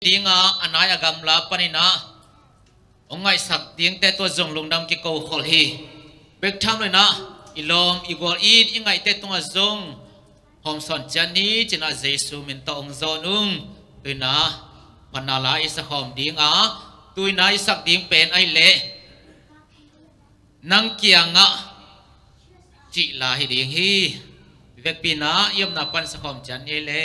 tinga anaya gamla panina ongai sak ting te to zong lungdam ki ko khol hi bek tham le na ilom igol id ingai te tunga zong hom son chani china jesu min to ong zonung tuina panala isa hom dinga tuina isak ding pen ai le nang kianga chỉ là hi ding hi vek pina yom na pan sa hom chan ye le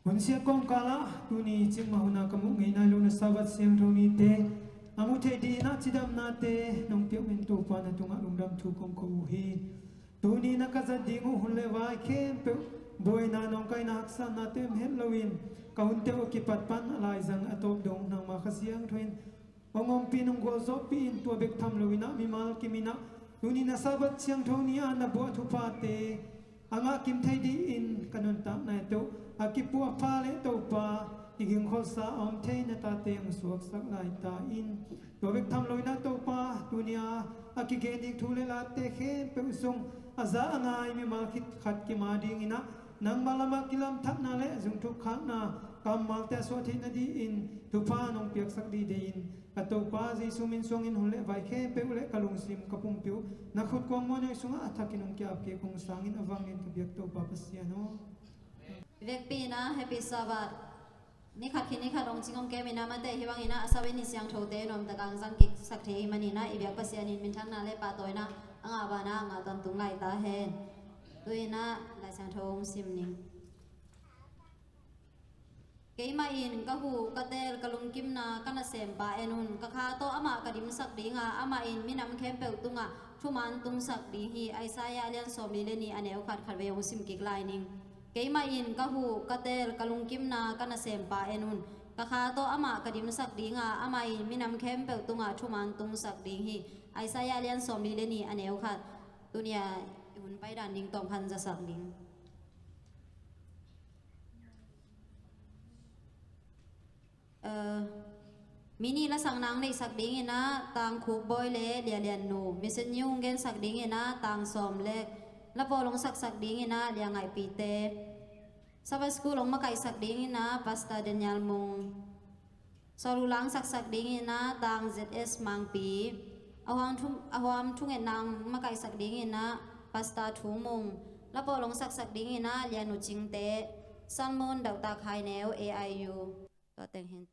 Hun sia kong kala tuni ching mahuna kamu ngai na lo na sabat siang thoni te amu the di na chidam na te nong tiam min tu pa na tunga lungdam thu kong ko hi tuni na ka za dingu hulle vai khem pe boy na nong kai na aksa na te hem lowin ka hun te o ki pat pan alai zang atop dong nang ma khasiang thoin ongom pi nong go zo pi in tu bek tham lowina mi mal kimina tuni na sabat siang thoni ana bo thu pa te anga kim thai di in kanun ta na to akipu apale to pa iging khosa om thei na ta teng suak sak lai ta in to bek tham loina to pa dunia akige dik thule la te khe pe sung aza angai mi mal khit khat ki ma ding ina นางบาลมากิลามทักนาเละจุงทุกขังนากำมัลแต่สวทินดีอินทุพานองเปียกสักดีเดินกระตุกปาจีสุมินสวงอินหุ่นเละไว้แค่เปวเละกะลุงซิมกะปุงปิวนักขุดกวางมอนยสุงอาทักินองเกียบเกคงสังอินอวังอินกเบียกโตปาปัสยาโนเวกปีนะแฮปปี้ซาบัดนี่ขัดคิดนี่ขัดองจิงองเกมินามาเตฮิวังอินะอาซาเวนิสยังโทเตนอมตะกังสังกิกสักเทหิมันีนะอีเบียกปัสยานินมินทังนาเลปาตอยนะอังอาบานะอังอาตอนตุงไลตาเฮนตุยนะไลสังโทงซิมนิงเกยมาอินกะหูกะเตลกะลุงกิมนากันเสมปาเอนุนกะคาโตอะมากะดิมสักดีงาอะมาอินมินำเข้มเปลตุงะทุมันตุงสักดีฮีไอซายาเลียนสอมลีเลนีอเนวขัดขัดเวยงซิมกิกไลนิงเกยมาอินกะหูกะเตลกะลุงกิมนากันเสมปาเอนุนกะคาโตอะมากะดิมสักดีงาอะมาอินมินำเข้มเปลตุงะทุมันตุงสักดีฮีไอซายาเลียนสอมลีเลนีอเนวขัดตุเนียหุ่นไปดานนิงตองพันจะสักนิงมินีละสังนางในสักดิ้งนะต่างคูบอยเล่เลียเลียนนูมิเซนยุงเกนสักดิ้งนะต่างสอมเล็กละพอลงสักดิ้งนะเลียงไอปีเตสบายสกูลงมาไก่สักดิ้งนะพาสต้าเดนยาลมุงสรุลังสักดิ้งนะต่าง ZS มังปีอาวามทุ่งเอ็นนางมาไก่สักดิ้งนะพาสต้าทุ่งมุงละพอลงสักดิ้งนะเลียนูจิงเตซันมอนดาวตาไคแนว AIU ก็แต่งเห็น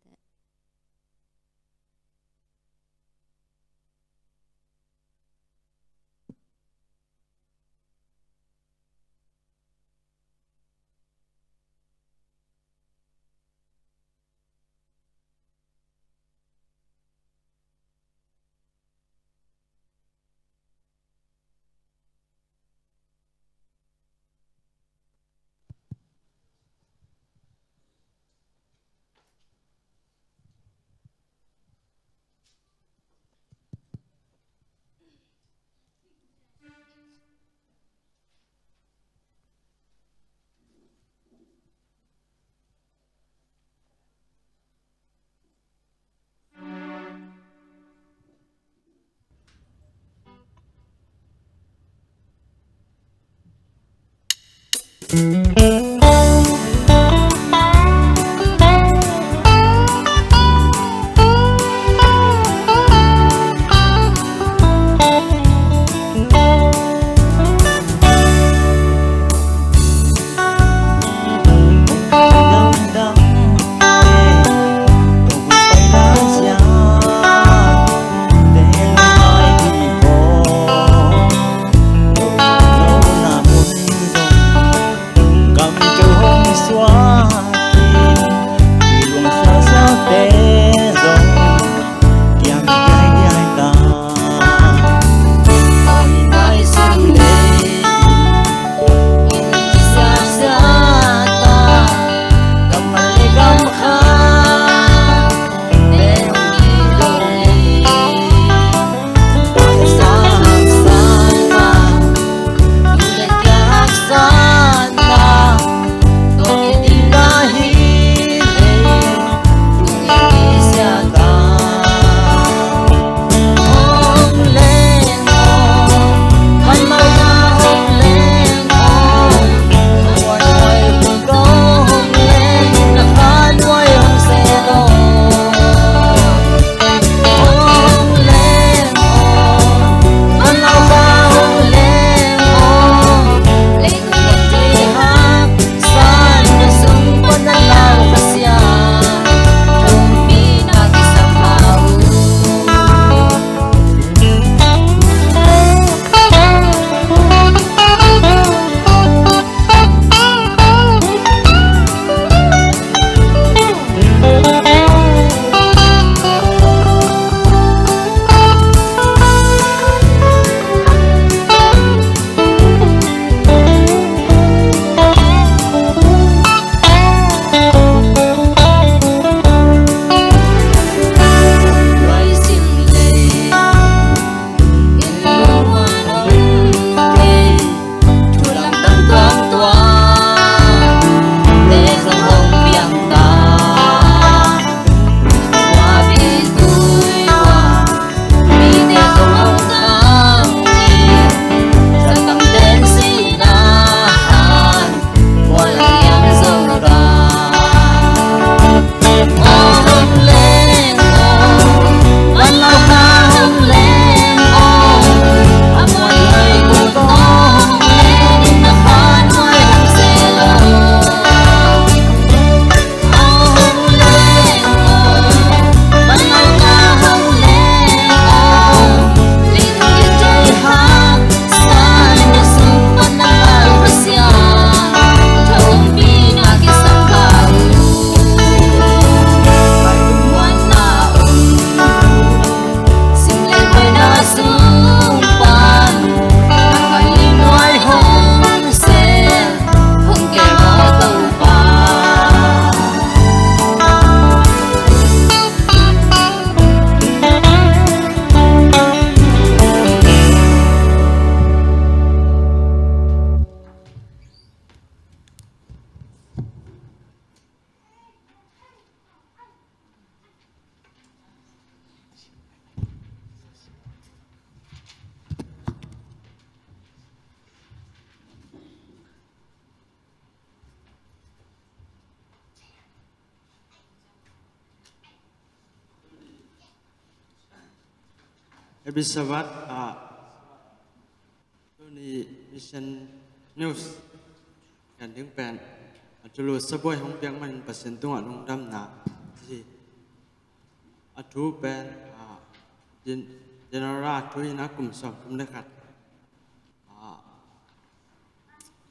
episodeตัวนี้มิชชั่นนิวส์การถึงแปลนจุลุสบวยของเพียงมันเปอร์เซ็นต์ตัวลงดำหนาที่ทูแปลนเจเนอราทุยนักกลุ่มสอบกลุ่มเล็กขัด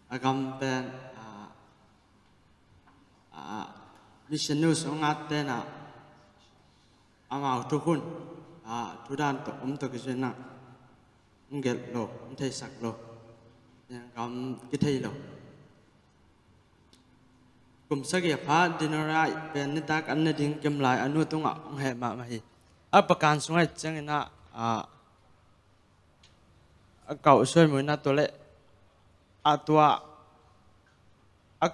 อากรรมแปลนมิชชั่นนิวส์ของอาเตน่ะอามาทุกคนทุดานตกตกกิจนักเกลโลไม่ใช่สักโลยังกำกิจโลกลุ่มสักอย่างพาดินรายเป็นนิตากันนิดิ่งกำไรอนุตุงอ่ะองเหตุมาไม่ประการสมัยจังนะเก่าช่วยมือนะตัวเล็กตัว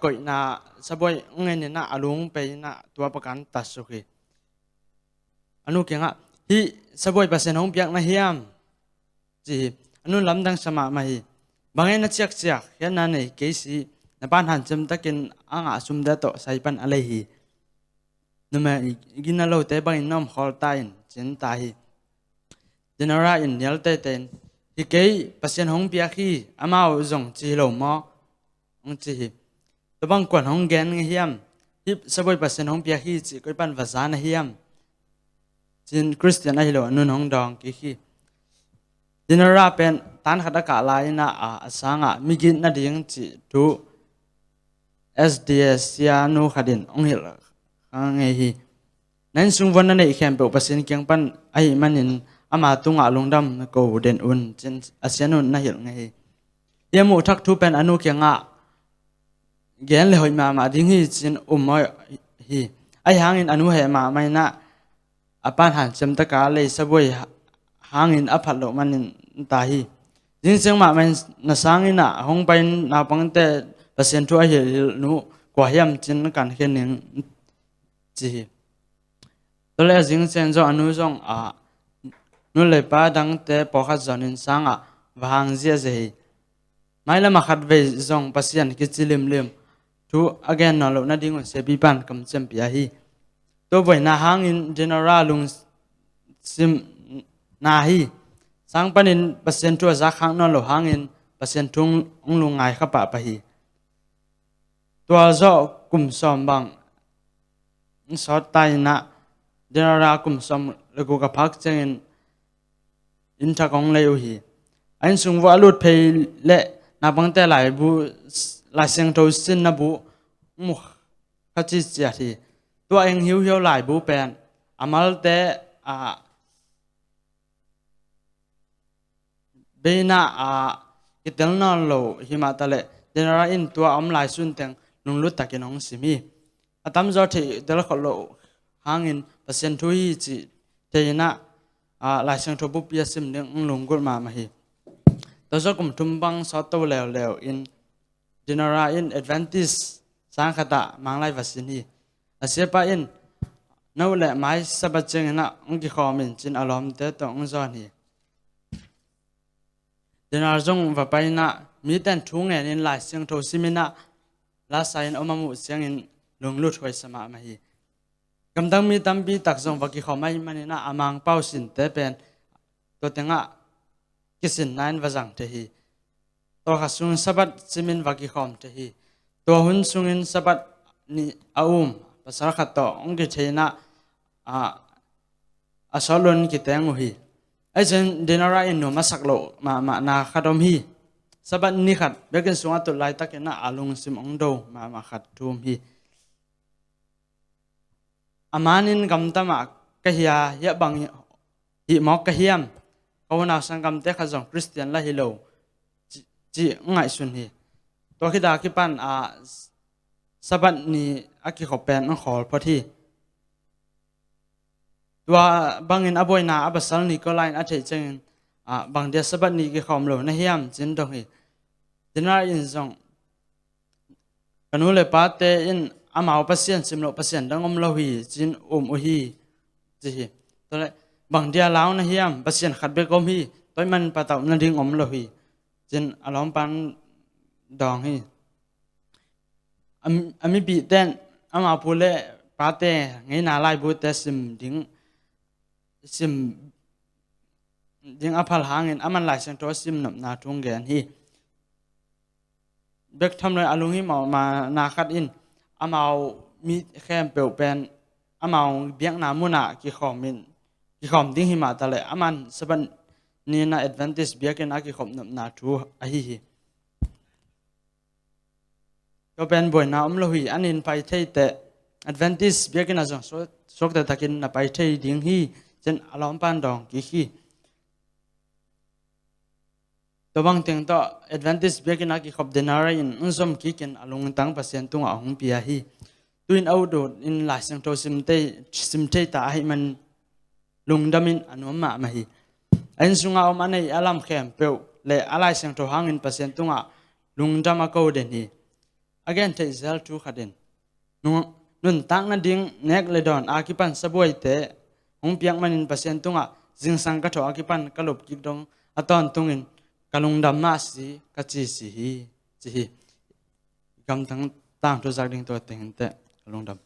ก่อยนะสบายเงินนะอารมณ์ไปนะตัวประกันตัดสุขีอนุเกี่ยงที่สบายเปอร์เซ็นต์ของเปียกนะเฮียมจีอนุลำดังสมาไม่บางเงินนัดเชียกยันนั่นเองเกษีในบ้านหันจำตะกินอ่างสุ่มเดตใส่ปันอะไรฮีนั่นแหละกินเราแต่บางเงินน้ำขอตายเจนตายเจนอะไรอินยัลเตเตนที่เกยเปอร์เซ็นต์ของเปียกฮีอามาอุจงจีโลมอจีตัวบางกวนของเกนเฮียมที่สบายเปอร์เซ็นต์ของเปียกฮีจีก็ปันภาษาเฮียมจินคริสเตียนไอโลนุ่นของดองกี่ขี้ดินราเป็นตันขัดอากาศลายน่ะสังมีกินนาดิ่งจีดู SDS ยานูขัดินองเหิลขังเฮีนั้นสุงวันนั้นเองแคมเปอร์เปอร์เซ็นต์เกียงปันไอมันนินอามาตุงอาลงดำกูเด่นอุ่นจินอาเซียนุนน่าเหิลเฮียมูทักทูเป็นอนุเกียงเกณฑ์เลยมาดิ่งฮีจินฮีไอหางอินอนุเหมาไม่น่ะปานหันจำตะกาเลยสบวยหางอินอภัดโลมันตาฮีจิงเสียงมามันนาสังอินะห้องไปนาปังเตเปอร์เซ็นต์ทั่วเฮนูกว่าเฮียมจินกันเห็นหนึ่งจีตัวเลจิงเสียงจอนุจงนูเลยป้าดังเตปอขัดจอนินสังวางเสียเสียไม่ละมาขัดเวจงเปอร์เซ็นต์กิจลิมทุอแกนนอลนาดิ่งเสบีปันกำจำปียฮีตัวบ่อยนาหางอินเจเนอราลุงซิมนาฮีสังปนินเปอร์เซ็นต์ตัวจากหางนอลหางอินเปอร์เซ็นต์ทุ่งลุงไงขับปะไปฮีตัวเจ้ากลุ่มสมบังสอดตายนะเจเนอรากลุ่มสมเลกูกับพักจังอินทักของเลวฮีอันสุงว่าลุดเพลเละนับตั้งแต่หลายบุหลายเสียงโทสินนับบุมุขขจิตเสียทีตัวเองหิวหลายบุเป็นอามาลเตเบน่ากิตลนอลโลหิมาตะเลเจเนอราอินตัวอมลายสุนเตงนุงลุตตะกินองสิมีตามจอที่เดลขโลหางอินเปอร์เซ็นต์ทุยจีเทน่าหลายเสียงโทบุปยาสิมเดงลุงกุลมาฮีตัวจกุมทุมบังสอตตัวแล้วอินเจเนอราอินแอดเวนติสสังคตะมังไลวัสินีอาเซียปาอินนู่นแหละไม้สบัดเจงนะองค์ขอมินจินอารมณ์เตตองจอนีเจเนอราจงว่าไปนะมีแต่ทุ่งเงินหลายเสียงโทสิมินะลาไซน์อมามุเสียงอินลงลุดไว้สมามาฮีกำลังมีตั้มปีตักจงว่ากิขอไม่มันนะอามังเป้าสินเตเป็นตัวเต็งะกิสินนันวจังเทฮีตัวขัดสุงสบัดซิมินว่ากิขอมเทฮีตัวหุ่นสุงินสบัดนี่อาภาษาขัดต่อองค์กิเทนะสอลุนกิเตงอุฮีไอ้เจนเดนอาราอินโนมาสักโลมานาขัดอมฮีสบัดนี่ขัดเบกินสุงอัตุไลตักนะอาลุงซิมองโดมาขัดทูมฮีอามานินกำตมากะเฮียบังฮิมอกกะเฮียมเขาหนาสังกำเตะขจงคริสเตียนละฮิโลจีง่ายสุนฮีตัวคิดาคิปันสบัดนี้อากิขอเป็นขอพอที่ตัวบางเงินอบอยนาอับสัลนิโคไลน์อาเจจังบางเดียสบัดนี้กิขอมโลนะเฮียมจินดงฮีจินนาอินซงอนุเลปาเตอินอามาเปอร์เซ็นต์สิมโลเปอร์เซ็นต์ดังอมโลฮีจินอุฮีจีฮีตัวเลยบางเดียลาวนะเฮียมเปอร์เซ็นต์ขัดเบกอมฮีตัวมันปะตาวนั่นดิ่งอมโลฮีจินอารมณ์ปันดองฮีอามีบีเต้นอามาพูดเลยปาเต้ไงนาไลบูเตสิมดิ่งสิม ding aphal hangin aman lai sang to sim nam na thung gen hi bek tham noi alung hi ma na khat in amao mi khem pe pen amao biang na muna ki khom ding hi ma ta le aman saban ni na advantage biakin a ki khom nam na thu a hiก็เป็นบ่อยน้ำลอยอันนี้ไปเที่ยวแต่ advantage เบียกินอะไรสกแต่ตะกินไปเที่ยวดิ้งฮีเช่นอารมณ์ปันดองกี่ฮีตัวบางทีตัว advantage เบียกินอะไรขบเดนอะไรอินอุ้งสมกี่กินอารมณ์ตั้งเปอร์เซ็นต์ตัวอ่างปีฮีตัวอินเอาดูอินหลายสิ่งตัวซิมเทตาให้มันลุงดำอินอนุมามาฮีอินสุงเอามันในอารมณ์เข้มเปล่าและอะไรสิ่งตัวห่างอินเปอร์เซ็นต์ตัวลุงดำมาเกาเดนฮีagain te zel tu khaden nun tang na ding nek le don akipan saboi te hong piak manin pasien tunga jing sang ka tho akipan kalop kik dong aton tungin kalung dam ma si ka chi si hi gam tang to zak ding to teng te kalung dam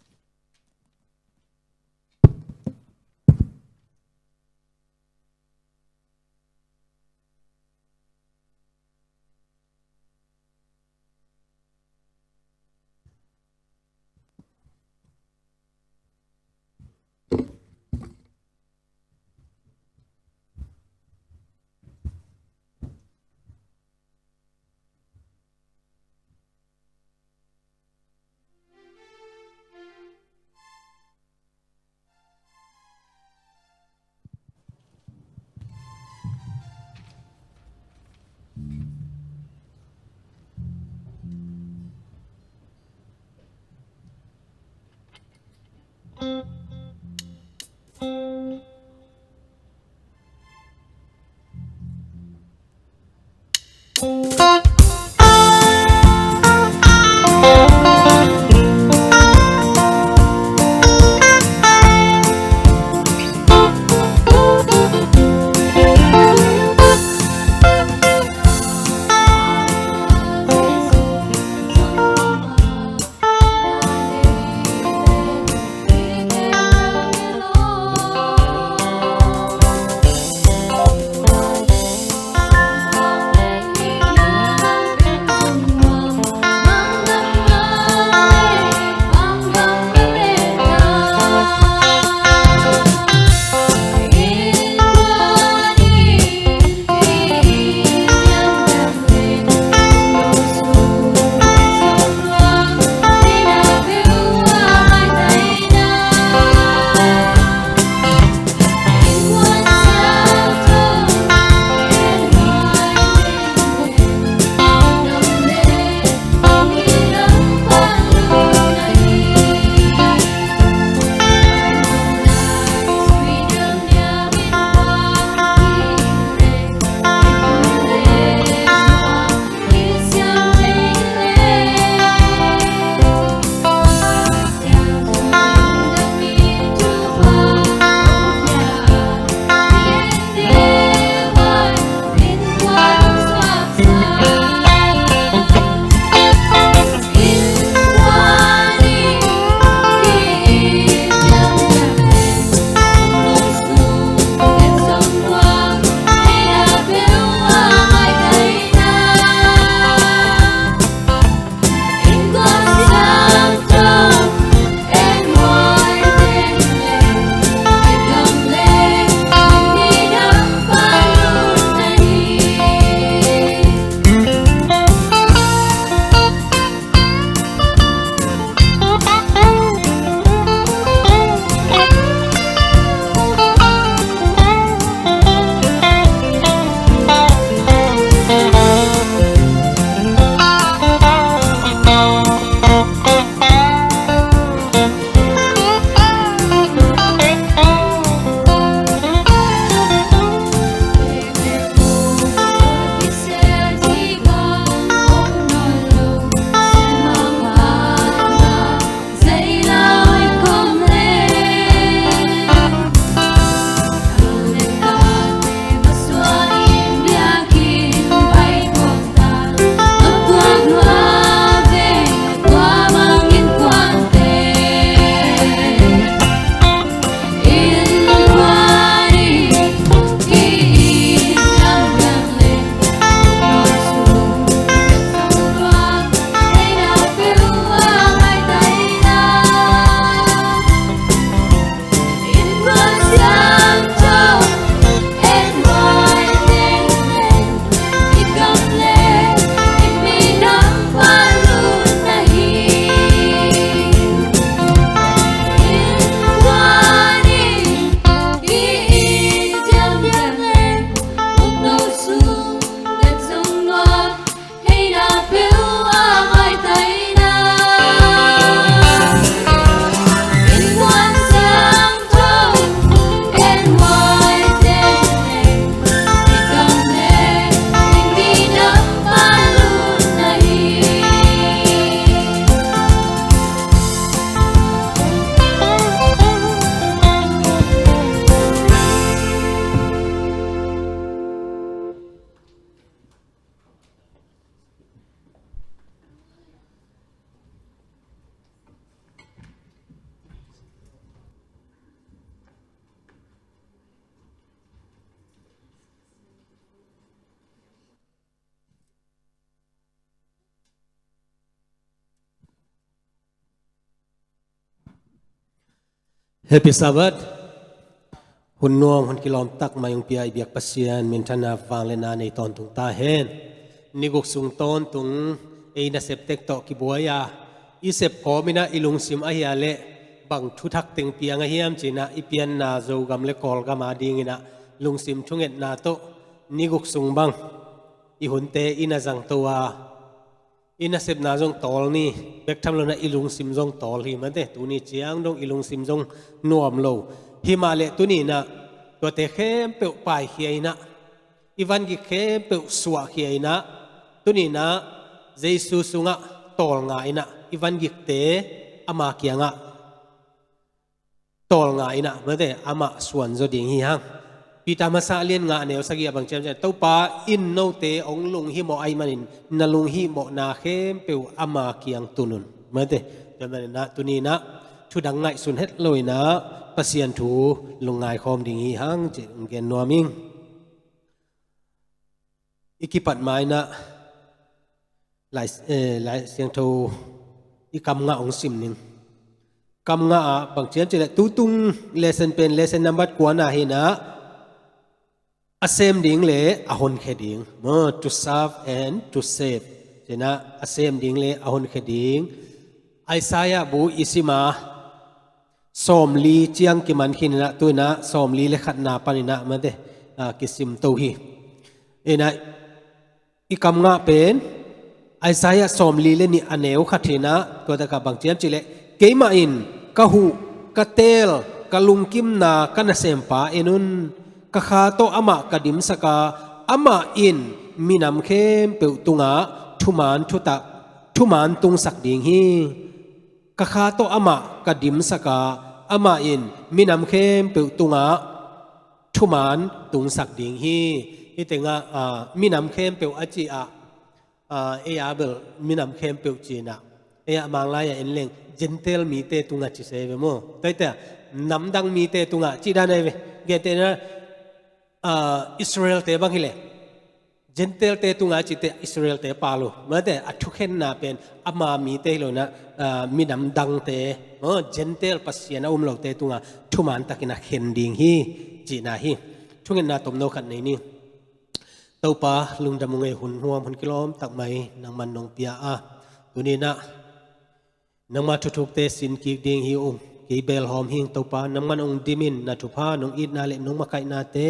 Happy Sabbath หุ่นนวงหุ่นกิลอมตักมาyung pia ibiak pasian mintana vang lena nei ton tung ta hen niguk sung ton tung ei na septek to ki buaya i sep ko mina ilung sim a hiale bang thu thak teng pia nga hiam china i pian na zo gam le kol ga ma ding ina lung sim thunget na to niguk sung bang i hunte ina jang towa ina sep na jong tol ni bek tham lo na ilung sim jong tol hi ma de tu ni chiang dong ilung sim jong nuam lo hi ma le tu ni na to te khem pe pai hi na ivan gi khem pe suwa hi na tu ni na jesu sunga tol nga ina ivan gi te ama kianga tol nga ina ma de ama suan zo ding hi hang pita masa lien nga ne sagi abang chem to pa in no te ong lung hi mo ai manin na lung hi mo na khem pe ama kiang tunun ma de man na tu ni na thu dang ngai sun het loi na pasian thu lungai khom ding hi hang che gen noming ikipat mai na lai siang tho ikam nga ong sim ning kam nga bang chen che tu tung lesson pen lesson number kwa na hi na asem ding le ahon khe ding mo to serve and to save chena asem ding le ahon khe ding Isaiah bu isima som li chiang ki man khin na tu na som li le khat na panina ma de kisim to hi ena ikam nga pen Isaiah som li le ni aneu khathina to da ka bang chiam chile keima in ka hu ka tel ka lungkim na kana sempa enun ka kha to ama kadim saka ama in minam khem pe tunga thuman thuta thuman tung sak ding hi ka kha to ama kadim saka ama in minam khem pe tunga thuman tung sak ding hi itenga minam khem pe achi abel minam khem pe china manglaya enleng gentle mi te tunga chi seve mo taita namdang mi te tunga chi da nei ve gete na Israel te bang hile gentle te tunga chi te Israel te palo ma de athukhen na pen ama mi te lo na minam dang te gentle pasiana lo te tunga thuman takina khending hi chi na hi thungen na tom no khat nei ni topa lungdamungai hun huam hun kilom tak mai nang man nong pia tunina nang ma thuthuk te sin ki ding hi ki bel hom hing topa nang man ong dimin na thupa nong it na le nong makai na te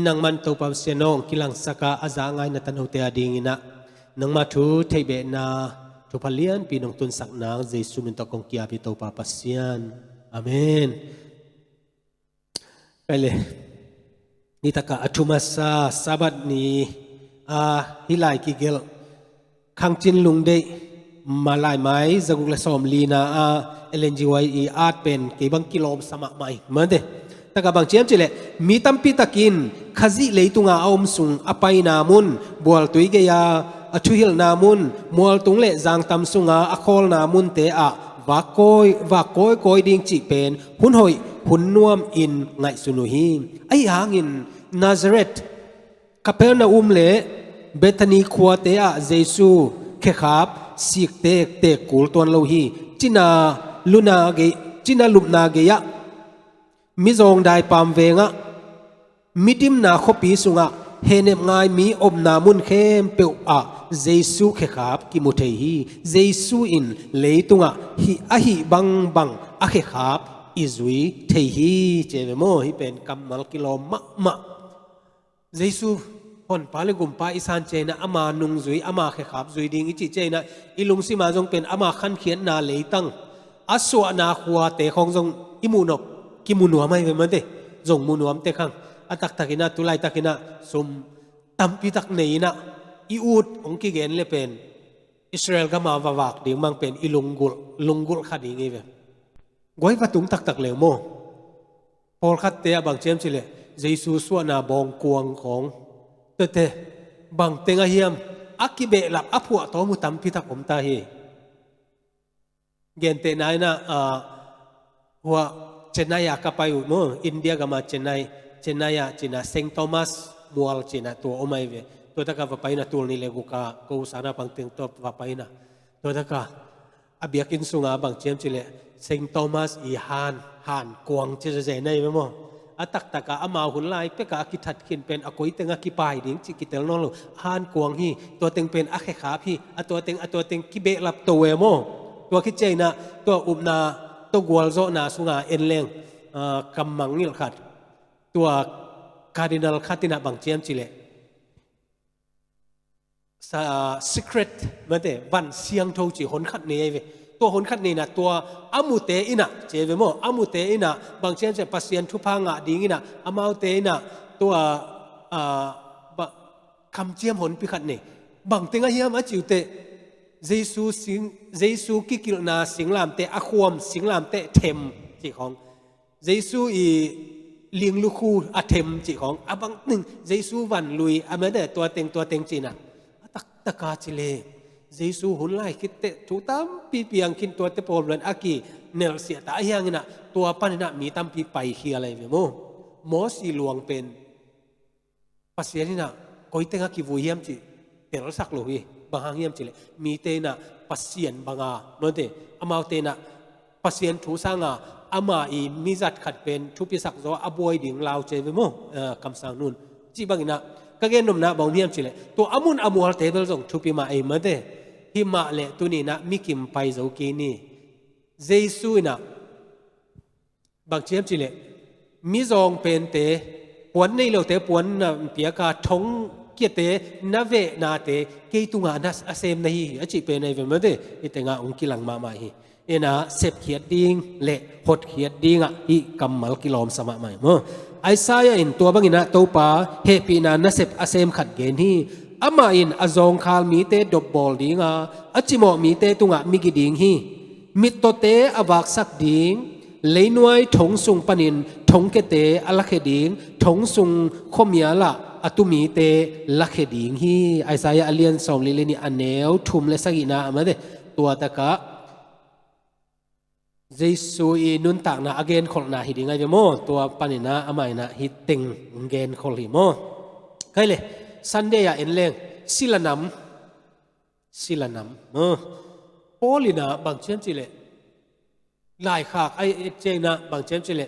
nang man topa senong kilang saka aza ngai na tanho te ading ina nang ma thu theibe na thupalian pinong tun sak nang jesu min to kong kia pi topa pasian amen pele ni taka athumasa sabat ni hilai ki gel khangchin lungde malai mai zaguk la som lina LNGY art pen ke bang kilom sama mai mande taka bang chiam chile mi tampi takin khazi leitunga aum sung apai namun bol tuige ya athuhil namun mol tungle jang tam sunga akhol namun te va koi ding chi pen hun hoi hun nuam in ngai sunuhi ai hangin Nazareth Capernaum le Bethany khwa te Jesu khe khap sik te kul ton lo hi china lumna ge ya mi zong dai pam venga mitim na khopi sunga henem ngai mi om na mun khem pe Jesu khe khap ki mu thei hi Jesu in leitunga hi bang a khe khap izui thei hi cheve mo hi pen kamal kilom ma Jesu hon pale gumpa isan chena ama nung zui ama khe khap zui ding ichi chena ilung sima jong pen ama khan khian na leitang aswa na khwa te khong jong imunop ki munuam mai ve mate jong munuam te khang atak takina tulai takina sum tampi tak neina i ut ong ki gen le pen Israel ga ma wawak ding mang pen ilunggul khadi ngi ve goi va tung tak le mo pol khat te bang chem chile Jesu swa na bong kuang khong te bang tenga hiam akibe lap apua to mu tampi tak om ta hi gen te nai na wa Chennai ka payu mo India ga ma Chennai China Saint Thomas mual China to omai ve to ta ka va paina tul ni le gu ka ko sana pang teng top va paina to ta ka อเบียกินสุงาบางเจียมจิเลเซนต์โทมัสอีฮานกวางเจเจในไหมมั้งอาตักตะกะอามาหุ่นลายเปกะกิทัดขินเป็นอกุยเตงกิปายดิ้งจิกิเตลนองลูฮานกวางฮีตัวเต็งเป็นอาเขขาพี่ตัวเต็งกิเบลับตัวเวโมตัวคิดเจนะตัวอุบนาตัวกวลโซนาสุงาเอ็นเลงกำมังนิลขัดตัวคาร์ดินัลคาตินาบางเจียมจิเลsecret มันเตวันเสียงโทจีหนขัดนี้เวตัวหนขัดนี้นะตัวอามุเตอินะเจเวโมอามุเตอินะบางเช่นจะปัสเซียนทุพังอะดิ้งอินะอามาเตอินะตัวคำเจียมหนพิขัดนี้บางเต็งอาเฮียมอาจิวเตเยซูกิกิลนาสิงลามเตอควมสิงลามเตเทมจีของเยซูอีเลียงลูคูอาเทมจีของบางหนึ่งเยซูวันลุยอามาเดตัวเต็งจีนะตะกาจิเลเยซูหุ่นไล่คิดเตถูตามปีเปียงคิดตัวเตโปรเรนอากีเนลเสียตาอย่างนี้นะตัวปันนะมีตามปีไปเฮียอะไรเว้ยโมสีหลวงเป็นปัสเซียนี่นะก็อีเตงอากีวุยเฮียมจีเตลสักโลฮีบางเฮียมจีเลมีเตนะปัสเซียนบางโน่นเตอามาเตนะปัสเซียนถูสางอามาอีมีจัดขัดเป็นทุพิสักโซอบวยดิ่งลาวเจเว้ยคำสั่งนู่นจีบางนะก็เกณฑ์นมนะบางเฮียมจิเลตัวอามุนอามัวเทเบิลส่งทุพิมาเอมาเดฮิมาเลตัวนี้นะมิกิมไปโจกีนี่เยซูนะบางเฮียมจิเลมิจงเป็นเตปวนในโลกเตปวนนะเปียกาทงเกียเตนาเวนาเตเกยตุงานัสอาเซมนะฮีอาจิเป็นในเวมาเดอิเตงาองกิลังมาฮีเอนะเสพเขียดดิ้งเละหดเขียดดิ้งอ่ะอีกำมัลกิลอมสมาใหม่มั้งไอซายอินตัวบางอินะตัวป้าเฮปีนานาเซปอาเซมขัดเกณฑ์ฮีอามาอินอาจงคาลมีเตดบบอลดิ้งอ่ะอาจิโมมีเตตุงอ่ะมิกิดิ้งฮีมิตโตเตอวักสักดิ้งเลยนวยถงสุงปนินถงเกเตอลักเขดิ้งถงสุงขมียละอตุมีเตลักเขดิ้งฮีไอซายอเลียนสองลิเลนีอันเนวทุมเลสกินามาเดตัวตะกะเยซูอีนุนต่างนะอเกนคนน่ะฮิดิงไงเวโมตัวปานินะอามายนะฮิติงเกนคนฮิโมใครเลยซันเดียเอ็นเลงศิลนัมโอลินะบางเช่นจิเลลายขากไอเจนะบางเช่นจิเล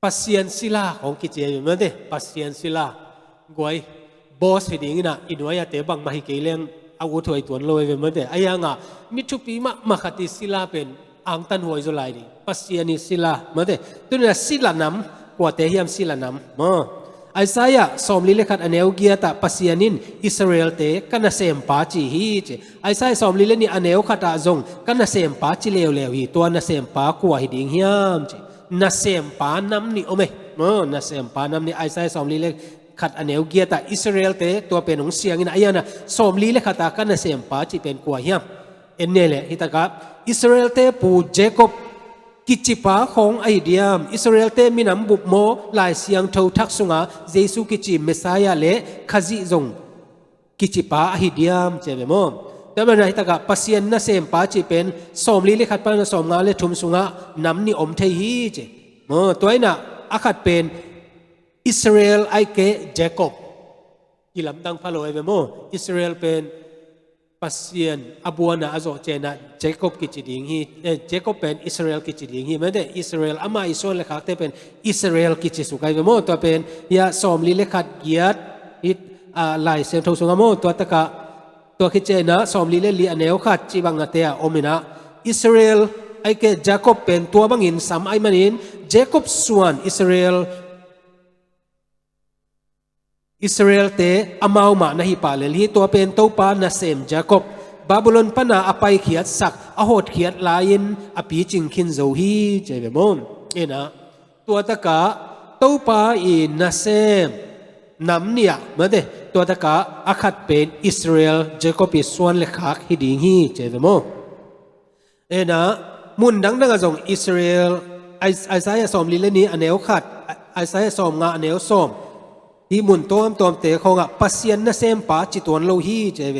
ปัสเซียนศิลาของกิจเจอยู่มั้งเดปัสเซียนศิลากวยบอสฮิดิงนะอินวายาเตบังมาฮิเกเลงอาวุธถอยตัวลอยเวมั้งเดไอ้ยังอ่ะมิทุปีมาขัดติศิลาเป็นอังตันหัวจุลายนี่ปัสเซียนิศิลามาเดตัวนี้ศิลานัมกว่าเทียมศิลานัมไอซายะสมลิเลขัดอันเอวเกียตาปัสเซียนินอิสราเอลเตกันน่ะเซมปาจีฮีเจไอซายสมลิเลนี่อันเอวขัดอาจงกันน่ะเซมปาจีเลวเลวฮีตัวน่ะเซมปากว่าฮิดิงฮิยามเจน่ะเซมปานัมนี่โอเมน่ะเซมปานัมนี่ไอซายสมลิเลขัดอันเอวเกียตาอิสราเอลเตตัวเป็นของเสียงนี่ไอ้ยันน่ะสมลิเลขัดอากันน่ะเซมปาจีเป็นกว่าฮิยามเอ็นเนเลฮิตากะอิสราเอลเตปูเจคอบกิจิปาของไอเดียมอิสราเอลเตมินำบุบโมลายเสียงเท่าทักสุงาเยซูกิจิเมสายาเลขจิจงกิจิปาไอเดียมเจเบโมแต่เมื่อไรตากะปัสเซียนน่ะเซมปาจิเป็นสมลีเลขัดปานสมงาเลทุมสุงานำนี่อมเทฮีเจตัวนี้น่ะอาขัดเป็นอิสราเอลไอเกเจคอบกิลำดังพะโลไอเบโมอิสราเอลเป็นปัสเซียนอบัวนะอาโจเจนะเจคอบกิจดิงฮีเจคอบเป็นอิสราเอลกิจดิงฮีไม่ได้อิสราเอลอามาอิสราเอลเลขาเตเป็นอิสราเอลกิจสุกัยเวโมตัวเป็นยาสอมลิเลขาเกียรติลายเซมทงสุงโมตัวตะกะตัวคิดเจนะสอมลิเลลีอันเนวขัดจีบังเตียโอมินะอิสราเอลไอเกเจคอบเป็นตัวบังอินสัมไอมันินเจคอบส่วนอิสราเอลเตอมาวมานะฮิปาเลลีตัวเป็นตัวปานะเซมจาคอบบาบิโลนปนาอภัยเขียดสักอโหดเขียดลายินอปีจิงคินโซฮีเจเวมอนนะตัวตะกะตัวปาอินนะเซมน้ำเนี่ยมาเดตัวตะกะอาคัดเป็นอิสราเอลเจคอบอิส่วนเลขาฮิดิงฮีเจเวมอนนะมุนดังกะจงอิสราเอลไอซายะสอมลิเลนีอันเนวขัดไอซายะสอมงาอันเนวสอมที่มุนตัวเตะของปัสเซียนน่ะเซมปาจิตวนโลฮีเจเว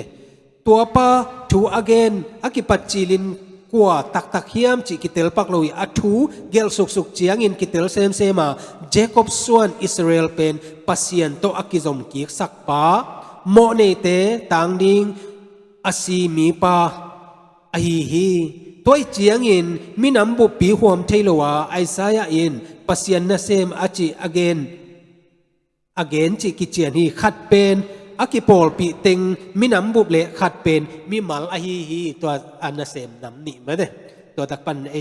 ตัวป้าทูอเกนอากิปัจจิลินกว่าตักเฮียมจิกิเตลปักโลฮีอัทูเกลสุกเจียงอินกิเตลเซมาเจคอบส่วนอิสราเอลเป็นปัสเซียนโตอากิจอมกิกสักป้าโมเนเตตังดิงอาซีมีป้าไ อหีฮีตัวเจียงอินมินำบุปีหวมเทลวาไอซายาอินปัสยันนาเซมอาจิอเกนจิกิเจียนฮีขัดเป็นอากิโปลปีเต็งมินำบุบเลขัดเป็นมิมัลอหีฮีตัวอันนาเซมนำนี่มาเด้ตัวตักปันไอ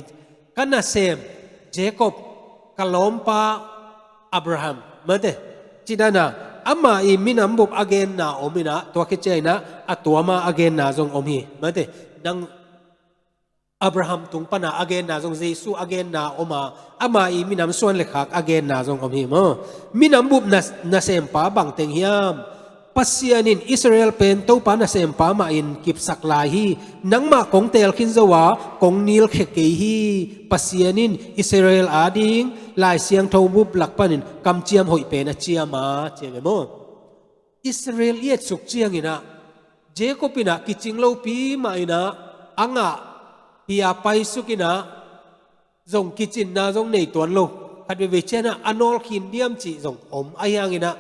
กันนาเซมเจคอบกะลอมปาอับราฮัมมาเด้จิดานาอามาอีมินำบุบอเกนนาอมินะตัวกิเจนะอัตัวมาอเกนนาจงอมฮีมาเด้นังอับราฮัมตุงปนาอเกนนาจงเยซูอเกนนาอมาอามาอีมินำส่วนเล็กขากอเกนนาจงอมฮีมมินำบุบนาเซมปาบังเต็งฮิมปัสยานินอิสราเอลเป็นตัวปานาเซมปามาอินกิบสักลายฮีนังมากงเตลคินจาวากงนิลเขกฮีปัสยานินอิสราเอลอาดิงลายเสียงทบุบหลักปานินกำเจียมหอยเป็นเจียมาเจเมโมอิสราเอลเย็ดสุกเจียงอินะเจโคปินะกิจิงโลปีมาอินะอังะฮิอาไปสุกินะจงกิจินนาจงในตัวโลคัดเวเชนะอนอลคินเดียมจีจงอมอายังอินะ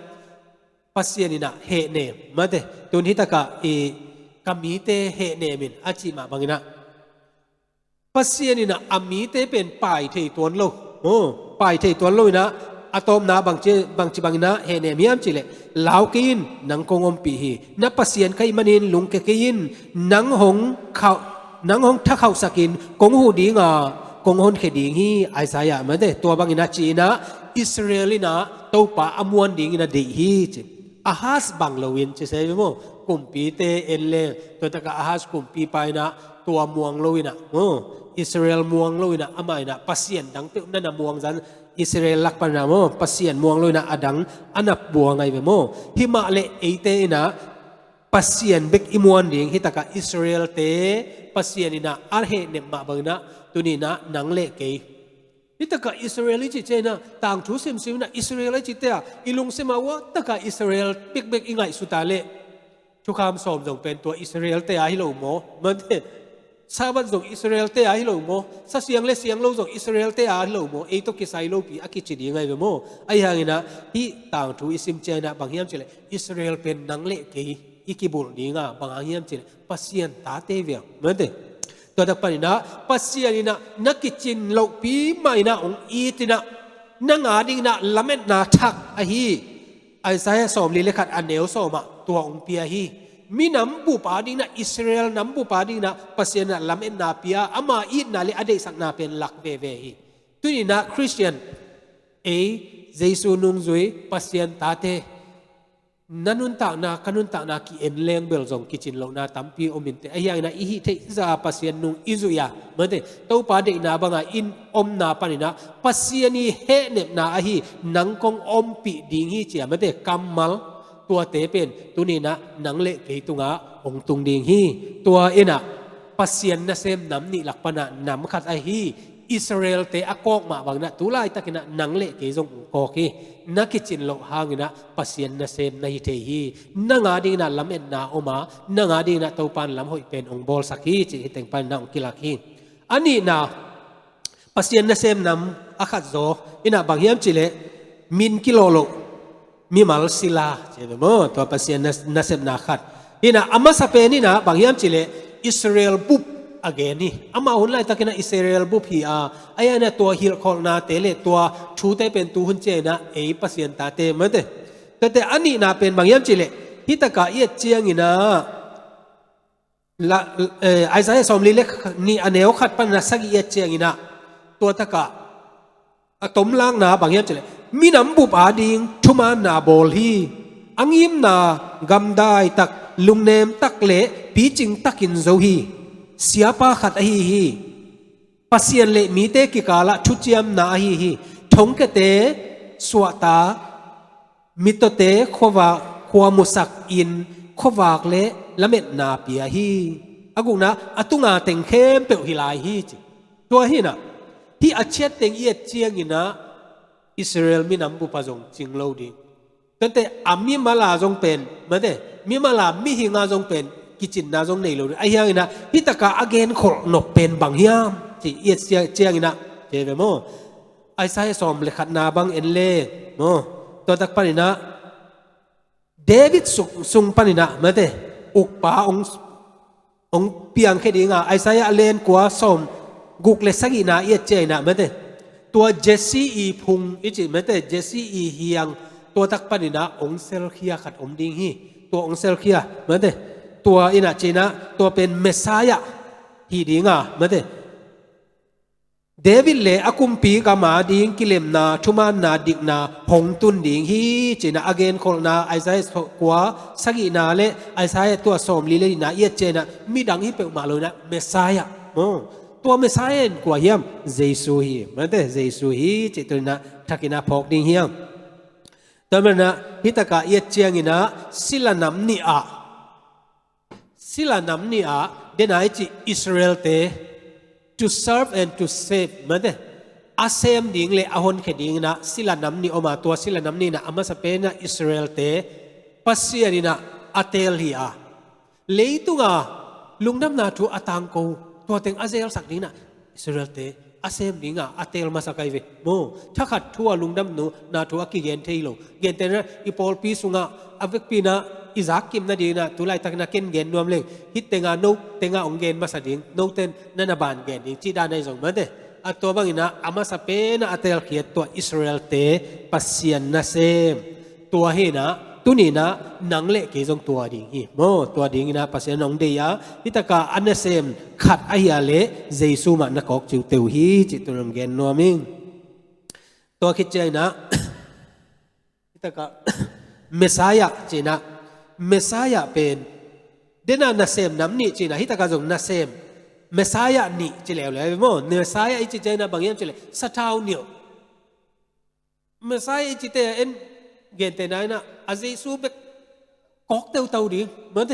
ปัสยานินะเฮเนมมาเตตุนฮิตะกะกามีเตเฮเนมินอาจิมาบังอินะปัสยานินะอามีเตเป็นป่ายเทตัวโลป่ายเทตัวโลนะอะตอมนาบางจิบังอินะเฮเนมิยามจิเลลาวกินนังกงอมปีฮีนับปัสยานไคมันินลุงเกกินนังหงเขานังหงทักเขาสกินกงหูดีงากงหนเขดีฮีไอสายะมาเตตัวบังอินะจีนะอิสราเอลินะตัวป่าอมวนดีอินะดีฮีจิอาฮัสบังลวินจะเซฟมั้งกุมปีเตเอลเลตัวตะกะอาฮัสกุมปีไปนะตัวมวงลวินะอิสราเอลมวงลวินะอามาอินะปัสยันดังเตนั่นนะมวงจันอิสราเอลลักปนะมั้งปัสยันมวงลวินะอดังอันนับบัวไงมั้งหิมาเลเอเตนะปัสยันเบกอิมวนดิ่งฮิตะกะอิสราเอลเตปัสยันนะอาร์เฮเนมมาบังนะตัวนี้นะนังเลเกนี่ตะกะอิสราเอลจิเจนะต่างทุสิมซิมนะอิสราเอลจิเตะอิลุงเสมาวะตะกะอิสราเอลเบกอิงไงสุตาเลทุกคำสมจงเป็นตัวอิสราเอลเตะฮิโลโมมันเถชาวบ้านจงอิสราเอลเตะฮิโลโมสัเสียงเลเสียงโลจงอิสราเอลเตะฮิโลโมเอตุกิไซโลปีอากิจิดีไงเวโมไอ้ยังไงนะที่ต่างทุอิสิมเจนะบางอย่างจิเลอิสราเอลเป็นนังเลเกยอิกิบุลดีงาบางอย่างจิเลปัสยันตาเตเวียมันเถตัวดักปนินะปัสยานินะนักกิจินโลปีไม่นะองอีตินะนังอาดิงนะละเม็ดนาทักอหีไอซายสอมลีเลขัดอันเนวสอมะตัวองเปียฮีมีน้ำบุปาดิงนะอิสราเอลน้ำบุปาดิงนะปัสยานะละเม็ดนาเปียอามาอีนาเลอเดสักนาเป็นหลักเวเวฮีตัวนี้นะคริสเตียนเจซูนุงซุยปัสยานตาเตนันุนตากนาขนุนตากนากีเอ็นเลงเบลจงกิจินลงนาตัมปีอมินเตไอยังนะอีฮิเทซาปัสยันนุงอิซุยาเมื่อเตตัวปาเดนาบังอินอมนาปานินะปัสยันีเฮเนบนาอหีนังกงอมปีดิงฮีเจียเมื่อเตกัมมัลตัวเตเป็นตัวนี้นะนังเละเกตุงะองตุงดิงฮีตัวเอ็นะปัสยันนะเซมน้ำนี่หลักปนะน้ำขัดอหีอิสราเอลเตะกอกมาบางนะตุลายตะกินะนังเละเกจงกอกีนักกิจินโลหางินะปัสยันนะเซมนะฮิเทฮีนังอาดินะลำเอ็นนาอมานังอาดินะตัวปันลำหอยเป็นองบอลสักฮีจิเต็งปันนังกิลักฮีอันนี้นะปัสยันนะเซมนำอาคัดโซอินะบางยามจิเลมินกิโลโลมีมัลศิลาเจ้าโมตัวปัสยันนะเซมนาคัดอินะอามาสเปนี่นะบางยามจิเลอิสราเอลบุบagain ni ama hunlai takina Israel bu phi a ayana to hil kholna tele to thute pen tu hun che na ei pasien ta te mate tate ani na pen bangyam chile hitaka ye chiang ina la Isaiah somli le ni aneo khat pan na sagi ye chiang ina to taka atom lang na bangyam chile minam bu pa ding thuma na bol hi angim na gamdai tak lungnem tak le pi ching takin zo hi siapa khat ahi hi pasien le mi te ki kala thuchiam na ahi hi thongke te swata mitote khowa khwa musak in khowak le lamet na pia hi aguna atunga tengkhem pe hilai hi chi to hi na hi achet teng ye chiang ina Israel minam bu pajong chinglo di tante ami mala jong pen mate mi mala mi hinga jong penกิจินนาจงในโลกไอ้ยังนะฮิตากาอเกนขอหนกเป็นบางยามที่เอียดเจียงนะเจเวโมไอ้สายสอมเลขัดนาบังเอ็นเล่โมตัวตักปานินะเดวิดสุงปานินะมาเตอุกป่า องเปียงแค่ดีงาไอซายาเลนกว่าสมกุกเลสกินาเอียเจนะเมื่อเตตัวเจสซี่อีพุงอิจิเมื่อเตเจสซี่อีเฮียงตัวตักปันนะองเซลเคียขัดอมดิงฮีตัวองเซลเคียเมื่อเตตัวอินาเจนะตัวเป็นเมสซายะฮีดีงาเมื่อเตเดวิดเล่อากุมปีกามาดิงกิเลมนาชุมานาดิกนาพงตุนดิงฮีจีนาอเกนคนนาไอซายกว่าสกินาเลไอซายตัวสมลีเลนาเอียเจนะมีดังฮีเปมาเลยนะเมสซายะตัวเมสซายะกว่าเฮียมเยซูฮีมันแต่เยซูฮีจิตุนะทักินาพกดิงเฮียมตอนนั้นนะฮิตกะเอียเจียงินะศิลานำนี่อะเดนไอจิอิสราเอลเตto serve and to save มันเดอาเซมดิ่งเลยอาหนแค่ดิ่งนะศิลานำนี่ออกมาตัวศิลานำนี่นะอามาสเปนะอิสราเอลเตปัสเซียนี่นะอาเตลฮีอาเลยตุงาลุงน้ำนาทูอาตังโกตัวเต็งอาเซลสักดิ่งนะอิสราเอลเตอาเซมดิ่งอาเตลมาสักไกเวโมถ้าขัดทั่วลุงน้ำนูนาทูอากิเกนเทโลเกนเตนะอีพอลปีสุงาอเวกปีนะอิซักกิมนาดีนะตุไลตักนักเกนเกนนวมเลยฮิตเตงาโนเตงาองเกนมาสดิ่งโนเตนนันบานเกนดิ่งจีดานในสองมันเดอัตัวบางอินะอามาสเปนะอาเตลเขียตัวอิสราเอลเตปัสเซียนนาเซมตัวเฮนะตุนี่นะนังเละเกจงตัวดิ่งฮีโมตัวดิ่งนะปัสเซียนองเดียฮิตกาอันนาเซมขัดอายาเลเจซูมานักอกจิวเตวฮีจิตุรมเกนนวมิงตัวคิดใจนะฮิตกาเมสายะจีนะเมสายะเป็นเดน่านาเซมน้ำนี่จีนะฮิตากาจงนาเซมเมสายะนี่จีเลวเลยมั้งเมสายะอีจีเจนะบางอย่างจีเลสะท้าวเนี่ยเมสายะอีจีเตเอ็นเกนเตนายนะอาเจซูเบกกอกเตวเตาดิเหมือนเต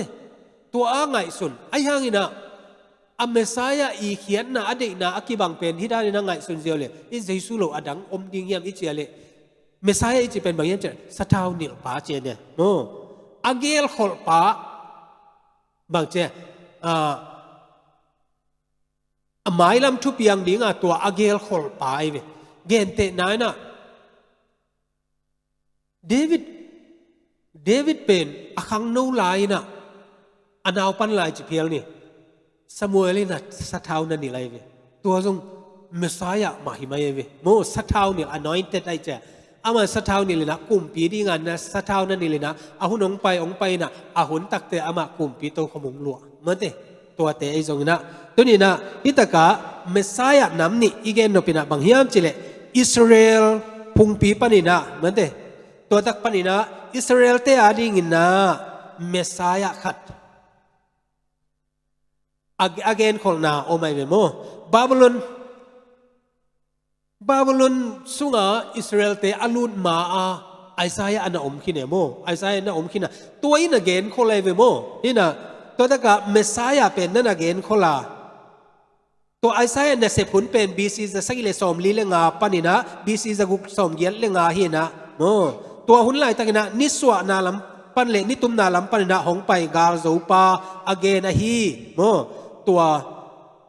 ตัวอ่างไงสุนไอ้ห่างอินะอเมสายะอีเขียนนะอดีตนะอากิบังเป็นฮิดานี่นะไงสุนเจียวเลยอีเจซูโลอดังอมดิงยามอีเจียเลยเมสายะอีจีเป็นบางอย่างจีสะท้าวเนี่ยป้าเจเนี่ยโอ้อาเกลขอลป้าบางเจ้หมายลำทุบยังดิ่งตัวอาเกลขอลป้าไอ้เวเกนเตนายนะเดวิดเป็นอาคังนูไลนะอันเอาปันไลจิเพียลนี่สมัยนี้นะสัตว์เท้านั่นนี่ไรเวตัวทรงเมสายะมาหิมายเวโมสัตว์เท้านี่ anointed ไอ้เจ้าอามาสัตว์เท้านี่เลยนะกลุ่มปีดีงานนะสัตว์เท้านั่นนี่เลยนะอาหุนองไปนะอาหุนตักเตะอามากลุ่มปีโตขมุงหลวงเหมือนเตะตัวเตะไอ้ทรงนะตัวนี้นะฮิตกะเมสายะน้ำนี่อีเกนโนปินะบางเฮียมจิเลอิสราเอลพุงปีปนินะเหมือนเตะตัวตักปนินะอิสราเอลเตะอาดิงินนะเมสายะขัดอาเกนคนนาโอไม่เวโมบาบิโลอนสุงาอิสราเอลเตอลูนมาไอซายะอันอมขินเอโมไอซายะอันอมขินนะตัวอินเกนคนเลยเวโมนี่นะตัวตะกะเมสายะเป็นนั่นเกนคนละตัวไอซายะเนี่ยเสพผลเป็นบีซีจะสักเลสอมลีเลงาปานินะบีซีจะกุกสอมเยลเลงาฮีนะโมตัวหุ่นไหลตะกินะนิสวะนาลัมปันเลนิตุมนาลัมปันนะหงไปกาลโซปาอเกนฮีโมตัว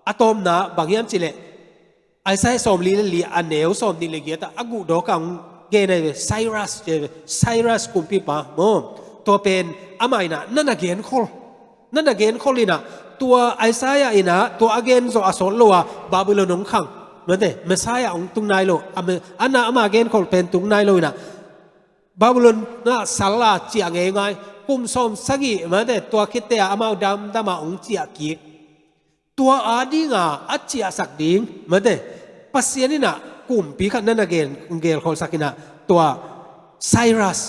อะตอมนะบางอย่างจิเลไอ้ไซสอมลีนลีอันเนวสอมดิเลเกียตอากูดอกังเกนไอไซรัสกุมปีปะโมตัวเป็นอามัยนะนั่นน่ะเกนคอลลีนะตัวไอไซยาอินะตัวอเกนโซอาสอนโลวะบาบิโลนงขังเหมือนเดเมสายาองตุงไนโลอันน่ะอามาเกนคอลเป็นตุงไนโลนะบาบิโลนน่ะสัลลาเจียงเองไงกุมสอมสกีเหมือนเดตัวคิดเตะอามาดำมาองเจียกีตัวอาดิงาอัจฉริยะสักดิ่งเหมือนเดิมปัสเซียนี่นะกลุ่มปีขันนั่นเกลคนสักนะตัวไซรัส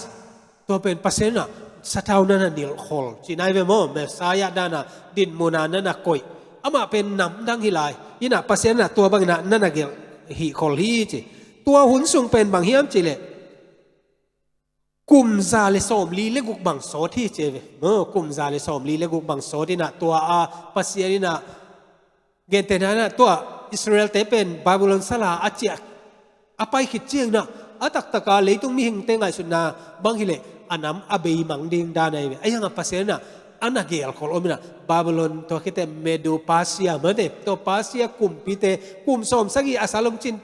ตัวเป็นปัสเซียนะสตาวนั่นนิลคอลจีนายเวโมเมสายาดานะดินโมนานั่นนะกอยอามาเป็นน้ำดังฮิลายนี่นะปัสเซียนะตัวบางนะนั่นเกลฮิคอลฮีจีตัวหุ่นสูงเป็นบางเฮียมจีเลกลุ่มซาเลสอมลีเลกุกบางโซที่เจเวกลุ่มซาเลสอมลีเลกุกบางโซที่นะตัวปัสเซียนี่นะเกณฑ์แต่นั้นนะตัวอิสราเอลเตเป็นบาบิโลนสลาอาเจียอไปขิดเจียงนะอาตักตะกาเลยต้องมีหิงเตงไงสุดนาบางทีเลยอันน้ำอเบย์มังดิงดานไอไอ้ยังปัสเซียนะอันนักเกลขอลมินะบาบิโลนตัวคิดแต่เมโดปาเซียเหมือนเดิมตัวปาเซียกลุ่มปีเตกลุ่มสมสักีอาสาลงจิน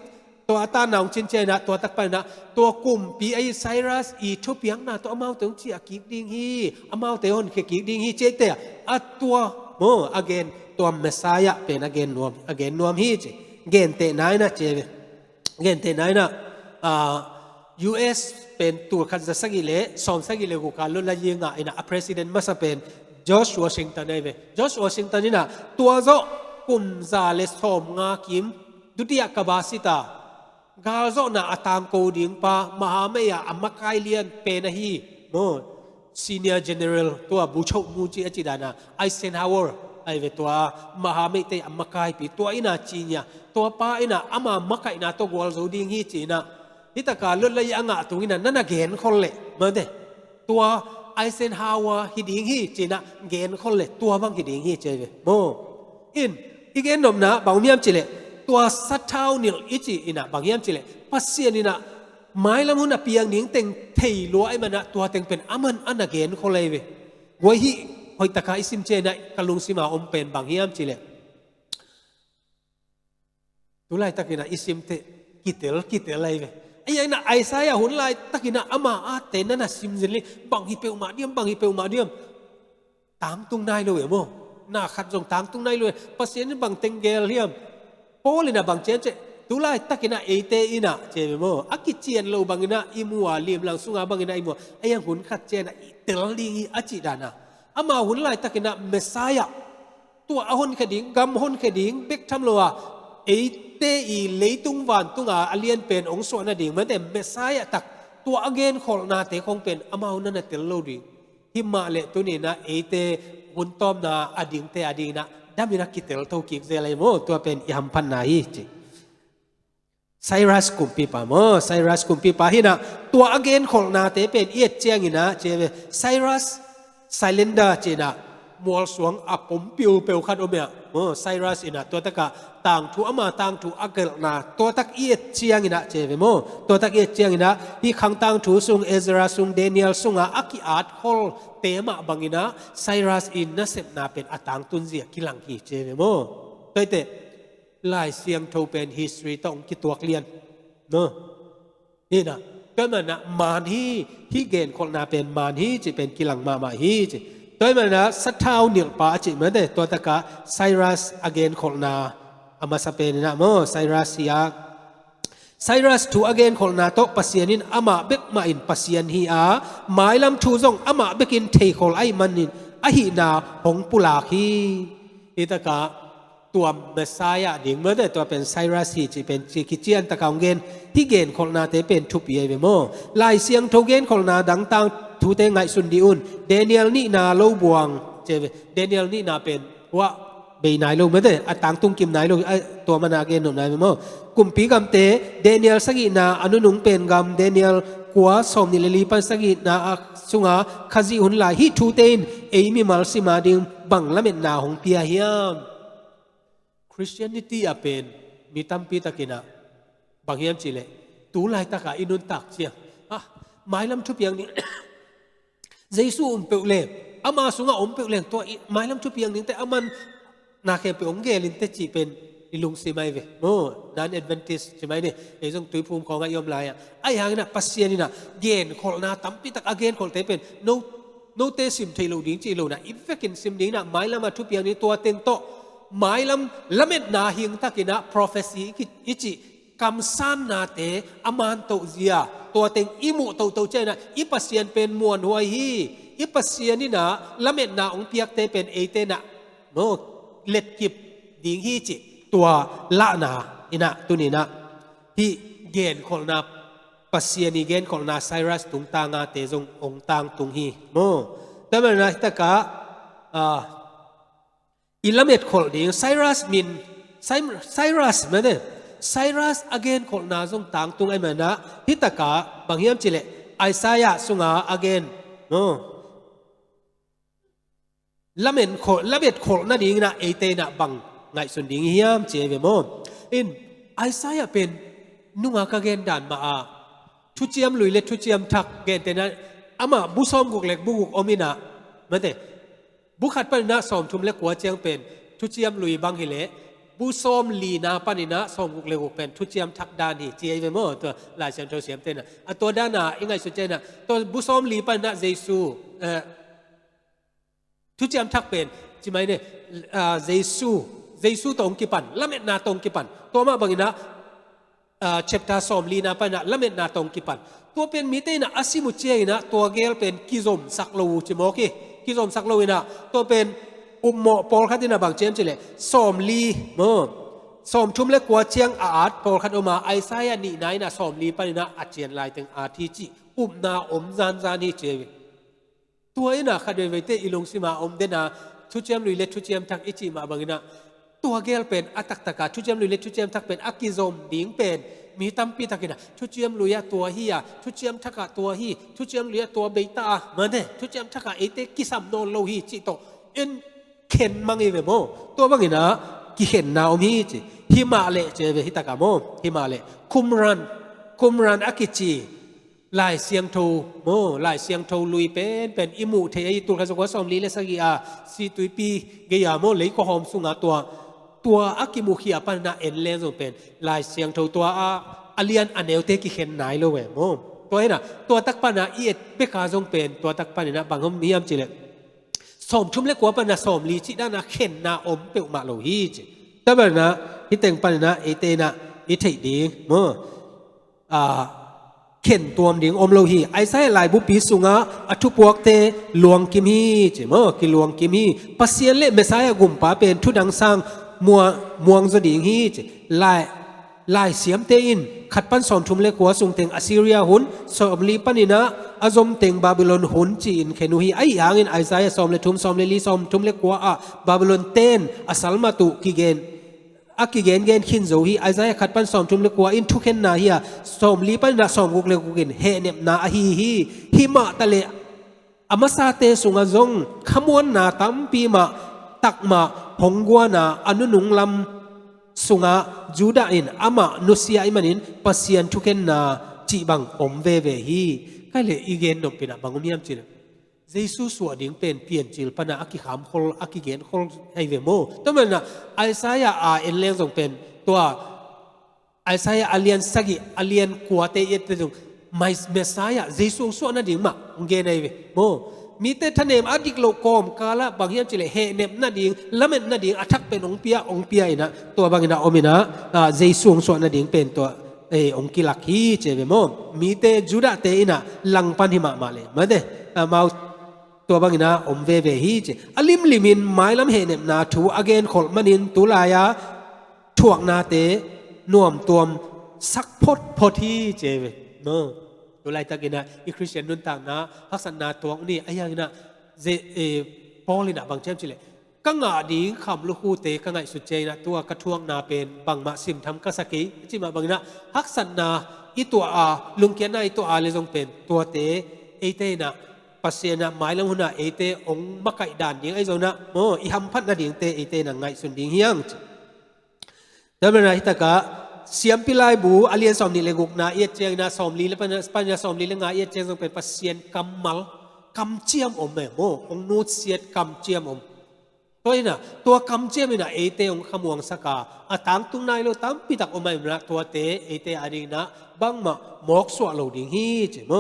ตัวตาหนาวจินเจนะตัวตักไปนะตัวกลุ่มปีไอไซรัสอีทุบยังนะตัวอามาเตงเจียกิกดิงฮีอามาเตงอนเขกิกดิงฮีเจเตตัว โม again ตัวเมสซายะเป็น again นวม again นวมฮีจิเกนเตนายนะเจเกนเตนายนะUS เป็นตัวคันจะสักกิเลสอมสักกิเลกุการลุลายิงอ่ะนะ president มาสเป็นจอร์จวอชิงตันได้ไหมจอร์จวอชิงตันนี่นะตัวโจกุมซาเลสอมงาคิมดุติยากบาสิตากาโจนะอัตางโกดิงปามหาเมียอัมมาไกเลียนเป็นฮีโม senior general ตัวบุชมูจิอจิดานะไอเซนฮาวเวอร์ไอเวตัวมหาเมตอัมมาไกปีตัวอินาจีเนียตัวป้าอินาอามามักไกนาตัวกวลโซดิงฮีจีนะฮิตากาลุลายอ่างตรงนี้นั่นน่ะเกณฑ์คนเละเหมือนเดตัวไอเซนฮาวเวอร์ฮิดิงฮีจีนะเกณฑ์คนเละตัวบางฮิดิงฮีเจเวโมอีกเอ็นนมนะบางมีมจิเลตัวสัตว์เท้านิลอิจิอินะบางยามจิเลปัสเซียนินะไม้ละมุนเปียงนิ่งเต็งเทยลัวไอ้มันนะตัวเต็งเป็นอามันอันนักเกณฑ์คนเลยเวไว้ฮีหอยตะกาอิสิมเจนะกะลุงสิมาอมเป็นบางยามจิเลตุไลตะกินะอิสิมเตกิเตลอะไรเวไอ้ยังนะไอซายาหุ่นไลตะกินะอามาอาเตนั่นนะซิมเจลิบางฮิเปลมาเดียมบางฮิเปลมาเดียมตามตุงนายเลยโมน่าขัดจงตามตุงนายเลยปัสเซียนบางเต็งเกลเลียมโพลินะบางเจนเจตุไลตะกินะเอเตอินะเจเวโมอากิเจียนโลบางอินะอิมัวเลียมหลังสุงาบางอินะอิมัวไอ้ยังหุ่นขัดเจนะเตลลิงอจิดานะอามาหุ่นไลตะกินะเมสซายะตัวอาหุ่นขดิงกำหุ่นขดิงเบกทำโลว่าเอเตอีเลยตุงวันตุงอาเลียนเป็นองค์ส่วนดิ่งเหมือนแต่เมสซายะตักตัวอเกนขอนาเตคงเป็นอามาหุ่นนั่นเตลโลดิหิมาเลตัวนี้นะเอเตหุ่นตอมนะอดิ่งเตอดิ่งนะดามินักกิเตลเท่ากิกเซลัยโมตัวเป็นอิฮัมพันนาฮีจิไซรัสกุมปีปาโมไซรัสกุมปีปาฮินะตัวอเกนของนาเตเป็นเอียดเจียงอินะเจเวไซรัสไซเลนดาเจนะมัวสวงอับผมปิวเปลวขัดอเมียโมไซรัสอินะตัวตะกะต่างถูอามาต่างถูอเกลนาตัวตักเอียดเจียงอินะเจเวโมตัวตักเอียดเจียงอินะที่ขังต่างถูซุงเอซราซุงเดเนียลซุงอากิอาดฮอลเตมะบังอินะไซรัสอินนะเซปนาเป็นอัตางตุนเสียกิลังกีเจเวโมตัวเตลายเสียงโทเป็น history ต้องคิดตัวเรียนเนอะนี่นะก็มันนะมานที่เกณฑ์คนนาเป็นมานที่จะเป็นกิลังมาฮีจิตัวมันนะสัตว์เท้าเหนียวป่าจิเหมือนเดิมตัวตะกะไซรัสอเกนคนนาอามาสเปนนะโมไซรัสยาไซรัสถูอเกนคนนาโตปัสเซียนินอามาเบกมาอินปัสเซียนฮีอาหมายลำทูซงอามาเบกินเทคอลไอมันนินอหินาหงปุลาคีอิตะกะตัวเมสซายะดิ่งเมื่อได้ตัวเป็นไซรัสที่เป็นจิกิเจียนตะกางเกนที่เกณฑ์คนนาเตเป็นทุบเยเวโมลายเสียงทุเกณฑ์คนนาดังต่างทูเตงไงสุนดิอุนเดเนียลนี่นาโลบวงเจเวเดเนียลนี่นาเป็นว่าเบย์นายโลเมื่อได้อัตังตุงกิมนายโลตัวมันอาเกนหนุนนายเวโมกุมปีกำเตเดเนียลสกินาอนุนุงเป็นกำเดเนียลกัวสมนิลลีปันสกินาสุงาขจิอุนลายฮิทูเตนเอมิมัลซิมาดิงบังละเม็ดนาหงเปียเฮียมChristianity เป็นมีตั้มปีตะกินะบางอย่างจิเลตูไลตะกะอินุนตักเชียหมายลำทุบอย่างนี้เยซูเปลเลอามาสุงะเปลเลตัวหมายลำทุบอย่างนี้แต่อามันนาเคเปองเกลินเตจีเป็นลุงสิไม่เวโมนันเอดเวนติสใช่ไหมเนี่ยไอ้ตรงตุยภูมิของไอ้ยอมลายไอ้ห่างน่ะปัสเซียนี่น่ะเกณฑ์คนน่ะตั้มปีตะกะเกณฑ์คนเตเป็นโนเตซิมเทโลดิ้งจีโลน่ะอิฟเฟกินซิมดิ้งน่ะหมายลำมาทุบอย่างนี้ตัวเต็งโตหมายลำละเม็ดนาหิงตะกินะ prophecy อิจิคำสั้นนาเตอมานโตเซียตัวเต็งอิมุโตเจนะอิปัสเซียนเป็นมวลหัวฮีอิปัสเซียนนี่นะละเม็ดนาองเปียกเตเป็นเอเตนะโมเล็ดกิบดิงฮีจิตัวละนาอินะตัวนี้นะที่เกณฑ์ของนาปัสเซียนนี่เกณฑ์ของนาไซรัสตุงตางาเตจงองตางตุงฮีโมแต่เมื่อนะตะกะอิลเมตคนนี้ไซรัสมินไซรัสเหมือนเดิมไซรัส again คนน่าจงต่างตรงไอ้เหมือนนะฮิตกะบางอย่างจิเลไอซายะสุงา again โน้ละเม็ดคนนั่นเองนะเอเตนะบางไงส่วนดิ่งเฮียมเจเวโมอินไอซายะเป็นนุ่งอากาเกนดันมาทุเจียมลุยเล็ทุเจียมทักเกนเตนะอามาบุษอมกุกเล็กบุกอมินะเหมือนเดิมบุขัดปนินะสอมทุมเล็กหัวเจียงเป็นทุเจียมลุยบางฮิเลบุซอมลีนาปนินะสอมกุกเล็กเป็นทุเจียมทักดานฮีเจียเวโมตัวลายเสียงโทเสียมเต้นตัวด้านน่ะยังไงสุดเจนะตัวบุซอมลีปนินะเยซูทุเจียมทักเป็น จิไม่เนี่ยเยซูตรงกี่ปันละเม็ดนาตรงกี่ปันตัวมาบางนะเชปตาสอมลีนาไปนะละเม็ดนาตรงกี่ปันตัวเป็นมิเตนะอาซิมุเจนะตัวเกลเป็นกิซอมสักโลจิโมกีกิซอมสักโลนะตัวเป็นอุมโมปอลคัดนะบางเจมจิเลสอมลีสอมชุมเล็กกว่าเชียงอาดปอลคัดออกมาไอไซยานี่ไหนนะสอมลีไปนะอาเจียนลายถึงอาทีจีอุมนาอมจานนี่เจวตัวเองนะขัดเวเตอิลงสิมาอมเดนะทุเจียมลุยเล็ทุเจียมทักอิจิมาบางนะตัวเกลเป็นอัตักตะกาทุเจียมลุยเล็ทุเจียมทักเป็นอักกิซอมดิ้งเป็นมีตั้มปีตะกินะทุเจียมลุยตัวฮียทุเจียมทักตัวฮีทุเจียมลุยตัวเบต้ามันเนี่ยทุเจียมทักเอเตกิสัมโนโลฮีจิโตเอ็นเข็นมังเอเวโมตัวบางนะกิเข็นนาอมฮีจิฮิมาเลเจเวฮิตากาโมฮิมาเลคุมรันอากิจีลายเสียงโทลายเสียงโทลุยเป็นอิมูเทยตุลกสกวสอมลีเลสกีอาสีตุยปีเกียโมเลยก็หอมสุงาตัวอากิมุขีอาปันนาเอ็นเลนส่งเป็นลายเสียงโทตัวอาเลียนอันเอลเตกิเข็นไหนโลเวโมตัวนี้นะตัวตักปันนาอีเอ็ดเบกาส่งเป็นตัวตักปันนะบางคนมียามจิเลสอมชุมเล็กกว่าปันนาสอมลีจิด้านนาเข็นนาอมเปิลมาโลฮีจิแต่แบบนะฮิเต็งปันนะเอเตนะอิเทดีโมเข็นตัวดิ่งอมโลหีไอไซลายบุปีสุงะอัทุปวกเตลวงกิมฮีเจมอกิลวงกิมฮีปัสเซียนเล่เมสายกุมปาเป็นทุดังสร้างมัวงจดิ่งฮีเจลายเสียมเตอินขัดปันสอมทุมเล็กหัวสุงเต็งอัสซีเรียหุนสอมลีปันินะอาซอมเต็งบาบิโลนหุนจีนเขนุฮีไออย่างอินไอไซสอมเลทุมสอมเลลีสอมทุมเล็กหัวบาบิโลนเตนอัสซัลมาตุกิเกนอากิเกนเกนขินโจฮีไอซายขัดปันสอมจุมเล็กว่าอินทุกเห็นนาเฮียสอมลีปันนาสอมกุกเล็กกุกินเฮเนมนาฮีมาตะเลอามาซาเตสุงาจงขมวนนาตัมปีมาตักมาพงกัวนาอนุนุงลำสุงาจูดาอินอามานุเซียอิมันินปัสยันทุกเห็นนาจีบังอมเวฮีก็เลยอีเกนนกเป็นบังอุมียมจินเยซูสวดดิ่งเป็นเปลี่ยนจิลปนะอากิขามคนอากิเกนคนไอเวโมตัวมันนะไอซายาเอ็นเลี้ยงส่งเป็นตัวไอซายาอเลียนสักิอเลียนกัวเตยเป็นส่งไม่เมสายาเยซูสวดนั่นดิ่งมาองเกนไอเวโมมีแต่ท่านเนมอดิกโลกอมกาละบางอย่างจิเลเฮเนมนั่นดิ่งละเม็ดนั่นดิ่งอัทักเป็นองเปียนะตัวบางอย่างอมินะเยซูสวดนั่นดิ่งเป็นตัวองกิลักฮีเจเวโมมีแต่จูดาเตอินะลังปันหิมาเลยมาเดมาตัวบางนะอมเวฮีเจอลิมลิมินไม้ลำเฮเนมนาถูอเกนขลมันินตุลายาถ่วงนาเตน่วมตัวมสักพดที่เจเวเมื่อตุลายตะกินะอีคริสเตียนนุนต่างนะฮักษณาตัวนี่ไอ้ยังนะปอลินะบางเช่นจิเลกังอาดีคำลูกคู่เตกังไงสุดเจนะตัวกระทวงนาเป็นบางมาซิมทำกษักิจิมาบางนะฮักษณาอีตัวลุงเกียนนะอีตัวเลยจงเป็นตัวเตเอเตนะปัสเซียนะหมายลำหุนะเอเตองมักไก่ด่านยิงไอโซนะโมอิฮัมพัดนาดิ่งเตเอเตนังไงสุนดิ่งเฮียงดังนั้นฮิตากะเสียมพิลายบูอเลียนสอมนิเลกุกนาเอียเจงนาสอมลีและปัญญาสอมลีและงาเอียเจงต้องเป็นปัสเซียนกำมัลกำเจียมอมโมองนูเสียดกำเจียมอมตัวนี้นะตัวกำเจียมนี่นะเอเตองขมวงสกาต่างตุงนายโลตั้มปิตักอมไม่นะตัวเตเอเตอันนี้นะบังมาหมอกสวะเหล่าดิ่งฮีเจม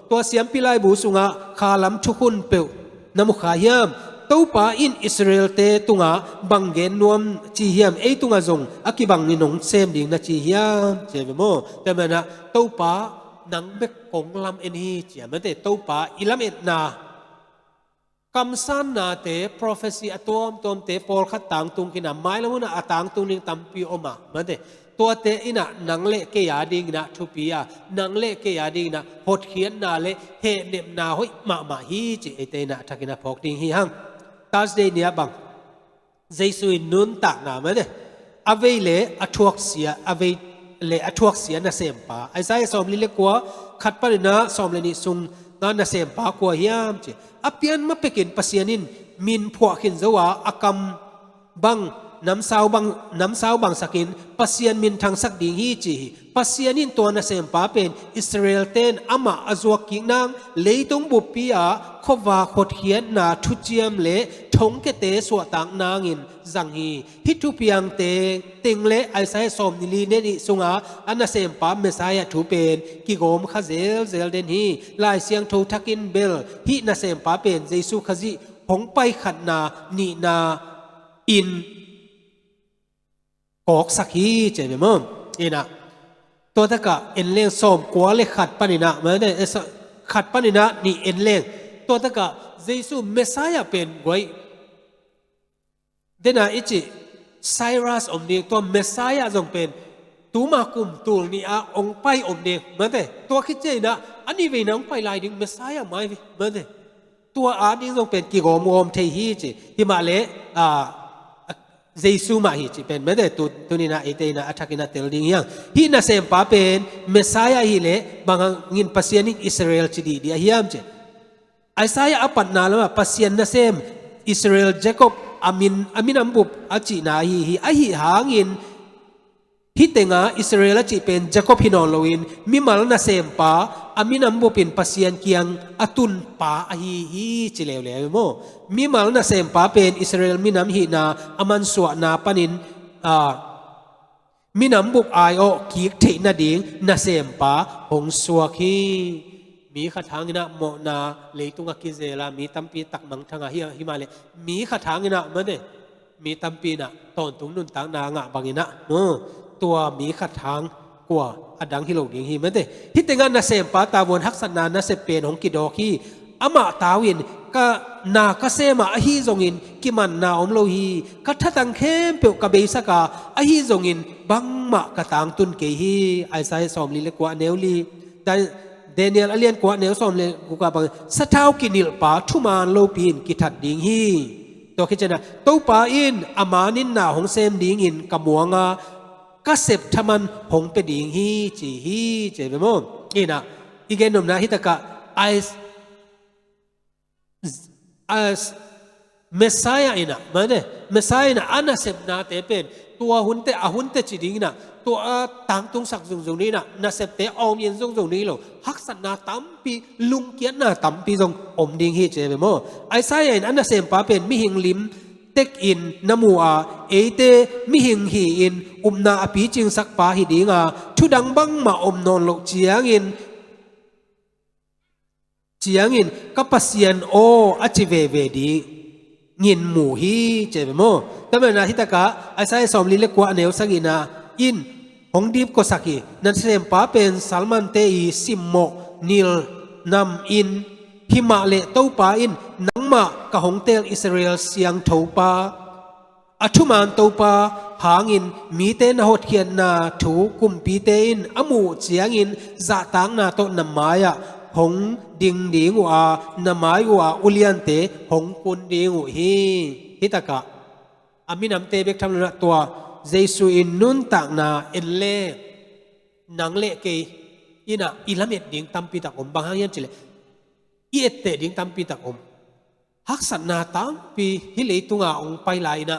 ตัวเสียมพิลายบูสุงะขาลำชุกุนเปิวน้ำมุขายามตัวป่าอินอิสราเอลเตตุงะบังเกนนวมจีเฮียมตุงะจงอากิบังนินงเซมดิ่งนะจีเฮียมเจมแต่เมื่อนะตัวป่านังเบกกงลำเอ็นฮีเจมันแต่ตัวป่าอิลำเอ็ดนากำสันนาเต prophecy อตัวมเตปอลขัดต่างตุงกินะไม่ละมุนะต่างตุงนิงตัมปีออกมามันแต่ตัวเตอินะนังเละเกียดิงนะทุปียนังเละเกียดิงนะหดเขียนนาเละเฮเนมนาหอยมาฮีจิเอเตนะทักกินะพอกดิงฮีฮังตาสเดเนียบังเจสุยนุนตักนามันเดอเวเลอทวกเสียอเวเลอทวกเสียนะเซมปาไอไซสอมลิเลกัวขัดปรินะสอมเลนิซุงงานนะเซมปากัวเฮียมจิอเปียนมาเปกินปัสยานินมินพวกขินจะว่าอากำบังน้ำสาวบางสักินปัสยานมินทางสักดิ่งฮีจีปัสยานินตัวน่ะเสมป้าเป็นอิสราเอลเตนอามาอจวกิงนางเลยตรงบุปผีอาขวาขดเขียนนาทุเจียมเละทงเกเตสวต่างนางอินจังฮีฮิทุเปียงเตติงเละไอไซสอมนิลีเนนิสุงาอันน่ะเสมป้าเมสายทุเป็นกิโกมขเซลเดนฮีลายเสียงทูทักินเบลฮิน่ะเสมป้าเป็นเยซูขจิ หงไปขัดนานีนาอินกอกสักฮีเจเบมนี่นะตัวตะกะเอ็นเลี้ยงส้มกัวเลยขัดปนินะเหมือนเนี่ยขัดปนินะนี่เอ็นเลี้ยงตัวตะกะเยซูเมสายาเป็นไว้เดน่าอิจิไซรัสอมเดียตัวเมสายาทรงเป็นตูมากุมตูนี่อาองไปอมเดียเหมือนเนี่ยตัวคิดเจนะอันนี้เวนังไปลายดิ้งเมสายาไม่เหมือนเนี่ยตัวอาดิ้งทรงเป็นกิโกมอมเทฮีจิฮิมาเลเยซูมาฮิจิเป็นเหมือนเนี่ยตัวนี้นะเอเตนะอัฐกินะเตลดิ้งยังฮิน่าเซมป้าเป็นเมสายาฮิเลบางงินปัสยานิอิสราเอลจิดีดีฮิยามเจไอซายาอปัตนาแล้วปัสยานนาเซมอิสราเอลเจคอบอามินอัมบุบอาจินาฮิไอฮิหางินฮิเตงาอิสราเอลจิเป็นเจคอบฮินอลโลวินมิมาลนาเซมปาอามินอัมบุเป็นปัสยานเกียงอตุนปาฮิจิเลวเลวโมมิมาลนาเซมปาเป็นอิสราเอลมินัมฮินาอามันสวนาปนินมินัมบุบไอโอกีกเทนาดิงนาเซมปาหงสวกีมีขัดทางนะโมนาเลยตุงกิเซลามีตัมปีตักมังทางฮิมาเลมีขัดทางนะมันเนี่ยมีตัมปีนะตอนตุงนุนต่างนางะบางนะตัวมีขัดทางกว่าอดังฮิโลดิงฮิมันเนี่ยฮิตงานนาเซมปาตาวนฮักษนานาเซเปนของกิดอคีอามาตาวินก็นากเซมาอฮีจงอินกิมันนาอมโลฮีกัทตังเข้มเปียวกะเบสกาอฮีจงอินบังมะกะตางตุนเกฮีไอไซสอมลีเลกว่าเนวลีแต่เดเนียลอเลียนกว่าเนวสอมเลกุกาบังสะเท้ากินิลปาทุมานโลปีนกิทัดดิงฮีตัวคิดนะตัวปาอินอามานินนาของเซมดิงอินกะมัวงากะเสพทมันหงไปดิงฮีจีฮีเจเบมนี่นะอีกแกนมนะฮิตะกะไอเมสไซอาอินะมันเนี่ยเมสไซอานะอันนั้นเสพนาเตเป็นตัวหุ่นเตอหุ่นเตจีดิงนะตัวต่างตรงสักตรงนี้นะนาเสพเตออมเย็นตรงนี้หรอฮักษณะตั้มปีลุงเกียรนาตั้มปีตรงอมดิงฮีเจเบมไอไซอานะอันนั้นเสพป้าเป็นมิหิงลิมเต็กอินน้ำมัวเอเตมิหิงฮีอินนาอภิจิงสักปาหิดิงาทุดังบังมาอมนอนโลกเจียงอินกับปัสยันโออจิเวเวดีงินหมู่ฮีเจเบโมแต่เมื่อนาทิตกะไอไซสอมลิเลกว่าเนวสักินาอินหงดีบก็สักินั่นเสมป้าเป็นซัลมันเตอีซิมโมนิลนำอินฮิมาเลเต้าป้าอินนังมากะหงเตลอิสราเอลเสียงเท้าป้าอัทุมานเต้าป้าหางอินมีเตนหดเขียนนาถูกุมปีเตอินอมูเสียงอินจะตังนาโตนำมายะหงดิงดิงว่านาไม้ว่าอุลียนเตหงกุนดิงฮิตากะอามินำเตเบกทำลตัวเยซูอินนุนต่างนาเอเล่นังเล่เกยอินะอิลามิดดิงตัมปีตักอมบางอย่างจิเลอีเอเตดิงตัมปีตักอมฮักษณะตัมปีฮิเลตุงาองไปลายนะ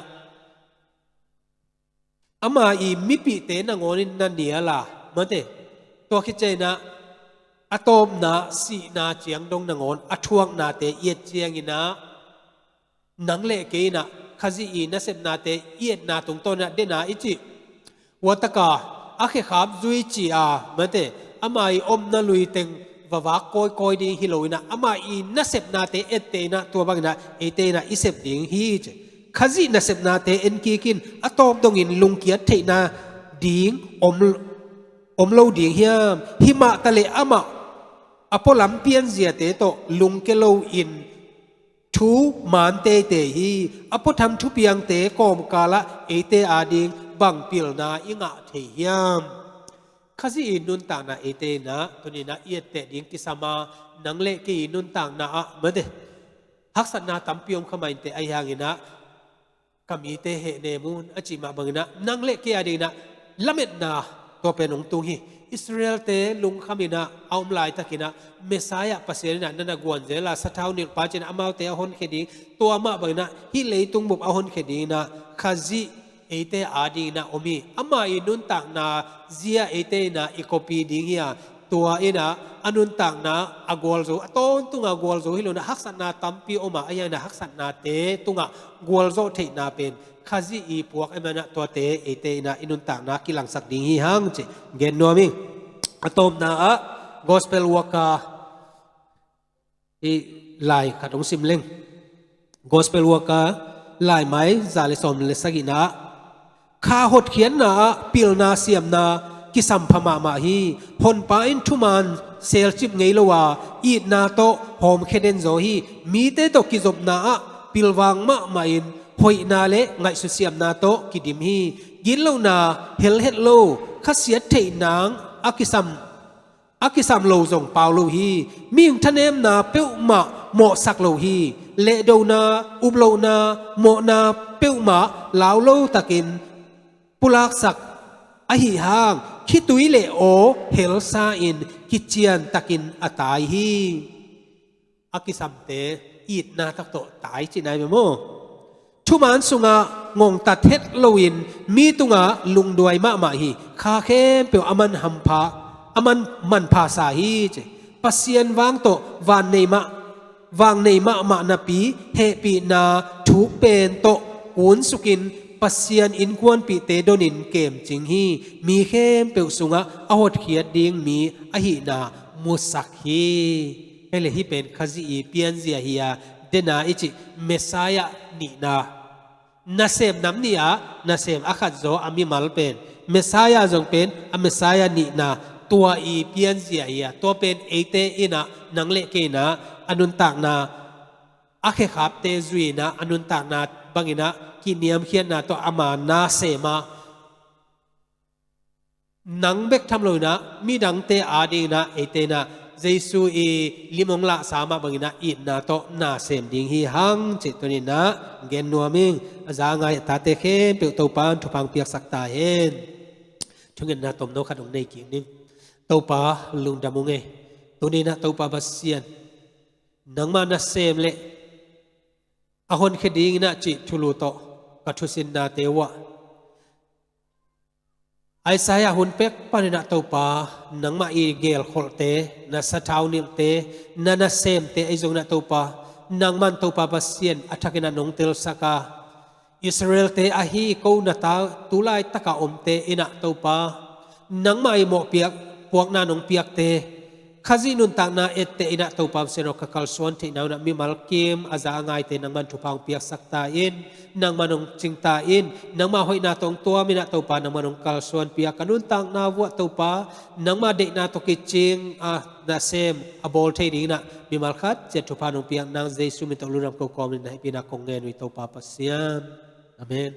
อามาอีมิปิเตนังอนินนันเดียล่ะมันเตตัวคิดใจนะอะตอมนาสีนาเจียงดงนงอนอะทวงนาเตเอียดเจียงอินะนังเล่เกยนะขจีอีนะเสพนาเตเอียดนาตรงต้นนะเดนาอิจิวัตกาอะเคขับจุยจีอาเมื่อเตอามาอีอมนาลุยเต็งวากคอยดีฮิโลนะอามาอีนะเสพนาเตเอเตนะตัวบางนะเอเตนะอิเสพดิงฮีเจขจีนะเสพนาเตเอ็นกีกินอะตอมดงอินลุงเกียรเทนาดิงอมโลดิงเฮียมหิมะทะเลอามาอพอลำเปียนเสียเตโตลุงเกโลอินทูมานเตเตฮีอพอทำทุเปียงเตกอมกาละเอเตอาดิงบังปิลนาอิงะเทียมข้าสิอินุนต่างนาเอเตนะตัวนี้นะเอียดเตดิงกิสมานังเละกีนุนต่างนาอะเมื่อเดฮักษณะตัมปิยมขมาอินเตไอฮังอินะกามีเตเหเนมูนอจิมาบังนะนังเละกีอาดิงนะละเม็ดนาตัวเป็นองตุงฮีอิสราเอลเตลุงขมินะเอามลายตะกินะเมสายะปัสเซนะนันกวนเจลาสะท้าวนิลปาจินะอมาเตอหนเขดีตัวมาบังนะฮิเลตุงบุบอหนเขดีนะขจิเอเตอาดีนะอมีอามาอินุนต่างนาเซียเอเตนะอีโคปีดิงเฮียตัวเอนะอนุนต่างนาอากวลโซต้นตุงอากวลโซฮิโลนะฮักษณะตัมปีอมาอายนะฮักษณะเตตุงอกวลโซเทนาเป็นข้าจีอีพวกไอ้มันตัวเตเอเตนะอินุนต่างนากิลังสักดิงฮีฮังเจเกนโนมิงอตอมนาอะกอสเปลวกาอีไลขัดองซิมเลง gospel worker หลายไม้จาเลสอมเลสกินะข้าหดเขียนนาปิลนาเสียมนากิสัมพมามาฮีพนปาอินทุมันเซลจิบไงลวาอีดนาโตโฮมเคเดนโซฮีมีเตโตกิจบนาปิลวังมามาอินหอยนาเลไงสุเสียมนาโตกิดิมฮียินโลนาเฮลเฮดโลข้าเสียเทนางอากิสัมโลจงเปาโลฮีมีงทะเนมนาเปียวมาโมสักโลฮีเลโดนาอุบโลนาโมนาเปียวมาลาวโลตะกินปุลักสักอหิหางคิตุยเลโอเฮลซาอินกิเจียนตะกินอตายฮีอากิสัมเตอีดนาตักโตตายจินายเมโมทุมันสุงางงตัดเทศโลวินมีตุงาลุงด้วยมะมาฮีคาเข้มเปียวอมันหัมพาอมันภาษาฮีเจปัสเซียนวางโตวางในมะมานาปีเฮปีนาถูกเป็นโตกุนสุกินปัสเซียนอินควนปีเตโดนินเกมจิงฮีมีเข้มเปียวสุงาอหดเขียดดิงมีอหินามุสักฮีเฮเลฮีเป็นคาซีอีเปียนเซียฮียเดนาอิจิเมสายะนีนานาเซมน้ำนี่นาเซมอาคัดโซอามิมัลเป็นเมสายะจงเป็นอเมสายะนีนาตัวอีเปียนเสียอีตัวเป็นเอเตอินะนังเละเกนะอนุนตากนาอาเคขับเตจุยนะอนุนตากนาบังอินะกินเนียมเขียนนะตัวอามานาเสมานังเบกทำเลยนะมีดังเตอาดีนะเอเตนะเจสุอีลิมงละสามาบังอินะอินะโตนาเสมดิงฮีหังจิตตัวนี้นะเกนนัวมิงอาจารย์ไงตาเตเข้มเปียวตัวปานทุพังเปียกสักตาเห็นทุกเงินนะตมโนขัดองในกิ่งนิ่มตัวปาลุงดำมงเอตัวนี้นะตัวปาบัสเซียนนังมานะเซมเลอาหอนคดีนะจิทุลุโตกัทุสินนาเตวะไอสายหุ่นเป็กปานินะตัวปานังมาอีเกลโคลเตนะสะท้าวนิมเตนะเซมเตไอจงนะตัวปานังมันตัวปาบัสเซียนอัฐกินะนงเตลสกาอิสราเอลเตอาฮีกูนะตาตุไลตะกะอมเตอินะตัวปานังมาอีโมเปียกพวกนานงเปียกเตขจินุนต่างนาเอตเตอินะตัวปามเซโนกคัลสวนที่นาวนะมีมัลกิมอาจางไงเตนังมันทุพังเปียกสักตาอินนังมันงจิงตาอินนังมาหอยนาตรงตัวมีนาตัวปานังมันงคัลสวนเปียกกันุนต่างนาวัวตัวปานังมาเด็กนาตกิจิงนาเซมอบอลเทดีนะมีมัลคัดเจ็ดทุพังงเปียกนางเจสุมิตอลุรัมโกกอมินให้ปีนักคงเงินวิตัวปาปัสยามอาเมน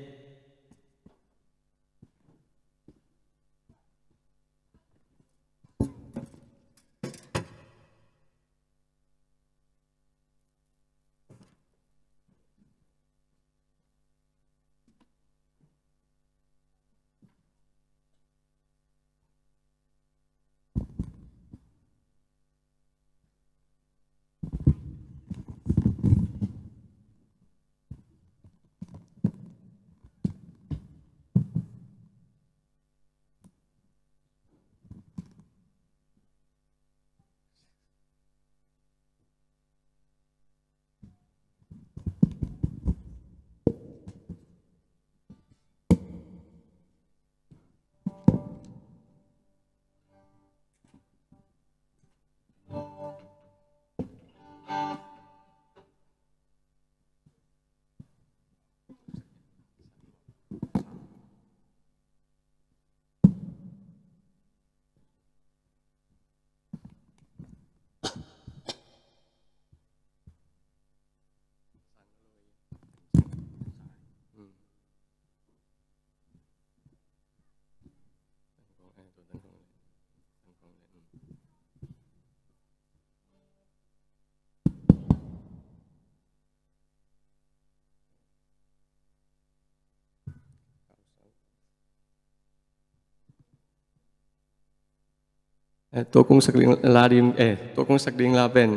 ตัวกงสักดิงลาดิมตัวกงสักดิงลาเป็น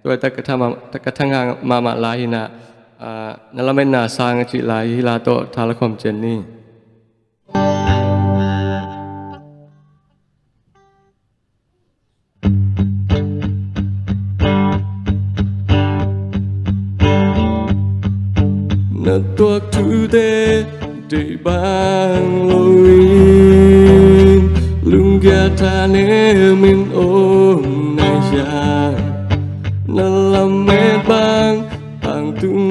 ตัวตะกะทางมาลาหินะนั่นละเป็นนาสางจิลาหิลาโตทาละคอมเจนนี่นัดตัวทุเดได้บางลอยลุงแกทาเนมินโอนายานั่นละเมบางตุง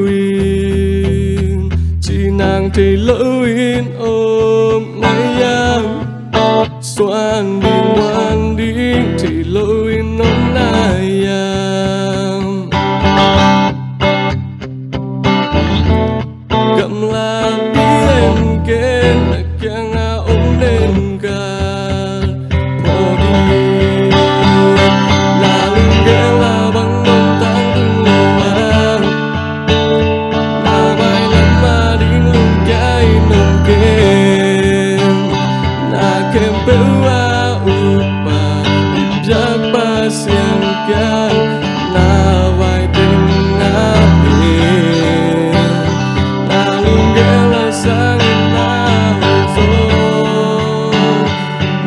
in chỉ nàng thì lỡ in ôm ngày yang xoan đi ngoan đi thì lỡ in nón nay yang cầm la biến kén keng a ôm lên cả bỏ đi là lưng ghé là bằng đông tan từng lâu là bài lắm mà đi lưng cái nồng kén là kem béo a upa jak ba siang kya na vai tình na biển na lưng ghé là sang na zo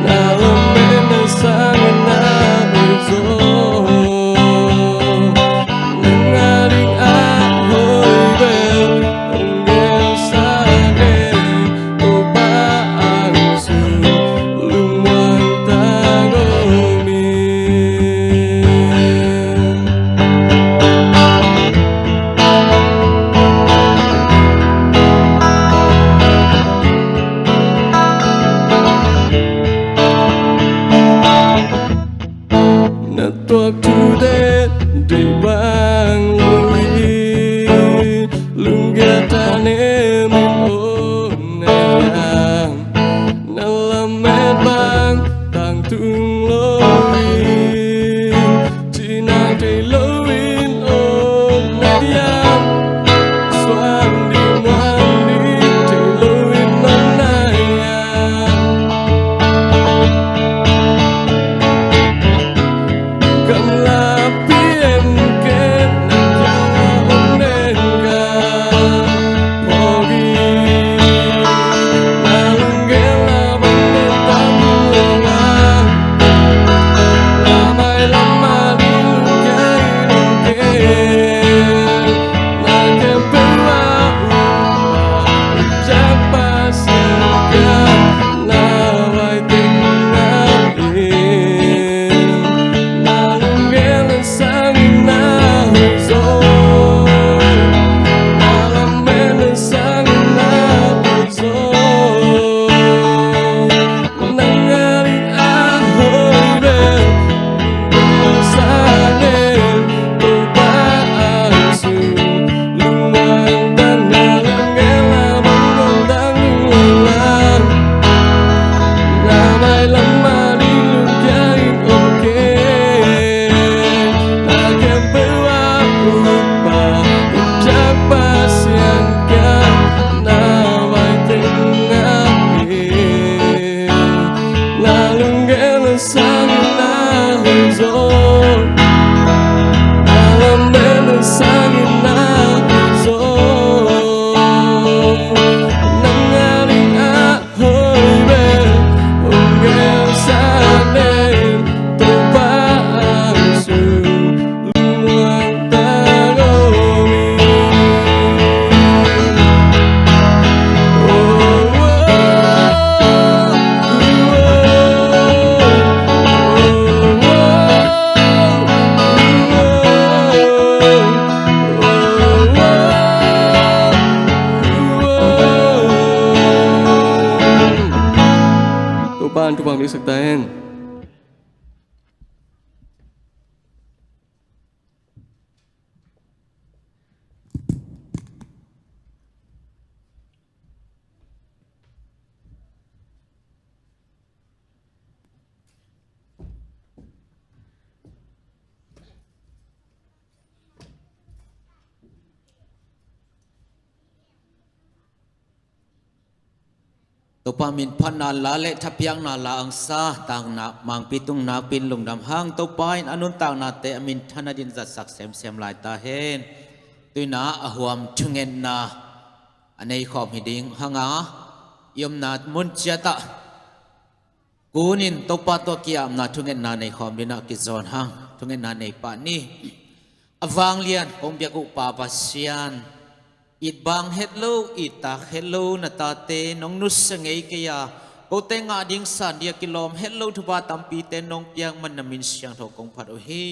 na lâm bên là sang na zo nâng a đinh a hơi về ghé xa đê tô ba an su lưng ngoan ta gô mi na tuak thu de de bang lui lung ga ta ne min ôm na na lam me bang tang tung loi chỉ nàng thì loi ôm na yang xoan đi ngoan đi thì loi non na yang cầm la biến kết nặng theo ôm lên cả bỏ đi là lưng ghé là bằng nền tảng lưng là mai lắm mà đi lưng cái nồng kén là kem béo a chắc ba siang kya là vai tình na biển na lưng ghé là sang na zo na làm mẹ là sang na zo nắng a đi a hơi về xa đêm tô ba an su lưng ngoan đang na lưng ghé là bằng đông đang lưng là mai lắm mà đi lưng cái ok là kem béo a upa chắc ba siang kya na vai tình a biển là lưng ghé là sang na zo na làm mẹ là sang na zo nắng a đi a hơi về ôm ghé xa đêm tô ba an su lưng ngoan ta gô mi tô ban tu bằng đi sực tênตัวปามินพันนาลาเละทับยังนาลาอังซาต่างนามังปิตุงนาปินลงดำห้างตัวปายอนุนต่างนาเตอมินธนดินจัดสักเสียมลายตาเห็นตุยนาอหวมชุงเงินนาอันในขอบหิดิงหางายมนามุนเจตะกูนินตัวปาตัวกียมนาชุงเงินนาในขอบดินากิจอนหางชุงเงินนาในป่านี้อวางเลียนคงเบียกุปาปัสยานอิดบางเฮดโลอิดตาเฮดโลนาตาเตน้องนุสเงยกยาโกเตงาดิงสันเดียกิลอมเฮดโลทุบาตัมปีเตน้องเปียงมันนามินเสียงทอกงพัดโอฮี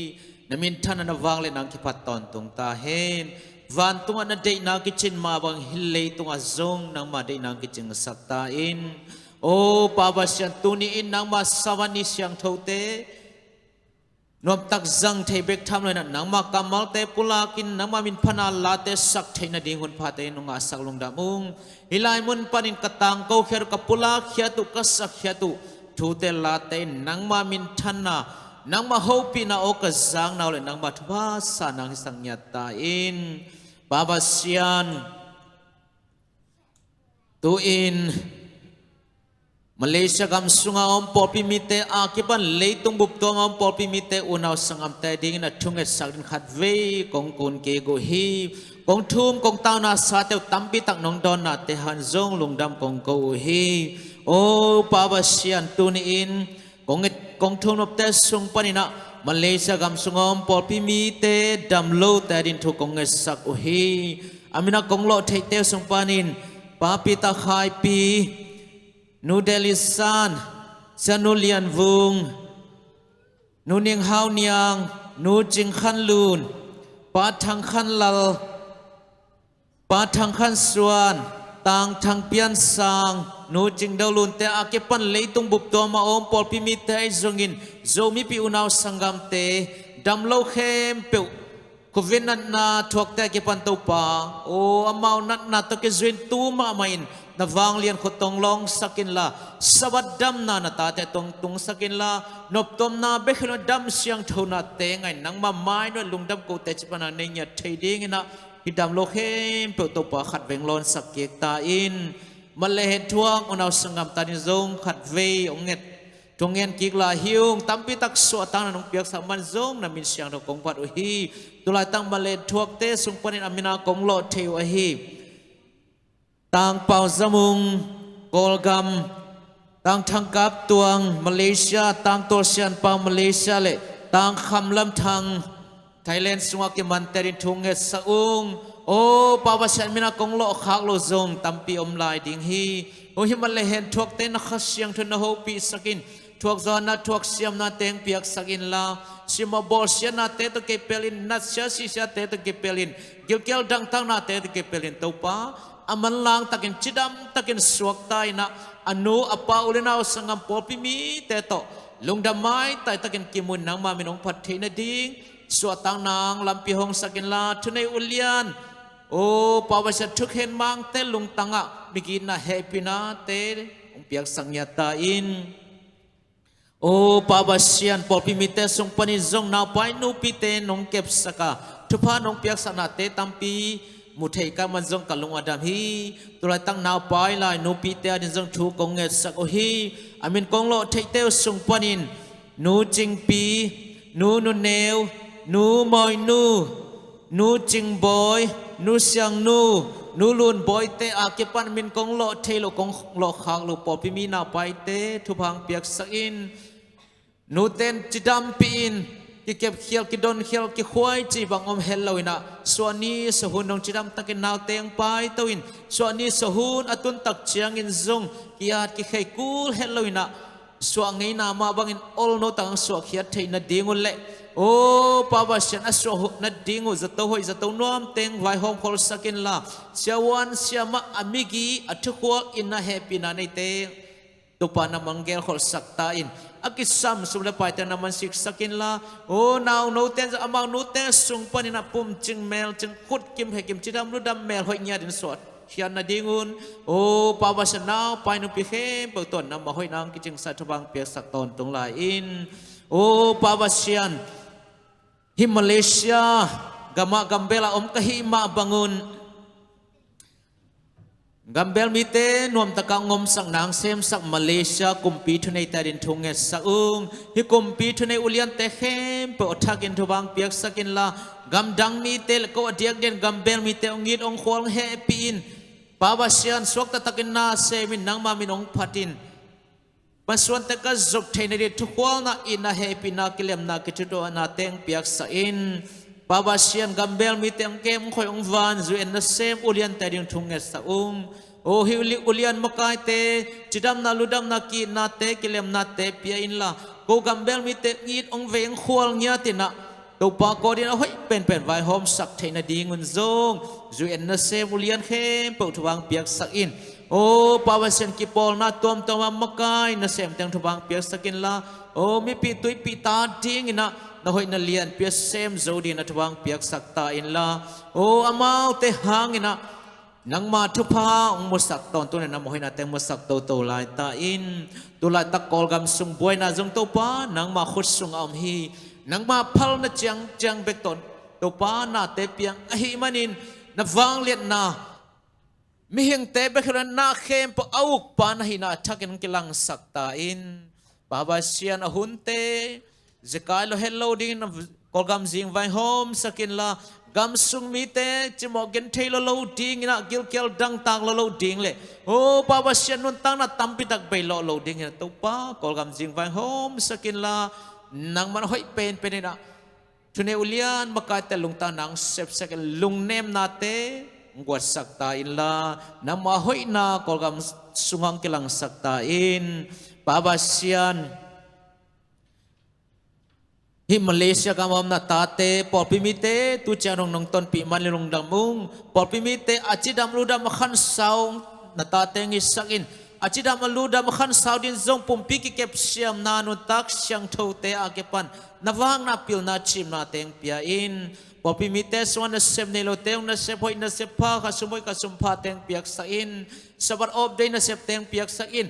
นามินท่านนวางเลนังคิพัดตอนตรงตาเฮน van tunga na day na kitchen mabang hilay tunga zong nang ma day na kitchen saktain o pabasyan tuniin nang masawani siyang thote nom tak zang thei bek tham le na nang ma kamal te pulakin nang ma min phana la te sak thei na ding hun pha te nunga sak long da mung hilai mun panin katang ko kher ka pula khya tu ka sak khya tu thu te la te nang ma min thana nang ma hopi na o ka zang na le nang ma thwa sa nang sang nya ta in babasyan tu in Malaysia gam sunga om popi mite akipan leitung buptom om popi mite unaw sangam te ding na thunget sakdin khat ve kong kun ke go hi kong thum kong taw na sa te tampi tak nong don na te han zong lungdam kong go hi o pabasyan tuni in kong thum nop te sung panina Malaysia gam sunga om popi mite dam lo te din thu kong sak o hi amina kong lo thei te sung panin papi ta khai pi nu Delhi san sanu lian vung nu ning hao niang nu jing khan lun pa thang khan lal pa thang khan suan tang thang pian sang nu jing dau lun te ake pan leitung bup to ma om pol pi mi te zongin zo mi pi unaw sangam te dam lo khem pe ko venat na thok te ke pan to pa o amau nat na to ke zin tu ma main na vang lian khotong long sakin la sabat dam na na ta te tong tung sakin la nop tom na be khlo dam siang thona te ngai nang ma mai no lungdam ko te chipana ne nya thading na hi dam lo khem pe to pa khat veng lon sak ke ta in male he thuang onaw sangam ta ni zong khat ve onget tungen kik la hiung tampi tak so tang na nong piak sa man zong na min siang no kong pat o hi tulai tang male thuak te sung panin amina kong lo theu a hi tang pau zamung kolgam tang thangkap tuang Malaysia tang torsian pa Malaysia le tang khamlam thang Thailand sunga ke manterin thunge saung o pawasan mina konglo khak lo zong tampi omlai ding hi o himale hen thuak te na khasyang thun na ho pi sakin thuak zon na thuak siam na teng piak sakin la sima bol sia na te to ke pelin na sia si sia te to ke pelin gilkel dang tang na te to ke pelin to pa aman lang takin chidam takin suak tai na anu apa ulinaw sangam popi mi teto lungdamai tai takin kimun nang ma minong phathi na ding suatang nang lampi hong sakin la thunai ulian o pawasa thukhen mang te lungtanga bigin na happy na te ong piak sangya ta in o pawasian popi mi te sung pani zong na pai nu pi te nong kep saka thupa nong piak sana te tampi mu thei ka man zong kalung adam hi tulai tang naw pai lai nu pi te din zong thu kong nge sak o hi amin kong lo thei te sung panin nu jing pi nu neu nu moi nu jing boy nu siang nu lun boy te a ke pan min kong lo thei lo kong lo khang lo po pi mi na pai te thu phang piak sak in nu ten chidam pi in ki kep khial ki don khial ki khwai chi bang om helloina swani sahun nong chidam takin naw teng pai toin swani sahun atun tak chiang in zong kiat ki khai kul helloina swa ngei na ma bangin ol no tang swa khiat thei na dingun le o pawasian aswa na dingu zato hoi zato nuam teng vai hom khol sakin la siawan siama amigi athukwal in na happy na nei te tupa na manggel khol sakta in akisam sumla paita naman sik sakin la o now no ten amang no ten sung panina pum ching mel ching khut kim he kim chidam lu dam mel hoi nya din sot hian na dingun o pawasan now painu pi khem pe ton na ma hoi nang ki ching sa thawang pe sak ton tung lai in o pawasian hi Malaysia gama gambela om ka hi ma bangun gambel mite nuam taka ngom sang nang sem sak Malaysia kumpi thunei tarin thunge saung hi kumpi thunei ulian te khem pe othakin thubang piak sakin la gamdang mi tel ko adiak den gambel mite ongit ong khol happy in pawasian swak ta takin na semin nang ma min ong phatin paswan te ka zok theina ri thukwal na in na happy na kilem na kichudo na teng piak sa in pawasian gambel mi teng kem khoi ong van zu en na sem ulian ta ding thunge sa o hi ulian makai te chidam na ludam na ki na te kilem na te pia in la ko gambel mi te ngit ong veng khwal nya ti na ตัวปากอดีนะเฮ้ยเป็นไวหอมสักเทนดีเงินซงจูเอ็นนาเซบุเลียนเข้มเปิดทวางเปียกสักอินโอ้ปาวเซนกิปอลนาตัวมามักไกนาเซมเตียงทวางเปียกสักอินละโอ้มีปีตุยปีตาดิ้งนะนาเฮ้ยนาเลียนเปียกเซมโจดีนาทวางเปียกสักตาอินละโอ้อามาเตหางอินะนังมาทุพาองมุสักตอนตัวนั้นนะมหินาเตงมุสักโตลายตาอินตัวลายตะกอลกำสุงบวยนาจงตัวป้านังมาขุดสุงอมฮีนังมาพัลนาจังเบกตนตัวป้านาเตเปียงอหิมันินนาวังเลียนนามิหิงเตเบกรันนาเข้มปะอาวุกปานาหินาทักกันกิลังสักตาอินบาบาเชียนอหุนเตเจกายโลเฮลโลดิ้งนากอลกำจิงไวโฮมสักินลากำสุงมีเตจิมอกันเทลโลดิ้งนะกิลเกลดังตังโลดิ้งเลยโอ้บาบาเชียนนุนตังนะตัมปิตักเบลโลดิ้งนะตัวป้ากอลกำจิงไวโฮมสักินลานางมันห้อยเป็นนะทุนเออุเลียนมาไกแต่ลุงตานางเซฟสักลุงเนมนาเตงวดสักตาอินลานำมาห้อยนากอลกำสุงังกิลังสักตาอินบาบาเชียนฮิมาเลเซียกำลังนาตาเตปอลพิมิเตตุจารองต้นปีมันลงดังมุงปอลพิมิเตอาจิดามลูดามขันสาวนาตาเตงิสักอินอาจิดามลูดามขันสาวดินซงปุ่มปีกิเก็บเสียมนานุตักเสียงโทเตอาเก็ปันนวางนาปิลนาชิมนาเตงเปียอินปอลพิมิเตสวนนาเซมเนโลเตงนาเซพอยนาเซพาขัสมวยขัสมพาเตงเปียกสักอินสบัดอบเดนาเซเตงเปียกสักอิน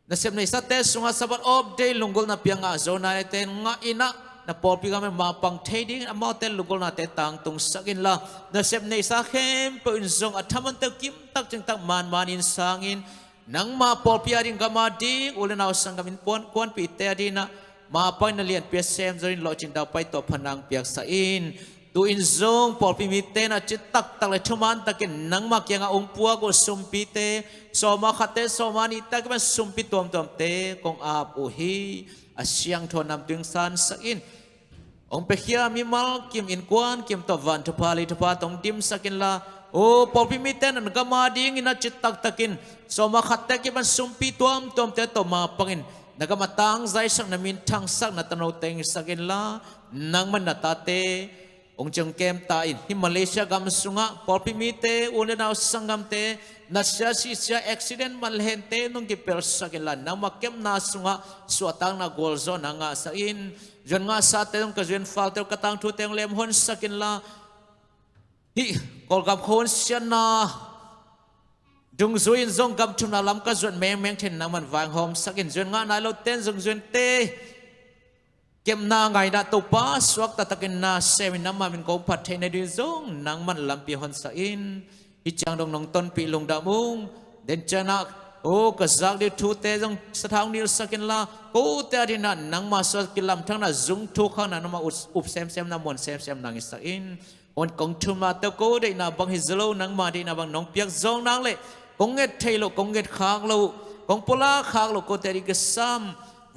นาเซมในสัตเตสุงาสบัดอบเดลุงกลนาเปียงอาโซนาเตงงาอินะna pol pi kami mapang trading amao tel lugol na te tang tung sakin la na sep nei sa khem po in zong athaman te kim tak jeng tak manin sangin nang ma pol pi ading gama ding ulen aw sang gamin pon pi te adina ma pai na lian pi sem zorin lo chin daw pai to phanang piak sa in tu in zong pol pi mi te na chit tak tak le thuman takin nang ma kyanga ong puwa ko sum pi te so ma khate so ma ni tak ma sum pi tom te kong ap u hi asyang thon nam ting san sa inองเปขียมีมัลกิมอินกวนกิมตวันทุพาลิทุพาตองดิมสักินลาโอ้ปอพิมิเตนันกามาดิ้งอินาจิตตักตักินสมาขัดแต่กิมันสุมปีตัวมเตตมาปังอินนักมาตังใจสักนามินทางสักนาตโนเตงสักินลานังมันนาตาเตองจังเกมตาอินที่มาเลเซียกำสุงะปอพิมิเตอุเลนาวสังกัมเตนัชยาสิเสียอุบิเหตุมาเลนเตนงกิเปลสักินลานังมาเกมนาสุงะสวตังนาโกลโซนังอาสักินจนงาสาเตงกระเจนฟัลเตงกระตังทุเตงเลมฮอนสักินลาฮิกอลกับคนเสียนาจงจุยนจงกับชุนนาลำกระจวนแมงเทนน้ำมันวางหอมสักินจนงานายเราเต้นจงจวนเตเก็บนาไงนะตัวป้าสวกตะตะกินนาเซมินน้ำมันกองผัดเทนในดิจงนังมันลำปีฮอนสักินฮิจังดงนงต้นปีลงดามุงเดนจานักโอ้กษักดิทุเตจงสถานนิลสักินลากูเตอดินันนังมาสกิลำทั้งนั้นจุงทุกข้างนั้นมาอุบเซมน้ำมันเซมนังอิสักินวันกงทุมาเตกูได้นาบังฮิซโลนังมาได้นาบังน้องเปียกจงนังเลยกงเงตเทโลกงเงตขากโลกงปลาขากโลกูเตริกซัม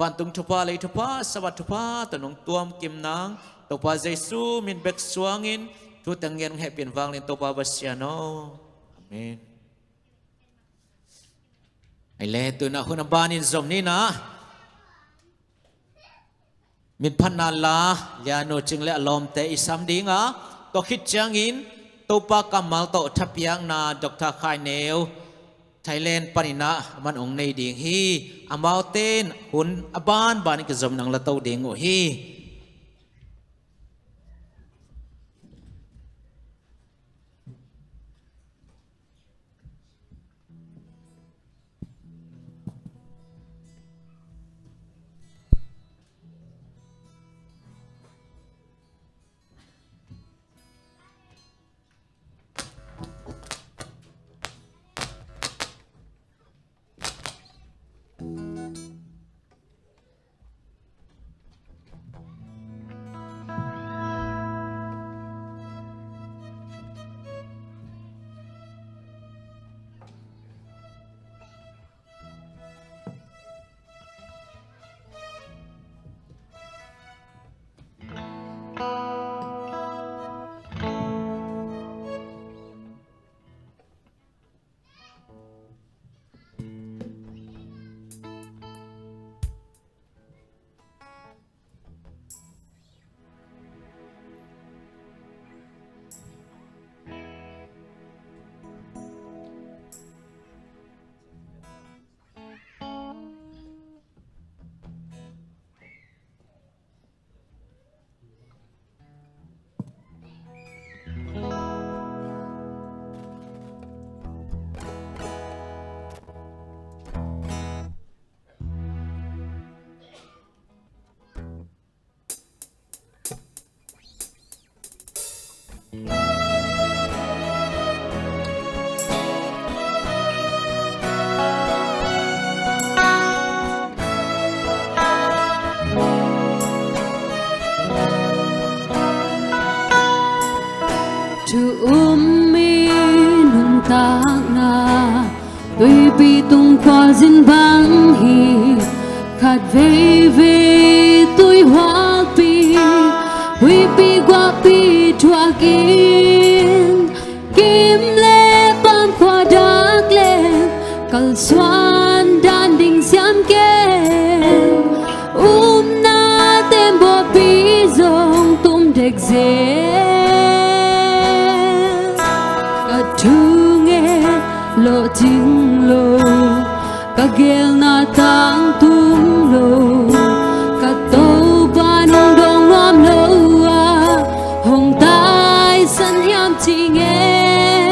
วันตุงทุพาเลยทุพาสวัสทุพาตนงตัวมกิมนางตัวปาเจซูมินเบกสวงินทุตังเงินให้เปลี่ยนวางเลนตัวปาบัสยาโนอาเมนไอเล่ตัวน่ะคนบ้านินสมนี่นะมินพันนาลายาโนจึงเละลมเตอิสามดิ้งอ่ะตัวคิดจังอินตัวปากำมัลโตทับยังนาดอกทาคายเนวไทยแลนด์ปนินะมันองในดิ่งฮีอามาวเตนหุ่นอบานบานิกจมนังละเต้าดิ่งโอฮี Chu mi nung tak na tôi bị tung qua dinh vắng hi khát về về tôi hoa pi huy pi qua pi chua kín kim lệ bám qua đắc lệ cල් xoan đan đình xiêm kê na tem bo pi dòng tum đek dê thu nghe lộ chính lộ cả ghel na tang tung lộ cả tàu ban đông ngom lộ hồng tai sân hiam chỉ nghe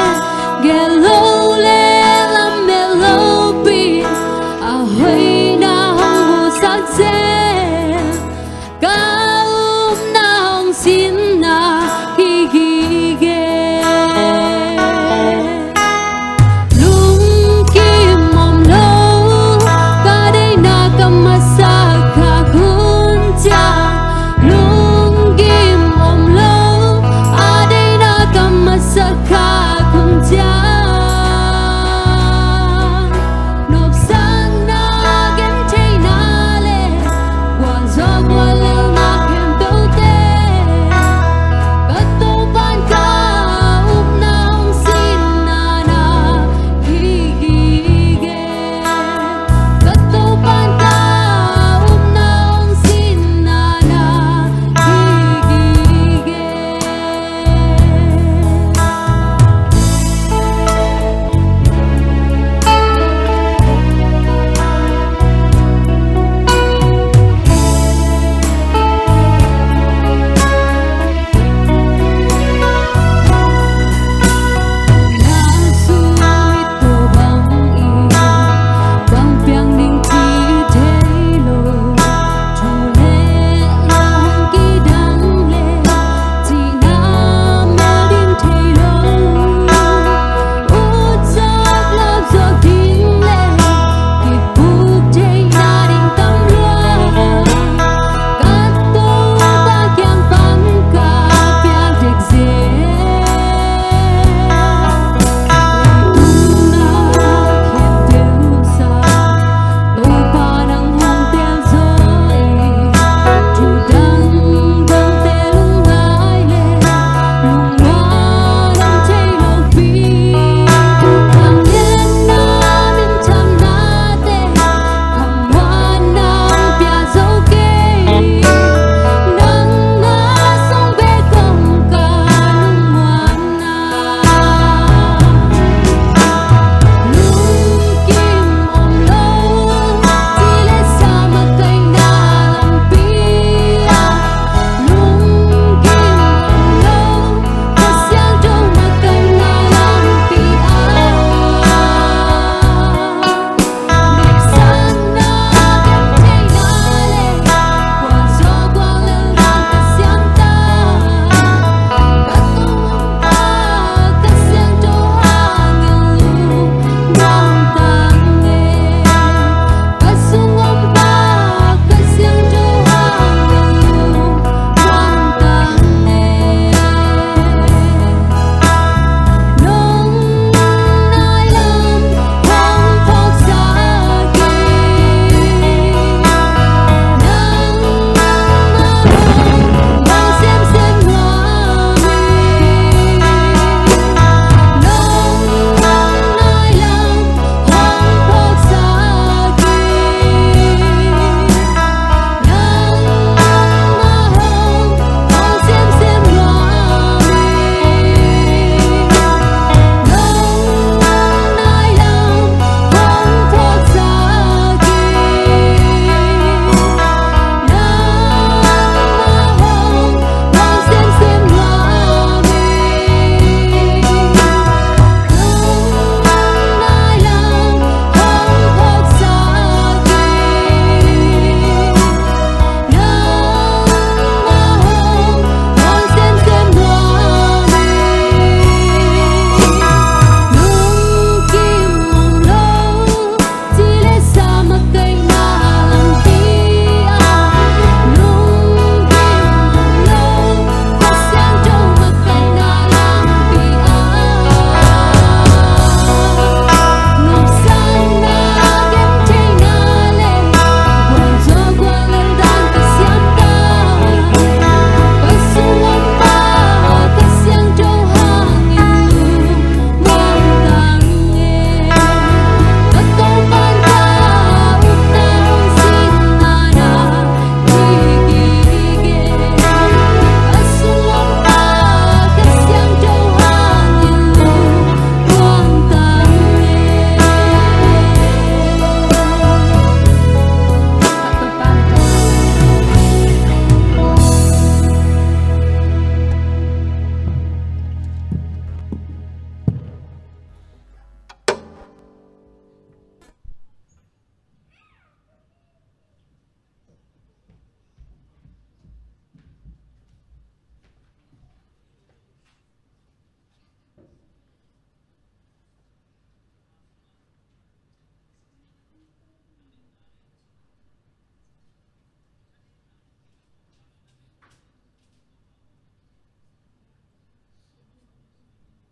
ghel lâu lê làm mẹ lâu pi hơi na hồng hồ sắc dê cả na hồng xin na hi hi ghê Sa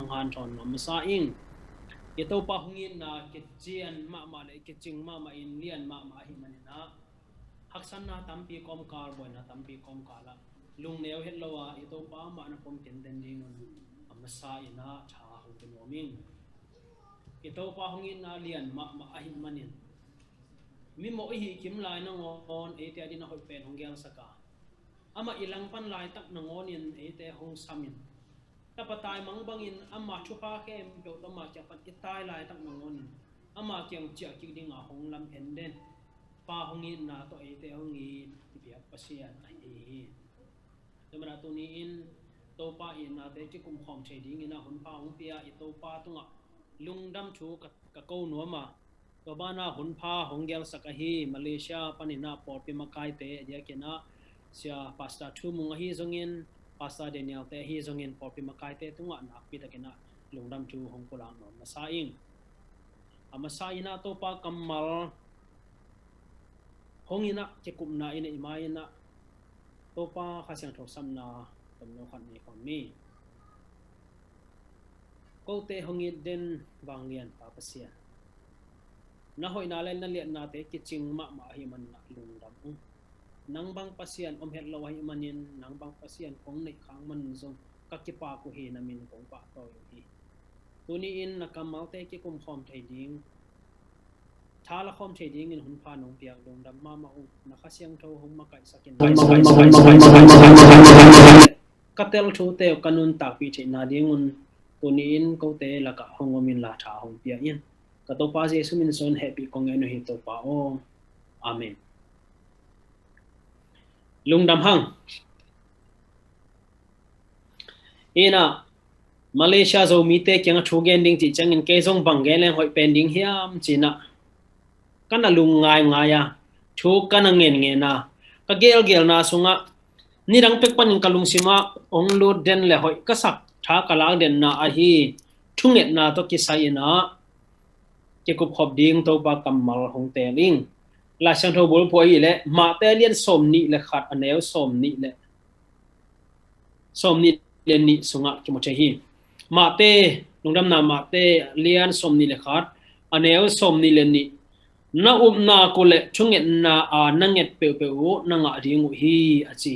han thon nom sa ing ito pa hungin na kitjian ma le kitjing ma in lian ma hi manina haksan na tampi kom kar boy na tampi kom kala lung neo het lowa ito pa ma na pom ten ten ding amasa ina tha hu pen oming ito pa hungin na lian ma hi manin mi mo hi kim lai na ngon e te adina hoi pen hongyang saka ama ilang pan lai tak na ngonin e te hong samin tapatai mangbangin ama chupa kem do tama chapat itai lai tak na ngonin ama kyang chia ki ding a hong lam en den pa hongin na to e te hongi biak pasian ai hi temana tu ni in to pa in na te chi kum khom che ding ina hun pa hong pia i to pa tunga lungdam chu ka ko no ma to bana hun pha hongyang sakahi Malaysia panina por pi makai te dia kena sia pasta thu mung hi zongin pasta Daniel te hi zongin por pi makai te tunga na pi ta kena lungdam chu hong pulang no masaing amasaina to pa kamal hongina che kumna ina imaina to pa khasyang tho samna tamno khan ni kon mi ko te hongit den wanglian pa pasia na hoi na len na lian na te kiching ma hi man na lungdam nang bang pasian om het lawa hi manin nang bang pasian kong nei khang man zong kakipa ko hi na min kong pa to hi tuni in nakamal te ki kum khom thai ding thala khom thai ding in hun pha nong piak lungdam ma na khasyang tho hong ma kai sakin katel thu te kanun ta pi che na ding un tuni in ko te la ka hongomin la tha hong pia in ka to pa jesu min son happy kong eno hi to pa o amen lungdam hang ina Malaysia zo mi te kyang thu gen ding chi changin ke zong bang gen leng hoi pen ding hiam china kana lung ngai ngaya thu kana ngen na ka gel na sunga ni rang pek pan kalung sima ong lu den le hoi ka sak tha kalang den na a hi thunget na to ki sai na ke kup khop ding to ba kamal hong te ling la sang tho bol poi le ma te lian som ni le khat anel som ni le ni sunga ki mo che hi ma te lungdam na ma te lian som ni le khat anel som ni le ni na na ko le chunget na a nanget pe u na nga ring u hi a chi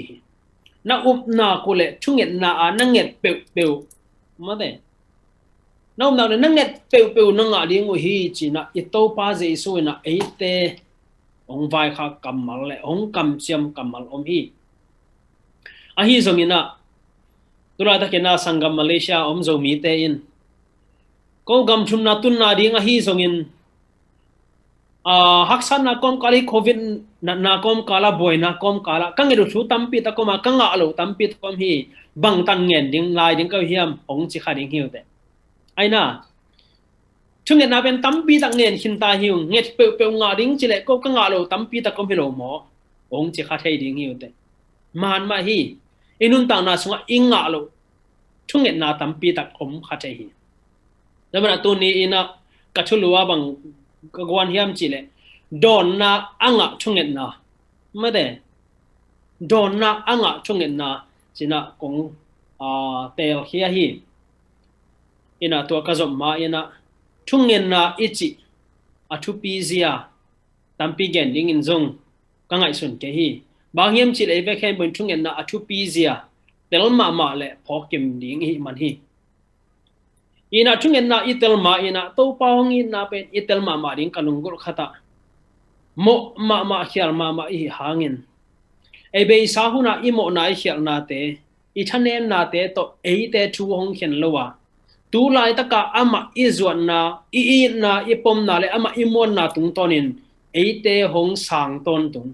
na na ko le chunget na a nanget pe ma de na le nanget pe na nga ring u hi chi na ito pa jesu na e te ong vai kha kamal le ong kam chiam kamal om hi a hi zongina tura ta kena sangam Malaysia om zo mi te in ko gam thum na tun na ding a hi zongin haksan na kom kali covid na kom kala boy na kom kala kangiru thu tampi ta koma kanga alo tampi kom hi bang tan ngen ding lai ding ka hiam ong chi kha ding hiu te aina chung na ben tampi ta ngen hin ta hiu nget pe nga ding chi le ko kanga alo tampi ta kom hi lo mo ong chi kha thei ding hiu te man ma hi inun ta na sunga inga alo chung na tampi ta kom kha thei hi damana tu ni ina ka thuluwa bang kagwan hiam chi le don na anga chunget na ma de don na anga chunget na china kong tel khia hi ina to ka zom ma ina chungen na ichi athu pi zia tampi gen ding in zong ka ngai sun ke hi bang hiam chi le ve khen bun chungen na athu pi zia tel ma le phokim ding hi man hi ina chungen na itel ma ina to paong ina pen itel ma ding kalung gol khata mo ma khial ma i hangin e be sa huna i mo na i khial na te i thanen na te to e te thu hong khen lowa tu lai ta ka ama i zuan na i na i pom na le ama i mon na tung tonin e te hong sang ton tung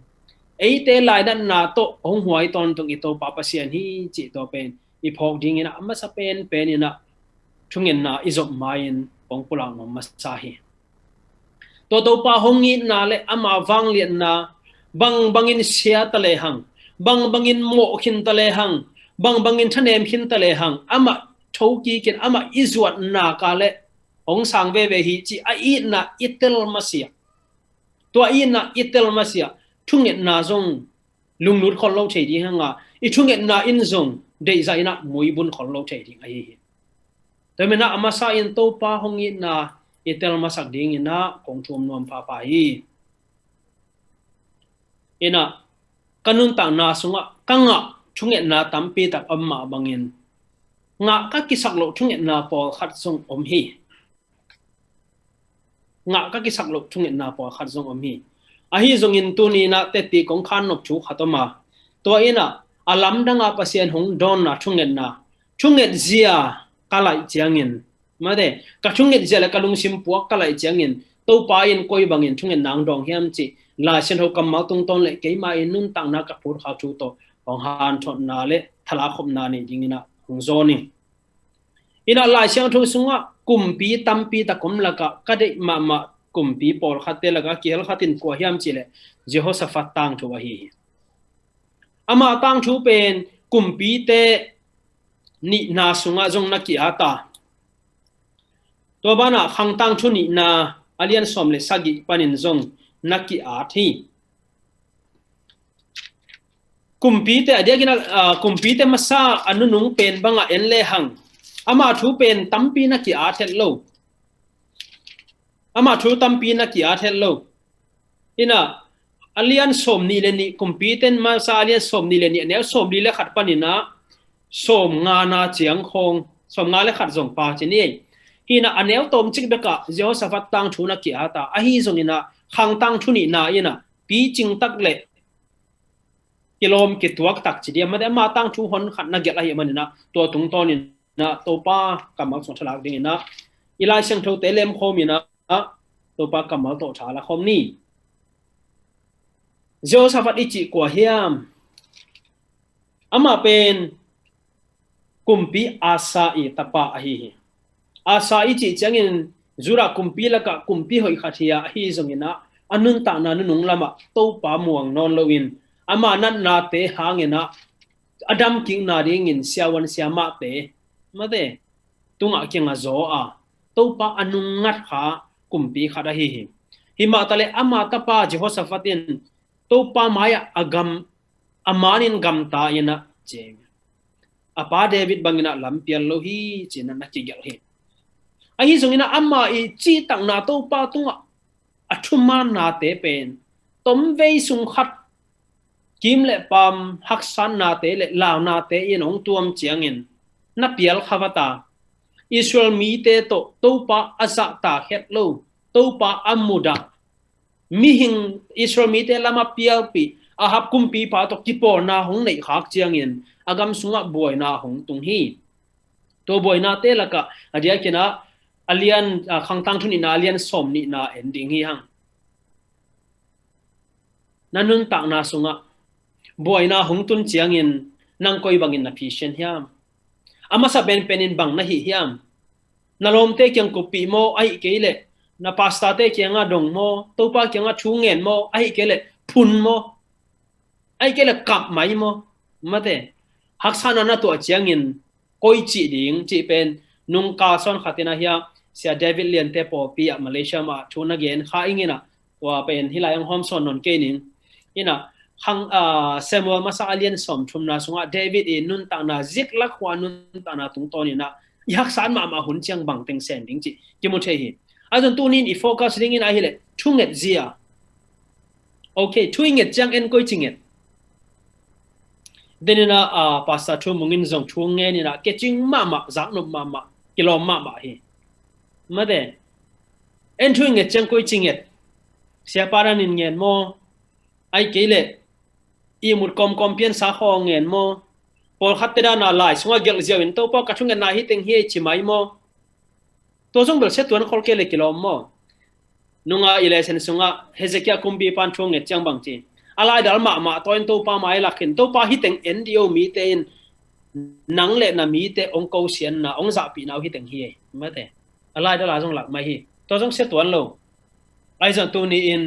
e te lai dan na to hong huai ton tung i to pa pa sian hi chi to pen i phok ding ina ama sa pen ina chungin na izop main pong pulang no masahi to pa hongi na le ama wang lian na bangin sia tale hang bangin mo khin tale hang bangin thanem khin tale hang ama thoki kin ama izwat na ka le ong sang ve hi chi a i na itel masia to i na itel masia chungin na zong lungnut khol lo chei di hanga I chungin na in zong dei za ina muibun khol lo chei di ai ตัวเมนะอามาซาอินโตปาหงอินะอิเตลมาสักดิ่งอินะคงทุมนวมพาไปอินะกันุนต่างนาสุงะกังะชุงเอ็นาตัมปีตักอมมาบังอินงะก็กิสักโลชุงเอ็นาปอขัดทรงอมฮีงะก็กิสักโลชุงเอ็นาปอขัดทรงอมฮีอาฮีทรงอินตุนีนะเตติกงขันนกชูขัดมาตัวอินะอาลัมดังอาปัสยันหงดอนนะชุงเอ็นาชุงเอ็ดเจียกะไลเจียงอินมาเดกะชุงเอ็ดเจียและกะลุงซิมปัวกะไลเจียงอินตัวปาอินกอยบังอินชุงเอ็นนางดองเฮียมจีลาเช่นเขากำมาตรงต้นเลยเกี่ยมาอินนุ่นต่างนักกับพูดข่าวชูโตของฮานชนนาเลทลาคมนานี่จริงนะหงโซนี่อินาลาเช่นเขาสุงะกุมปีตัมปีตะกุมละกะก็ได้มากุมปีปอลขัดเตละกะเกี่ยวขัดตินกัวเฮียมจีเลเจโฮสฟัดตังชัวฮีอามาตังชูเป็นกุมปีเตนี่นาสุงะจงนักกิอาตาตัวบ้านะขังตังชุนินาอาเลียนสมเลสกิปันินจงนักกิอาทีกุมปีเตอเดียกินะกุมปีเตมาซาอนุนุงเป็นบังอาเอ็นเลหังอามาทูเป็นตัมปีนักกิอาเทลโลอามาทูตัมปีนักกิอาเทลโลอินะอาเลียนสมนีเลนีกุมปีเตมาซาอาเลียนสมนีเลนีเนี่ยสมนีเลขัดปันินะสมงานาเจียงคงสมงาเลขัดส่งปาเจนี่ฮีนะอันเนี้ยตมจิกเบกะเจ้าสฟัดตังชูนักกิอาตาอาฮีทรงอินะขังตังชุนินาอินะปีจิงตักเลกิโลมกิตัวตักจีเดียมันได้มาตังชูหอนขัดนักเกล้าเยมันนะตัวตุงตอนี่นะตัวป้ากำมังส่งฉลากดิ่งนะอีไลเชียงทูเตเลมโคมินะตัวป้ากำมังโตฉลากคมนี่เจ้าสฟัดอิจิกว่าเฮียมอามาเป็นกุมปีอาซาอิตาปาอาฮีอาซาอิจิจังอินจุระกุมปีละกะกุมปีหอยขัดเฮียอาฮีจงอินะอันนุนตานานุงละมะตัวป้าม่วงนอนลวินอามานันนาเตหางอินะอดัมกิงนาดิงินเสียวันเสียมาเตมาเตตุงะกิงอาโซอาตัวป้าอันุงัดขากุมปีขัดอาฮีหิมาตะเลอามาตาป้าเจโฮสฟัตินตัวป้ามายอากมอามานินกัมตาอินะเจงอาป้าเดวิดบังอินะลัมเปียโลฮีจินันนักจิกเกลฮีอาฮีจงอินะอามาอีจีตังนาตัวป้าตุงะอัชุมานนาเตเป็นต้มเวสุงขัดกิมเลปามฮักซันนาเตเลลาวนาเตยินองตัวมเจียงอินนับเปียลขาวตาอิสราเอลมีเตโตตัวป้าอาซาตาเฮตโลตัวป้าอัมมุดามีหิงอิสราเอลมีเตลามาเปียลปีอาฮับกุมปีป้าตกกิปอนาหงในขักเจียงอินอากำสุงะบวยนาหงตุงฮีตัวบวยนาเตละกะอเดียกินะอาเลียนขังตังทุนินาอาเลียนสมนินาเอ็นดิ้งฮีฮังนั่นนุนตักนาสุงะบวยนาหงตุนเจียงอินนังคอยบังอินนาพิเชนฮิมอามาสับเป็นเป็นอินบังนาฮิฮิมนาลมเตกียงกุปีโมไอเกเลนาพาสต้าเตกียงอาดงโมตัวป้ากียงอาชูเงินโมไอเกเลพุนโมไอเกเลกับไหมโมมาเตฮักษานาตัวเจียงอินคอยจีดิ้งจีเป็นนุงกาซอนขัดนาฮิมเสียเดวิดเลียนเตปอปีอะมาเลเซียมาชูนักเงินข้าอิงนะว่าเป็นฮิลายังฮอมซอนนนเกนิงอินะขังเซมัวมาซาเลียนสมชุมนาสุงะเดวิดอินุนตานาซิกลักวานุนตานาตุงตอนี่นะยักษานมาหุ่นเชียงบังเต็งเซนดิ้งจีกิมุเทฮีอาจารย์ตัวนี้อีโฟกัสดิ้งอินไอฮิเลชุ่งเอ็ดเซียโอเคช่วยเอ็ดจังเอ็นก้อยจิงเอ็ดเดนินะภาษาชั่วมุงินจงช่วงเงี้ยนี่นะเกจิงมาจักนุมากิโลมาฮีมาเดเอ็นช่วยเอ็ดจังก้อยจิงเอ็ดเสียปารานินเงี้ยโมไอเกเลอีมุดคอมเพียนสาขอเงินโมพอขัดเตดานาไลสงะเกลเจียวินโตปอกระชุ่งเงินนาฮิติงเฮียชิไมโมตัวจงเบลเซตัวนคอลเกเลกิโลโมนุงะอิเลเซนสงะเฮเซกิยาคุมบีปันช่วงเงินจังบังจีอะไรดัลมาตัวอินโตปาไมลักเห็นโตปาฮิติงเอ็นดีโอมีเตนนังเลนามีเตองโกเซียนนาองซาปีนาฮิติงเฮียมาเตอะไรดัลาจงหลักไม่ฮีตัวจงเซตัวนโลไอจันตัวนี้อิน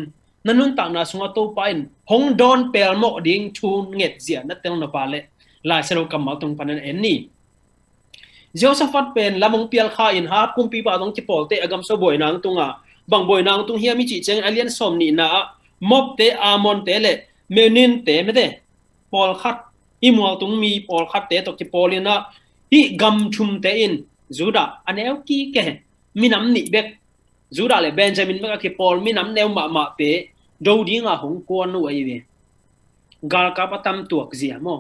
นั่นนุ่นต่างนาสุงะโตปาอินหงดอนเปลโมดิ้งชูเงียดเสียนัดเตลนปาเลลายเซลกัมมาตรงปันนั้นเอ็นนี่เจ้าสัฟัดเป็นลำมงเปียลข้าอินฮาบกุมปีปาตรงจิปอลเตอากำโซบอยนางตุงะบางบอยนางตุงเฮียมิจิเจงอเลียนสมนี่นะมอบเตอามอนเตเลเมนินเตไม่เตปอลคัดอิมัวตุงมีปอลคัดเตตกจิปอลินะฮิกัมชุมเตอิน Judah aneu ki ke minam ni bek Judah le Benjamin bek ke Paul minam neu ma pe do dinga hong kon nu ai ve gal ka patam tuak zia mo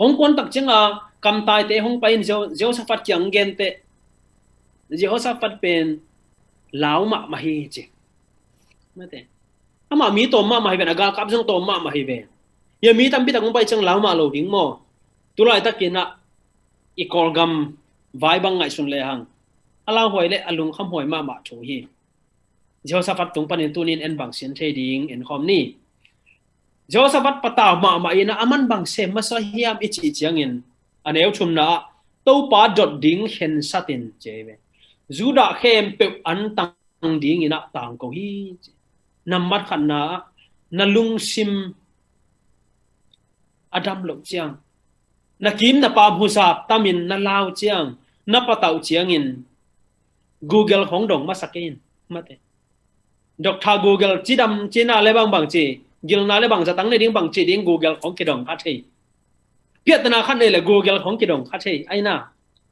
hong kon tak chenga kam tai te hong pain Jehoshaphat kyang gen te Jehoshaphat pen lau ma hi che mate ama mi to ma hi ve na gal kap jong to ma hi ve ye mi tam pi tak hong pai chang lau ma lo ding mo tulai takina i kolgam vai bang ngai sun le hang ala hoi le alung kham hoi ma thu hi Jehoshaphat tung panin tunin en bang sin trading en khom ni Jehoshaphat pataw ma ina aman bang sem ma sa hiam ichi chiangin aneu chum na to pa dot ding hen satin cheve Judah khem pe an tang ding ina tang ko hi namat khan na lung sim adam lo chiang na kim na pa bhusa tamin na lao chiang na patau chiangin Google khong dong ma sakin mate Dr. Google chidam china le bang chi gil na le bang sa tang ne ding bang chi ding Google khong ki dong kha thei piat na khan ne le Google khong ki dong kha thei aina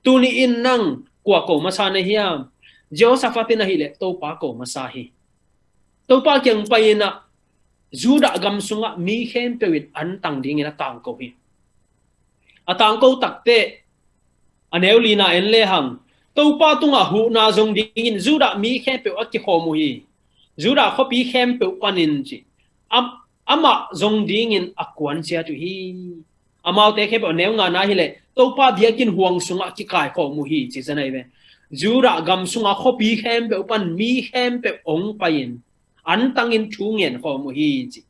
tu ni in nang kwa ko ma sa ne hiam Jehoshaphat na hi le to pa ko ma sa hi to pa kyang pa ina Judah gam sunga mi khem pewit an tang ding ina tang ko hi atang ko takte aneu lina en le hang to pa tunga hu na jong ding in Judah mi khem pe ak ki khomu hi Judah kho pi khem pe panin chi ama jong ding in akwan sia tu hi amau te khe pe neu nga na hi le to pa biakin huang sunga ki kai khomu hi chi janai ve Judah gam sunga kho pi khem pe pan mi khem pe ong pain an tangin thungen khomu hi chi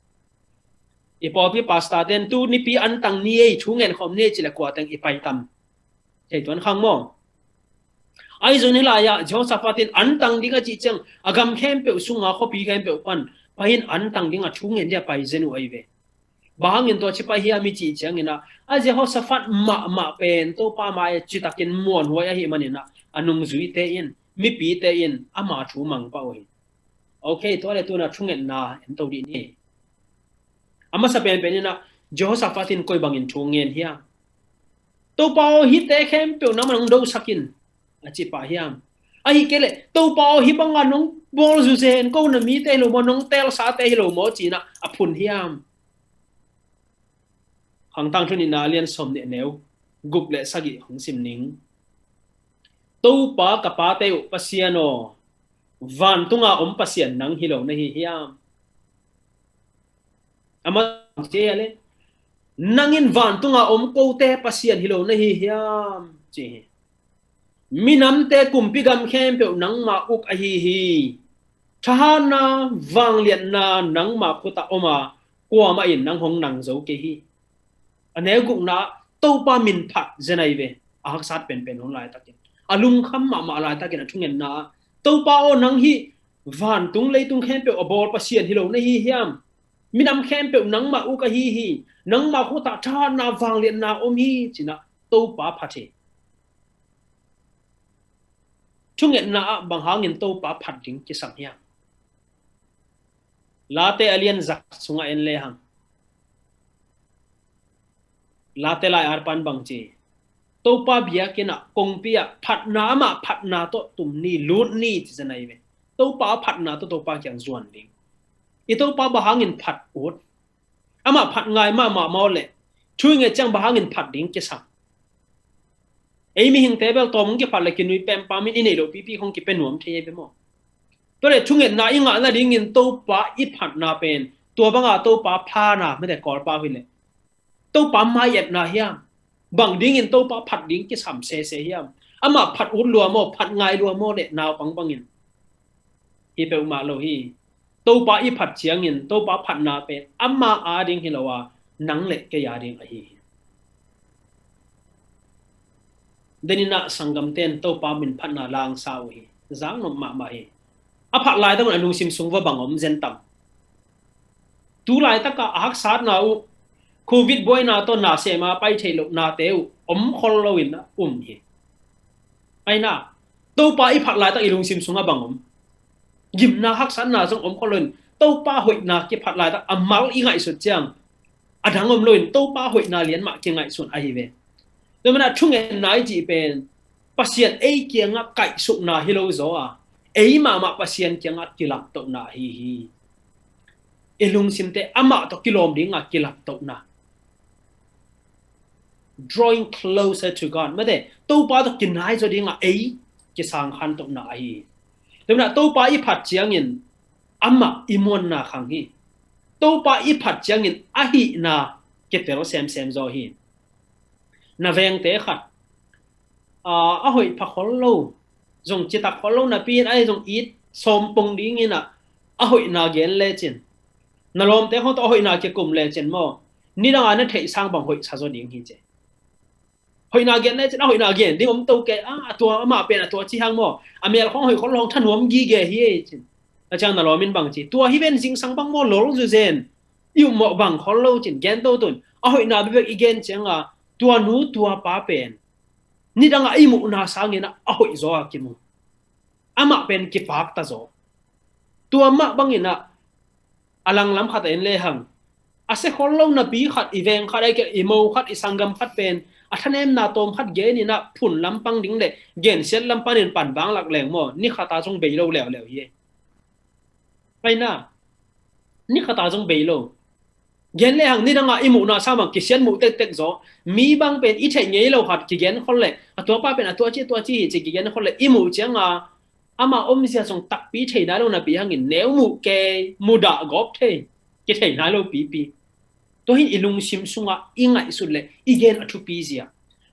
ipo pi pasta ten tu ni pi an tang ni ei thungen khom ne chi la kwa tang ipai tam thei ton khang mo ai zon hi la ya Jehoshaphat in an tang dinga chi chang agam khem pe sunga kho pi khem pe pan pahin an tang dinga thungen dia pai zenu ai ve bangin to chi pa hi mi chi chang ina a Jehoshaphat ma pen to pa ma chi takin mon hoi a hi manina anung zui te in mi pi te in ama thu mang pa oi okay to le tu na thungen na en to di ni ama sa pen ina Jehoshaphat in koi bangin thungen hiya to pa hi te khem pe na mang do sakin achi pa hiam ai kele to pa hi banga nong bol zu zen ko na mi te lo mo nong tel sa te lo mo chi na aphun hiam hang tang thuni na lian som ne neu gup le sagi hong sim ning to pa ka pa te pasiano van tunga pasian nang hilo na hi hiam ama che ale nangin van tunga ko te pasian hilo na hi hiam chi minam te kumpi gam khem pe nang ma uk a hi thana wang lian na nang ma puta oma kwa ma in nang hong nang zo ke hi ane guk na to pa min phat zenai ve ahak sat pen hon lai takin alung kham ma lai takin thungen na to pa o nang hi van tung lei tung khem pe obor pasian hilo na hi hiam minam khem pe nang ma uk a hi nang ma puta thana wang lian na om hi china to pa phathe thungen na bang hangin to pa phat ding ki sam hiam late alien zak sunga en le hang late lai arpan bang chi to pa bia kina kongpia phat na to tum ni lut ni janai ve to pa phat na to pa kyang zuan ding I to pa ba hangin phat ut ama phat ngai ma mau le thui nge chang ba hangin phat ding ki sam ei mi hing tebel tom ki phat le kinui pem pa min inei lo pi khong ki penuam thei be mo to le thungen na inga na ding in to pa I phat na pen to banga to pa pha na me de kor pa wi le to pa ma yet na hiam bang ding in to pa phat ding ki sam se hiam ama phat ut lua mo phat ngai lua mo le naw pang in hi pe ma lo hi to pa I phat chiang in to pa phat na pen ama a ding hi lawa nang le ke ya ding a hi denina sangam ten to pa min phat na lang sao hi zang no ma hi a phat lai ta nung sim sung wa bangom zen tam tu lai ta ka ahak sat na u covid boy na to na se ma pai thelo na teu khol lo in na hi aina to pa I phat lai ta ilung sim sunga bangom gim na hak san na jong kholon to pa hoi na ki phat lai ta amal I ngai su chang adangom loin to pa hoi na lian ma ki ngai sun a hi ve 那么呢，冲人来几边，把 pasien ei kianga kai su na hi lo zo a ei ma pasien kianga kilap to na hi elung simte ama to kilom dinga kilap to na drawing closer to God made to pa to kinai zo dinga ei ki sang khan to na hi tumna to pa I phat chiang in ama imon na khang hi to pa I phat chiang in a hi na ketel sem zo hi na veng te khat a hoi pha khol lo jong chi tak khol lo na pin ai jong it som pong ding ina a hoi na gen le chin na lom te ho to hoi na ke kum le chen mo ni dang an thei sang bang hoi sa zo ding hi che hoi na gen le chen a hoi na gen ding om to ke a tua ma pen a tua chi hang mo a mel khong hoi khol long than hom gi ge hi chin a chang na lomin bang chi tua hi ben sing sang bang mo lo zu zen yu mo bang khol lo chin gen to tun a hoi na be igen cheng a tua nu tua pa pen ni dang a imu na sangina a hoi zo a kimu ama pen ki pak ta zo tua ma bangina alang lam khat en le hang ase khol lo na bi khat iveng khat ai ke imo khat isangam khat pen athanem na tom khat ge ni na phun lampang ding le gen sel lampanin pan bang lak leng mo ni khata jong be lo lew hi paina ni khata jong be lo gen le hang ni danga imu na sama ki sian mu tek tek zo mi bang pen I thai ngei lo khat ki gen khol le atwa pa pen atwa chi chi ki gen khol le imu changa ama om sia song tak pi thei na lo na pi hangin neu mu ke mu da gop thei ki thei na lo pi to hin ilung sim sunga ingai su le igen athu pi sia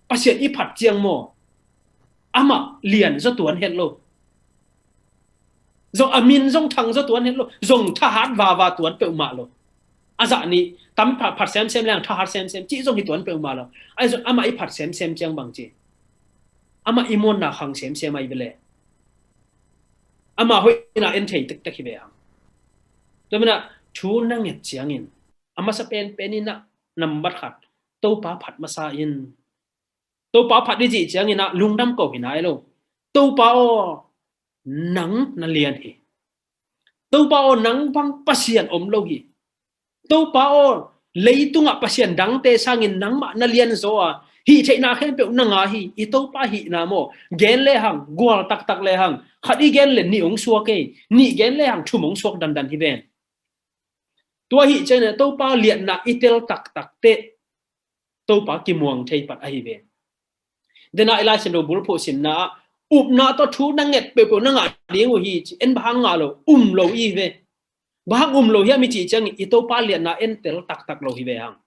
pasien I phat chiang mo ama lian zo tuan het lo zo amin zong thang zo tuan het lo zong tha hat wa tuan pe ma lo aza ni tam phat sem lang tha har sem chi zong hi tuan pe ma lo ai zo ama I phat sem chiang bang chi ama imon na khang sem ai bele ama hoi na en thei tek hi be am to mena thu nang nget chiang in ama sa penina number khat to pa phat ma sa in to pa phat di ji chiang ina lungdam ko hinai lo to pa o nang na lian hi to pa o nang bang pasien om lo hi to pa o leitunga pasien dang te sangin nang ma na lian zo a hi thei na khen pe na nga hi I to pa hi na mo gen le hang gwal tak le hang khadi gen le ni ong suak ke ni gen le hang thumong suak dan hi ben tua hi chen to pa lian na itel tak te to pa ki muang thei pat a hi ben dena ila chen do bul pho sin na up na to thu na nget pe na nga ding hi en bang nga lo lo I ve bang lo hi mi chi chang I to pa lian na en tel tak lo hi ve hang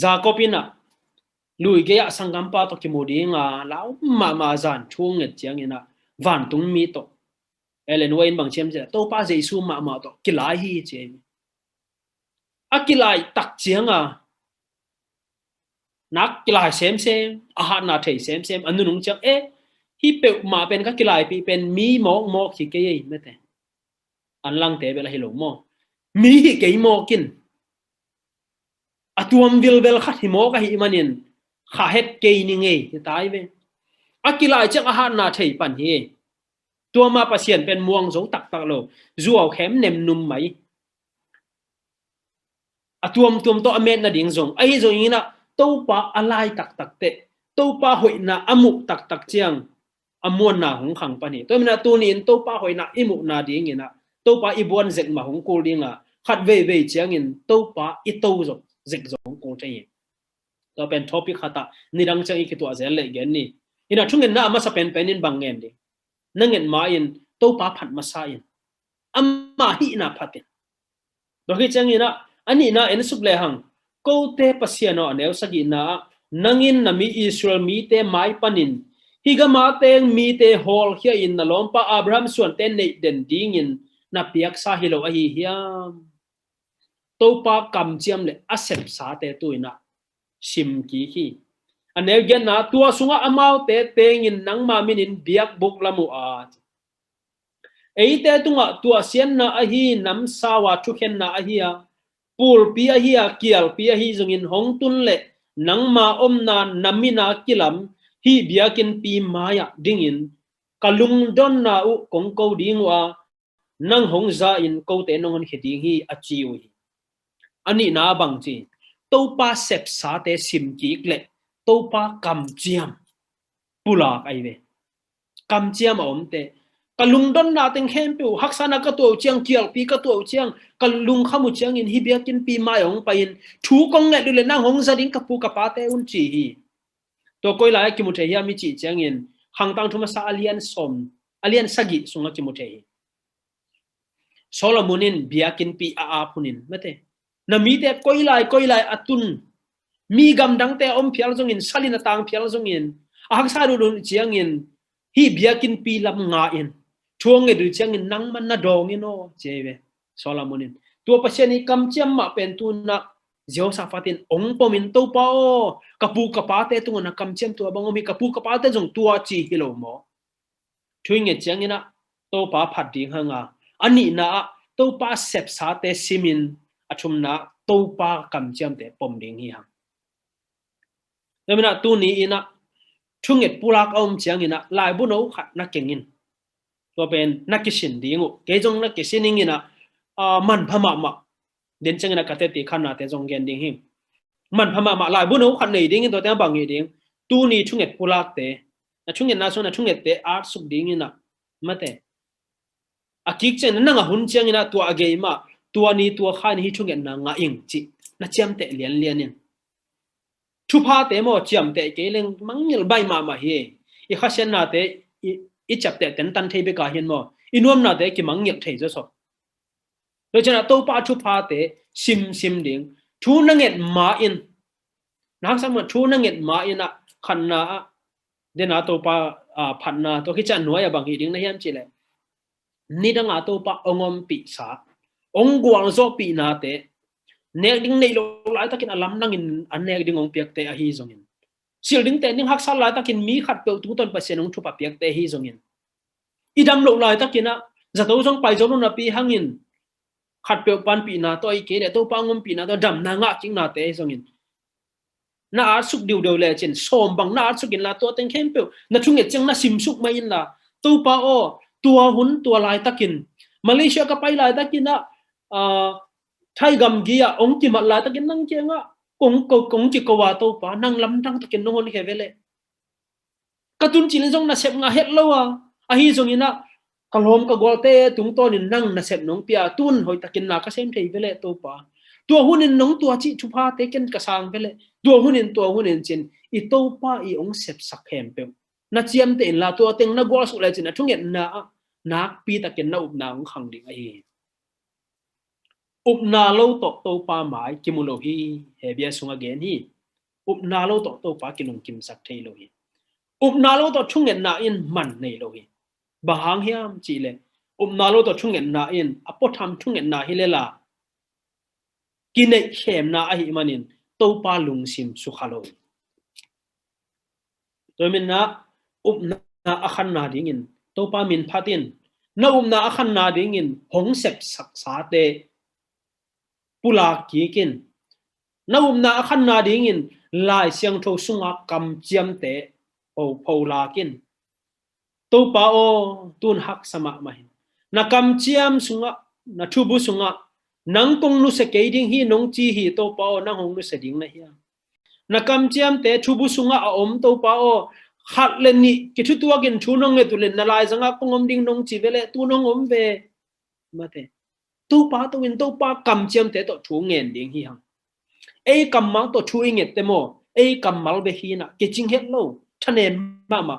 Zakopina lui ge ya sangam pa to ki modi nga lau ma zan chung nget chiang ina van tung mi to Ellen Wayne bang chem je to pa Jesu ma to kilai hi che akilai tak chiang a nak kilai sem a ha na thei sem anu nung chang hi pe ma pen ka kilai pi pen mi mo ki ke ye mete an lang te bela hi lo mo mi hi ke mo kin atuam vil khat hi mo ka hi manin kha het ke ni nge tai ve akilai chang a ha na thei pan hi tua ma pasien pen muang zo tak lo zuaw khem nem num mai atuam to amen na ding zong ai zo ina to pa alai tak te to pa hoi na amuk tak chiang amon na hong khang pani to na tu nin to pa hoi na imu na ding ina to pa ibon zek ma hong kul dinga khat ve chiang in to pa I to zo zek zong ko chai to pen topic khata nirang chang I ki to zel le gen ni ina thungen na ma sa pen in bang ngen di nangen ma in to pa phat ma sa in amma hi na phatin do ki chang ina ani na en suk le hang ko te pasiano aneu sagi na nangin na mi Israel mi te mai panin higama teng mi te hol hia in na lompa Abraham suan ten nei den ding in na piak sa hilo a hi hiam to pa kam chiam le asep sa te tuina sim ki hi aneu gen na tua sunga amau te teng in nang ma minin biak buk lamu a eite tunga tua sian na a hi nam sawa thu khen na a hi pul pia hi kial pia hi zungin hong tun le nang ma om na namina kilam hi biakin pi maya dingin kalung don na u kong ko dingwa nang hong za in ko te nongon kheding hi achiu hi ani na bang chi tàu pa sep sa te sim ki kle tàu pa kam chiam pulak ai ve kam chiam om te kalung don na teng hem pu haksana ka tu chiang kial pi ka tu chiang kalung khamu chiang in hibiakin pi mai ong pain thu kong nge le na hong za ding ka pu ka pa te un chi hi to koi lai ki mu the hi mi chi chiang in hang tang thuma sa alian sagi sunga ki mu the hi Solomonin biakin pi a punin mate na mi te koi lai atun mi gam dang te om phial zong in salina tang phial zong in ahak sa ru chiang in hi biakin pi lam nga in chuang nge du chiang in nang man na dong in no cheve Solomonin tua paseni kam chiam ma pen tu na Jehoshaphatin ong pomin to pa o kapu kapate tu na kam chiam tua bangomi kapu kapate jong tua chi hilo mo thui nge chiang ina to pa phat ding hanga ani na to pa sep sa te simin achum na to pa kam chiam te pom ding hi hang nemina tu ni ina thunget pulak om chiang ina lai bu no khat na kengin to pen nakisin dingu ke jong na kisining ina man phama ma den chang ina kate ti khana te jong gen ding him man phama ma lai bu no khat nei ding to te bang ngi ding tu ni thunget pulak te na thunget na so na thunget te art suk ding ina mate akik chen na nga hun chiang ina tua age ma tua ni tua khan hi thunget na nga ing chi na chiam te lian lian in thu pha te mo chiam te ke leng mangil bai ma hi i kha sen na te i chap te ten tan thei be ka hian mo inuam na te ki mangil thei zo so lo chana to pa thu pha te sim ding thu na nget ma in na sam ma thu na nget ma ina khan na de na to pa phan na to ki chan noya bang hi ding na hiam chi le ni da nga to pa ongom pi sa ong guang zo pi na te nek ding nei lo lai takin alam nang in an nek ding ong piak te a hi zong in sil ding te ning hak sal lai takin mi khat pe tu ton pasen ong thu pa piak te hi zong in idam lo lai takina za to jong pai jong na pi hangin khat pe pan pi na to ai ke le to pa ngom pi na to dam na nga king na te zong in na ar suk diu le chen som bang na ar suk in la to teng khem pe na chung nge chang na sim suk mai in la to pa o tua hun tua lai takin Malaysia ka pai lai takina thai gam gia ong ki mat lai takin nang chenga kong chi ko wa to pa nang lam tang takin no hon he vele katun chi le jong na sep nga het lo a hi jong ina kalhom ka golte tung ton in nang na sep nong pia tun hoi takin na ka sem thei vele to pa tua hunin nong tua chi chu pha te ken ka sang vele tua hunin chin I to pa I ong sep sak hem pe na chiam te in la tua teng na gol su le chin na thunget na nak pi takin na up na ong khang ding ai up na lo to pa mai kimulo hi he bia sunga gen hi up na lo to pa kinung kim sak thei lo hi up na lo to thunget na in man nei lo hi bahang hiam chi le up na lo to thunget na in apotham thunget na hi le la kinai khem na a hi manin to pa lung sim su khalo to min na up na akhan na ding in to pa min phatin na na akhan na ding in hong sep sak sa te pula kikin na na akhan na ding in lai siang tho sunga kam chiam te po la kin to pa o tun hak sama mai na kam chiam sunga na thubu sunga nang kong nu se ke ding hi nong chi hi to pa o na hong nu se ding na hi na kam chiam te thubu sunga a om to pa o khat le ni ki thu tua gin thu nong le tu le na lai zanga kongom ding nong chi vele tu nong om ve mate tu pa to win to pa kam chiam te to thu ngen ding hi hang e kam mang to thu inget te mo e kam mal be hi na ke ching het lo thane ma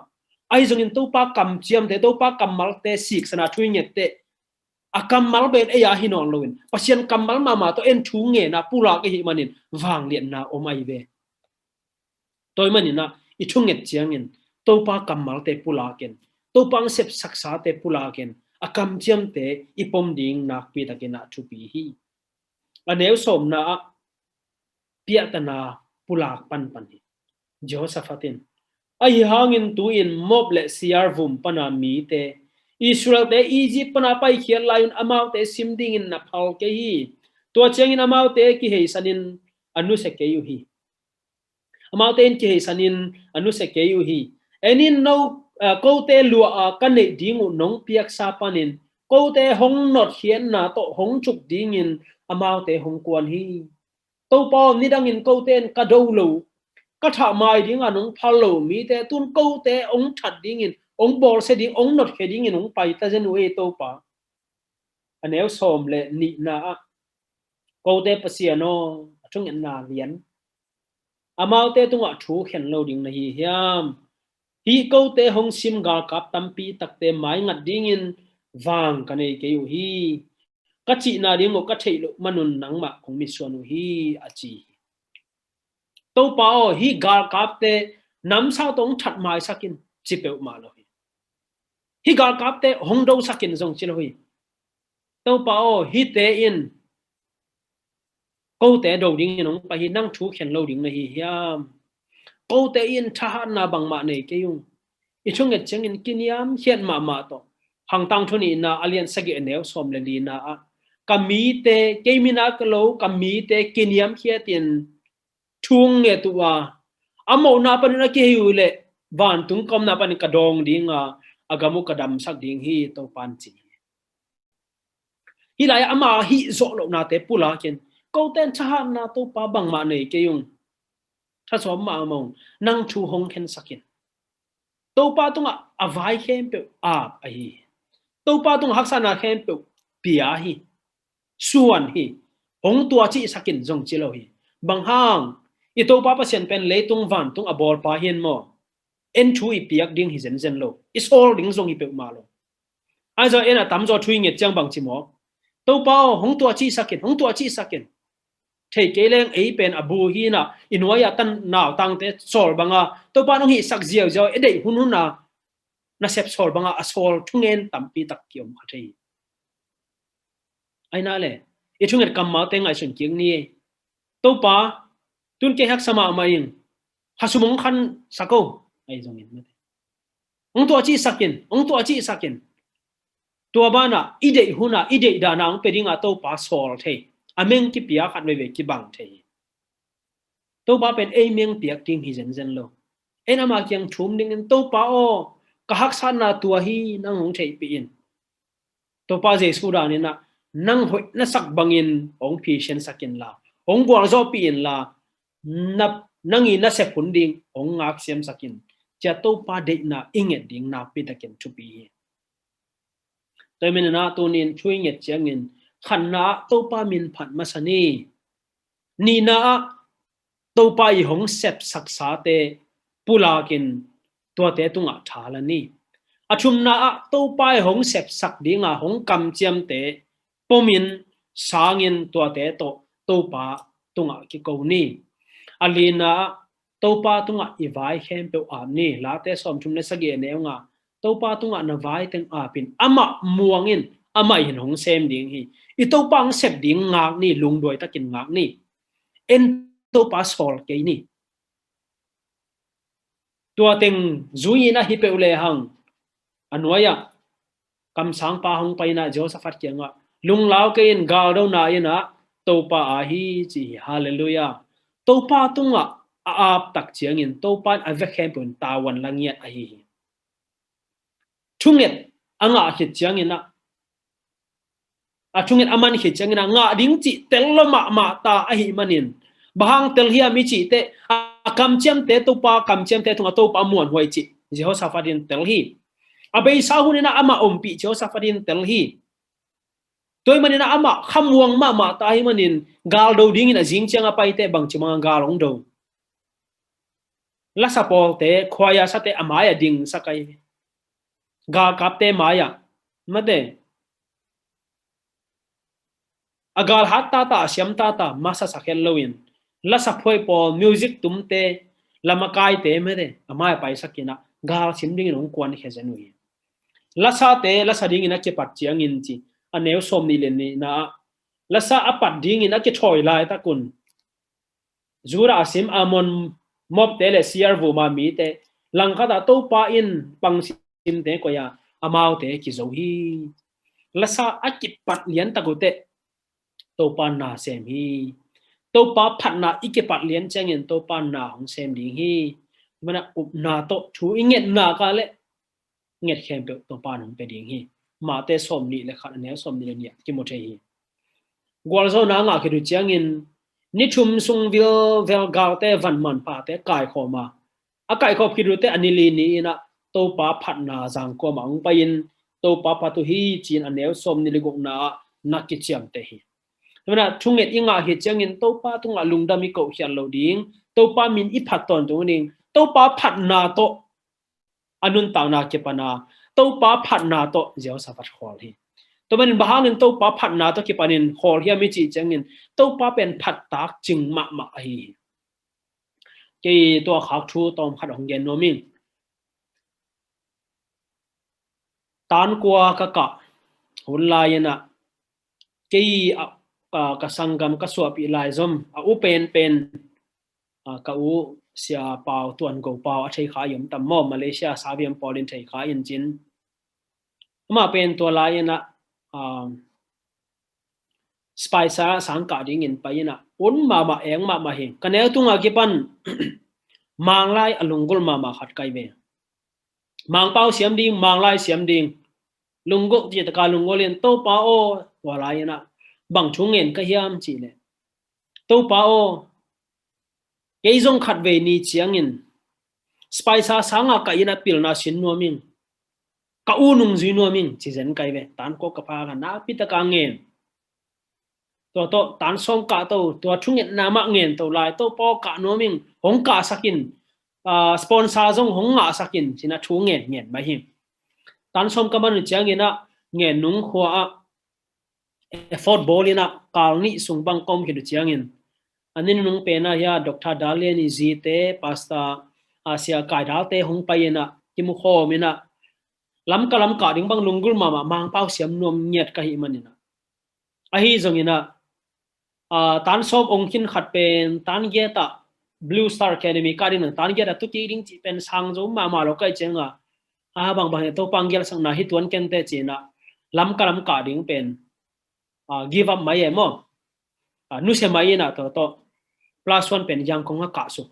ai zong in to pa kam chiam te to pa kam mal te sik sana thu inget te a kam mal be e ya hi non loin pasien kam mal ma to en thu nge na pula ke hi manin wang lien na o mai ve toy manin na I thu nget chiang in to pa kam mal te pula ken to pang sep saksa te pula ken akam chiam te ipom ding nak pi takina thu pi hi aneu som na pia tana pulak pan hi Jehosaphatin ai hangin tu in mob le siar vum pana mi te Israel te Egypt pana pai khian lion amau te simding in na phal ke hi to cheng in amau te ki hei sanin anu se ke yu hi amau te ki hei sanin anu se ke yu hi enin no ko te lua kan nei dingu nong piak sa panin ko te hong not hian na to hong chuk ding in amau te hong kwan hi to pa ni dang in ko ten ka do lo ka tha mai ding anung phal lo mi te tun ko te ong that ding in ong bol se ding ong not he ding in ong pai ta jen we to pa aneu som le ni na ko te pasiano chung en na lian amau te tunga thu khen lo ding na hi hiam hi ko te hong sim gal kap tampi takte mai ngat ding in wang ka nei ke yu hi ka chi na ding mo ka thei lo manun nang ma khong mi suanu hi a chi to pa o hi gal kap te nam sa tong that mai sakin chi pe ma lo hi gal kap te hong do sakin jong chi lo hi to pa o hi te in ko te do ding in ong pa hi nang thu khen lo ding na hi hiam ko te in tha na bang ma nei ke yung I chung et cheng in kiniam hian ma to hang tang thuni na alien sagi eneu som le di na a kami te kemina kalo kami te kiniam hiatin chung nge tuwa amo na pan na ki hu le van tung kom na pan ka dong dinga agamu kadam sak ding hi to pan chi hi lai ama hi zo lo na te pula ken ko ten cha na to pa bang ma nei ke yung tha som ma mong nang thu hong khen sakin to pa tunga avai khem pe a hi to pa tung haksa na khem pe pia hi suan hi hong tua chi sakin jong chi lo hi bang hang I to pa pasien pen le tung van tung abol pa hian mo en thu I piak ding hi zen lo is all ding jong I pe ma lo ai zo en a tam zo thui nge chang bang chi mo to pa hong tua chi sakin thei ke leng ei pen abu hi na inwaya tan naw tang te sol banga to pa nong hi sak ziaw zo e dei hun na sep sol banga asol thungen tampi tak kiom ha thei ai na le I thunget kam ma te ngai sun king ni to pa tun ke hak sama ma in hasumong khan sako ai jong in mate ong to chi sakin to bana idei huna idei da nang pedinga to pa sol thei ameng ki pia khat ve ki bang thei to ba pen ei meng piak ting hi zen lo ena ma kyang thum ding in to pa o ka hak san na tua hi nang hong thei pi in to pa je su da ni na nang hoi na sak bangin ong phi shen sakin la ong bor zo pi in la nap nangi na se phun ding ong ngak sem sakin cha to pa de na inget ding na pi takin chu pi toy men na to nin chui nget changin khan na to pa min phat masani ni na to pa I hong sep saksa te pulakin to te tunga thala ni achum na to pa hong sep sak dinga hong kam chiam te pomin sangin to te to pa tunga ki ko ni alina to pa tunga I vai khem pe am ni la te som chum ne sage ne nga to pa tunga na vai teng a pin ama muangin ama hin hong sem ding hi I to pang sep ding ngak ni lung doi takin ngak ni en to pa sol ke ni tua teng zui na hi pe ule hang anwaya kam sang pa hong pai na Josephat ke nga lung lao ke in gal do na ina to pa a hi chi hallelujah to pa tunga a ap tak chiang in to pan a ve khem pun tawan langiat a hi thunget anga hit chiang ina a thunget aman hit chiang ina nga ding chi tel ma ta a hi manin bahang tel hi mi chi te a kam chiam te to pa kam chiam te thunga to pa muan hoi chi Jehosaphatin tel hi abei sa hunina ama ompi Jehosaphatin tel hi toy manina ama khamwang ma ta hi manin gal do ding ina jing changa pai te bang chima gal ong do la sapol te khoya sa te amaya ding sakai ga kap te maya mate agal hat ta siam ta masa sakel loin la saphoi pol music tumte lamakai te mede amaya pai sakina gal sim ding ong kwan hejanui la sa ding ina ke pat chiang in chi aneu som ni len ni na la sa apat ding ina ke thoi lai ta kun zura sim amon mop te le siar vu ma mi te langka da to pa in pang sim te ko ya amau te ki zo hi la sa akip pat lian ta go te to pa na sem hi to pa phat na ike pat lian chang in to pa na hong sem ding hi mana up na to thu inget na ka le nget khem pe to pa nong pe ding hi ma te som ni le khat ne som ni le ni ki mo the hi gwal zo na nga ke du chang in ni chum sung vel gao te van man pa te kai kho ma a kai kho ki ru te anili ni ina to pa phat na jang ko ma ong pa in to pa pa tu hi chin aneu som ni ligok na ki chiam te hi na thunget inga hi changin to pa tunga lungdami ko hian lo ding to pa min I phat ton tu ning to pa phat na to anun ta na ke pana to pa phat na to jeo sa pat khol hi to ban bahangin to pa phat na to ki panin khol hi mi chi changin to pa pen phat tak ching ma hi ke to khak thu tom khat hong gen no min tan kwa ka hun la yana ke ka sangam ka suap I lai zom a u pen ka u sia pau tuan go pau a thei kha yom tam mo Malaysia saviam polin thei kha in chin ma pen to la yana spice sang ka ding in pa yana un ma eng ma hi kanel tunga ki pan mang lai alungul ma khat kai ve mang pau siam ding mang lai siam ding lunggo ji ta ka lungolin to pa o wala yana bang chungen ka hiam chi le to pa o ke zong khat ve ni chiangin spice sanga ka ina pil na sin no ming ka u nung zui no ming chi zen kai ve tan ko ka pa ga na pi ta ka ngen to tan som ka to thungen na ma ngen to lai to po ka no ming hong ka sakin sponsor zong hong nga sakin china thu ngen ba hi tan som ka man chiangina ngen nung khwa effort bolina kalni sungbang kom ki du chiangin anin nung pena ya Dr. Dalian izite pasta asia kai dalte hong payena kimu kho mina lam ka ding bang lungul mama mang pau siam nom nyet ka hi manina ahi zongina tan som ongkin khat pen tan ge ta Blue Star Academy ka din tan ge ta tu ti ding chi pen sang zo ma lo kai chenga bang to panggel sang na hi tuan ken te china lam ka ding pen give up mai mo nu se mai na to +1 pen yang kong ka su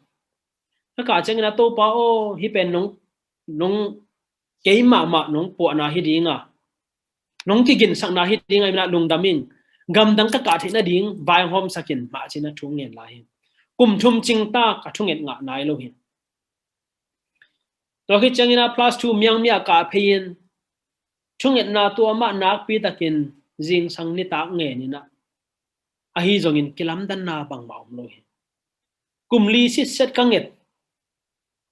ka cheng na to pa o hi pen nong ke ma nong po na hi dinga nong ki gin sang na hi dinga na lung daming gam dang ka thi na ding vai hom sakin ma china thung ngen lai kum thum ching ta ka thunget nga nai lo hin to hi cheng na +2 myang mia ka phein thunget na to ma nak pi takin jing sang ni ta nge ni na ahi zongin kilam dan na bang maum lo hi kumli si set kanget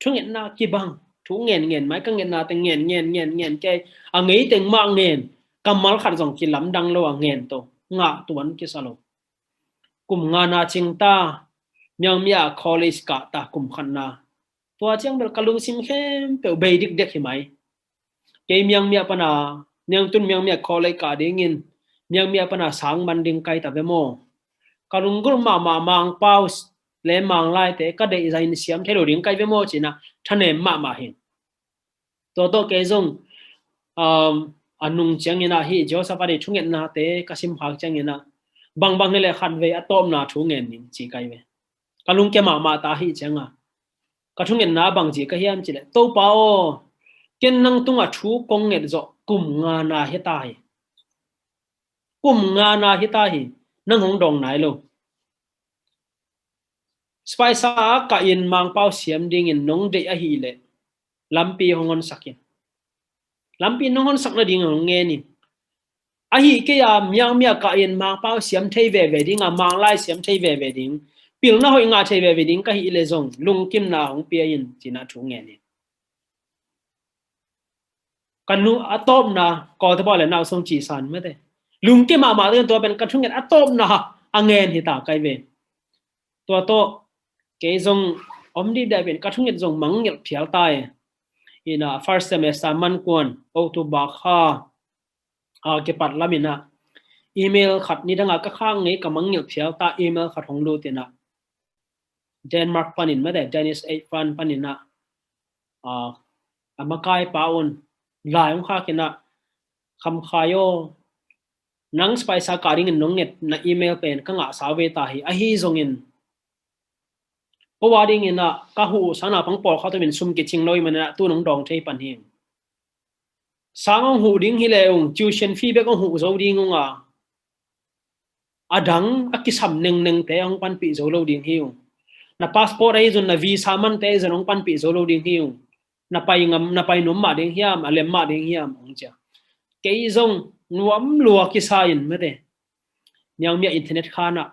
thunget na ki bang thu ngen mai kanget na te ngen ke angei teng ma ngen kamal khat jong kilam dang lo ngen to nga tuan ki salo kum nga na chingta myang mia college ka ta kum khan na to chang bel kalung sim khem pe be dik dek hi mai ke myang mia pana nyang tun myang mia college ka dingin myang mia pana sang manding kai ta bemo kalungul ma mang pau le mang lai te ka de zain siam thelo ring kai bemo china thane ma hin to ke zong anung changina hi josapari thungen na te kasim phak changina bang ne le khan ve atom na thungen nin chi kai ve kalung ke ma ta hi changa ka thungen na bang ji ka hiam chi le to pa o ken nang tunga thu kong nge zo kum nga na hi tai nang hong dong nai lo spice ka in mang pau siam ding in nong de a hi le lampi hongon sakin lampi nongon sakna ding nge ni a hi ke ya myang mia ka in mang pau siam thei ve ding a mang lai siam thei ve ding pil na hoi nga thei ve ding ka hi le zong lung kim na hong pia in china thu nge ni kanu atop na ko ta ba le na song chi san me te lung ke ma to ben ka thu nge atop na angen hi ta kai ve to ke zong omdi da ben ka thu nge zong mang ngel phial tai in a first semester man kon october kha ke pat lamina email khat ni danga ka khang nge ka mangil phial ta email khat hong lu tina Denmark panin ma de Danish 8 fan panina amakai paun laung kha kina kham khayo nang spice ka ring nong net na email pen ka nga sawe ta hi a hi zongin Powading ina kahu sana pangpol kha to min sum ki chingloi mana tu nong dong thei pan hi sangong hu ding hi leung tuition fee be ko hu zo ding nga adang akisam neng te ong pan pi zo lo ding hiu na passport ai zon na visa man te zon ong pan pi zo lo ding hiu na pai ngam na pai nom ma ding hiam alem ma ding hiam ong cha ke zong nuam lua ki sain me de nyang mia internet khana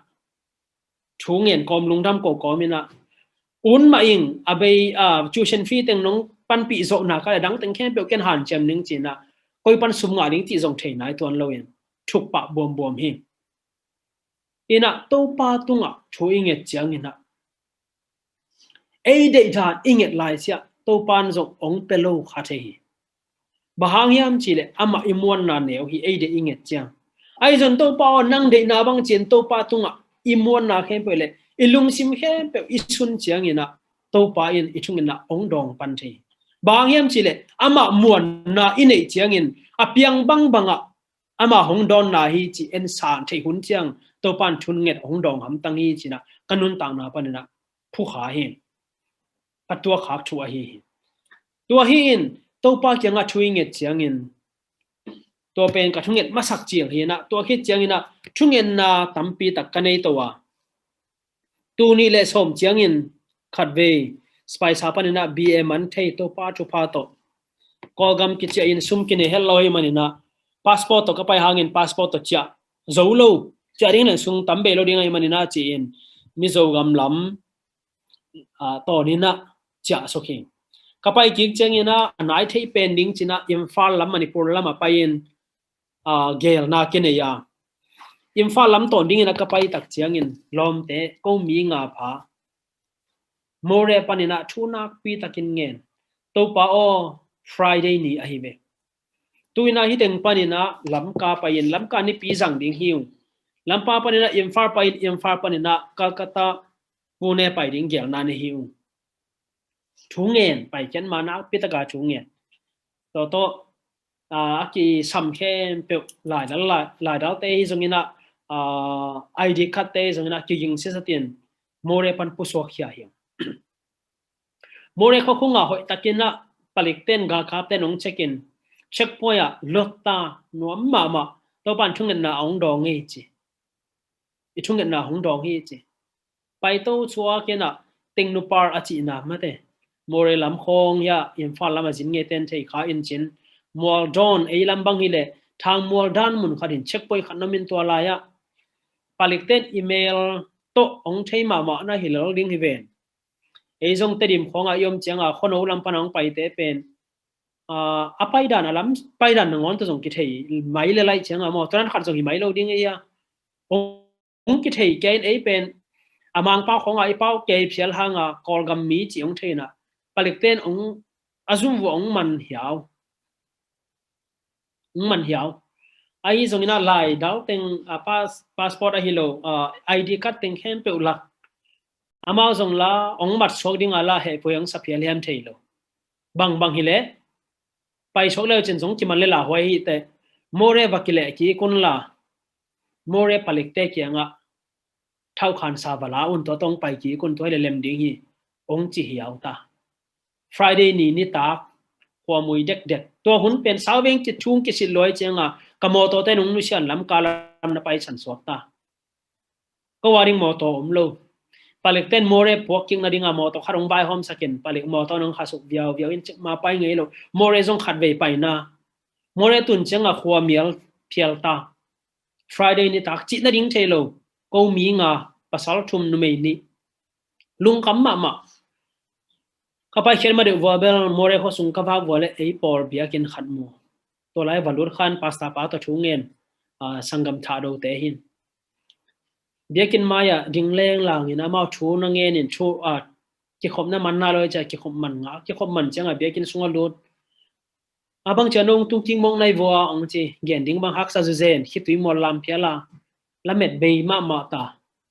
thungen kom lungdam ko mina un ma ing abai tuition fee teng nong pan pi zo na ka dang teng khen pe ken han chem ning china koi pan sum nga ding ti zong thei nai ton lo yen thuk pa bom hi ina to pa tunga thu inget chiang ina ei de dan inget lai sia to pan zong ong pelo kha the hi bahang yam chi le ama imon na neu hi ei de inget chiang ai zon to pa nang de na bang chen to pa tunga imon na khen pe le ilung sim khen pe isun chiang ina to pa in ichung ina ong dong pan the bang yam chi le ama muan na inei chiang in apiang bang banga ama hong don na hi chi en san thei hun chiang to pan thun nget hong dong ham tang hi china kanun tang na panina phu kha hi patwa khak thu a hi tua hi in to pa kyanga thui nget chiang in to pen ka thunget masak chiang hi na to khi chiang ina thungen na tampi tak kanei to wa tu ni le som chiang in khat ve spice hapanina bm an thei to pa thu pha to kolgam ki chia in sum ki ne hello hi manina passport to ka pai hangin passport to chia zolo chia ring na sung tambe lo ding ai manina chi in mizogam lam to ni na chia so khi ka pai ki cheng ina anai thei pending china imphal lam manipur lam a pai in gel na kene ya imphal lam to ding ina ka pai tak chiang in lom te ko mi nga pha more panina thuna pi takin ngen to pa o friday ni a hi ve tuina hi teng panina lamka pain lamka ni pi jang ding hiu lampa panina imfar panina kalkata pune pai ding gel na ni hiu thungen pai chen mana pitaka thungen to aki sam khem pe lai dal te hi zongina id card te zongina ki jing se satin more pan pusok khia hi more kho khunga hoi takina palikten ga khap te nong check in checkpoint a lotta no mama to pan thungen na ong dong nge chi I thungen na hong dong hi chi pai to chua ke na ting nu par a chi na ma te more lam khong ya imphal lam a jin nge ten thei kha in chin mol don ei lam bang hi le thang mol dan mun kharin checkpoint khan namin to la ya palikten email to ong thei mama na hi lo ding hi ven ei jong te dim khonga yom changa khono lam panang pai te pen apai dan alam pai dan ngon to jong ki thei mai le lai changa mo tran khat jong hi mai lo ding ya ong ki thei ken ei pen amang pa khonga I pau ke phial hanga kolgam mi chi ong theina palikten ong azum wo ong man hiao ai jong ina lai dau teng passport a hilo id card teng khem pe ulak ama jong la ong mat sok ding ala he poyang sa phial hem theilo bang hile pai sok le chen jong chi man le la hoi hi te more vakile ki kun la more palikte kyanga thau khan sa bala un to tong pai ki kun toile lem ding hi ong chi hiao ta friday ni ta kwa mui dek to hun pen saweng chi chung ki sil loi chenga kamo to te nung nu sian lam kalam na pai chan sok ta ko waring mo to lo palik ten more poking na dinga mo to kharong bai hom sakin palik mo to nang khasuk viau in chik ma pai ngei lo more jong khat ve pai na more tun chenga khwa mial phial ta friday ni tak chi na ding thelo ko mi nga pasal thum nu mei ni lung kam ma kapai khen ma de verbal more ho sung ka bak wale ei por biakin khat mu to lai valur khan pasta pa to thungen sangam tha do te hin biakin maya dingleng lang ina ma thu na ngen in thu ki khom na man na loi cha ki khom man nga ki khom man changa biakin sunga lut abang chanong tung ting mong nai wa ong chi gen ding bang hak sa zu zen khi tui mol lam phiala lamet be ma ta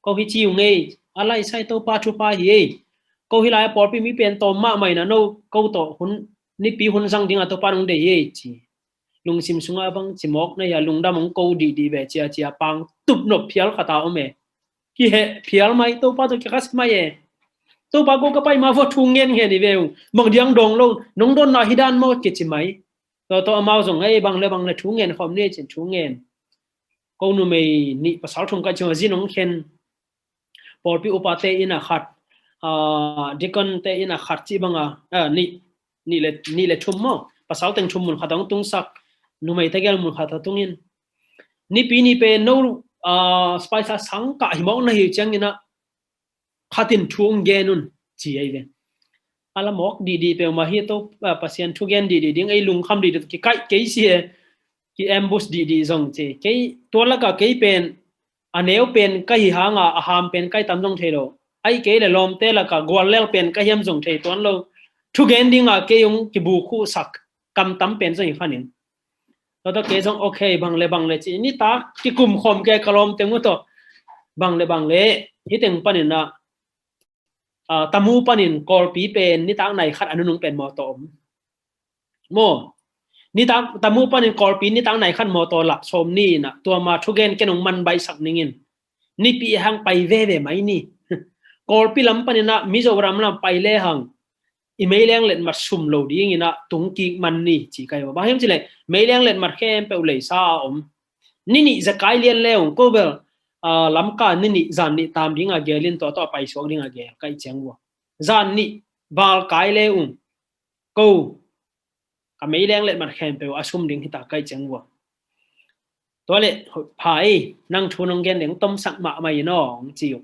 ko hi chi ngei alai sai to pa thu pa hi ko hi lai por pi mi pen to ma mai na no ko to hun ni pi hun sang ding a to pa nong de ye chi lung sim sunga bang chimok na ya lung da mong ko di ve chia pang tup nop phial khata ome ki he phial mai to pa to ki khas mai e to pa ko ka pai ma vo thung ngen he ni ve mong diang dong lo nong don na hidan mo ki chi mai to amao jong ei bang le thung ngen khom ne chin thung ngen câu nu mày nị pasal thung cái chung zin ong khen por pi upate ina khat dikon te ina khat chi banga ni le thum mo pasal teng thum mun khatang tung sak nu mày tagel mun khata tungin ni pi ni pe no spice sang ka hi mong na hi chang ina khatin thung genun chi ai ve ala mok di pe ma hi to pasien thu gen di ding ai lung kham di ki kai ke si ki ambush di zong che ke to la ka ke pen aneu pen ka hi hanga aham pen kai tam jong thero ai ke le lom te la ka gwal lel pen ka hiam jong the ton lo thu gen ding a ke yung ki bu khu sak kam tam pen jong khanin to ke jong okay bang le chi ni ta ki kum khom ke kalom te mu to bang le hi teng panin na tamu panin kol pi pen ni tang nai khat anunung pen mo tom mo ni tamu panin kol pi ni tang nai khat mo to lak som ni na tua ma thu gen kenong man bai sak ningin ni pi hang pai ve mai ni kol pi lam panin na mizoram na pai le hang email yang let mat sum lo ding ina tung ki man ni chi kai ba hem chi le mail yang let mat khem pe le sa om ni zakai lian leong ko bel lam ka ni zan ni tam ding a gelin to pai sok ding a ge kai chang wo zan ni bal kai le ko ka mail yang let mat khem pe asum ding hita kai chang wo to le phai nang thu nong gen ding tom sak ma mai no chiu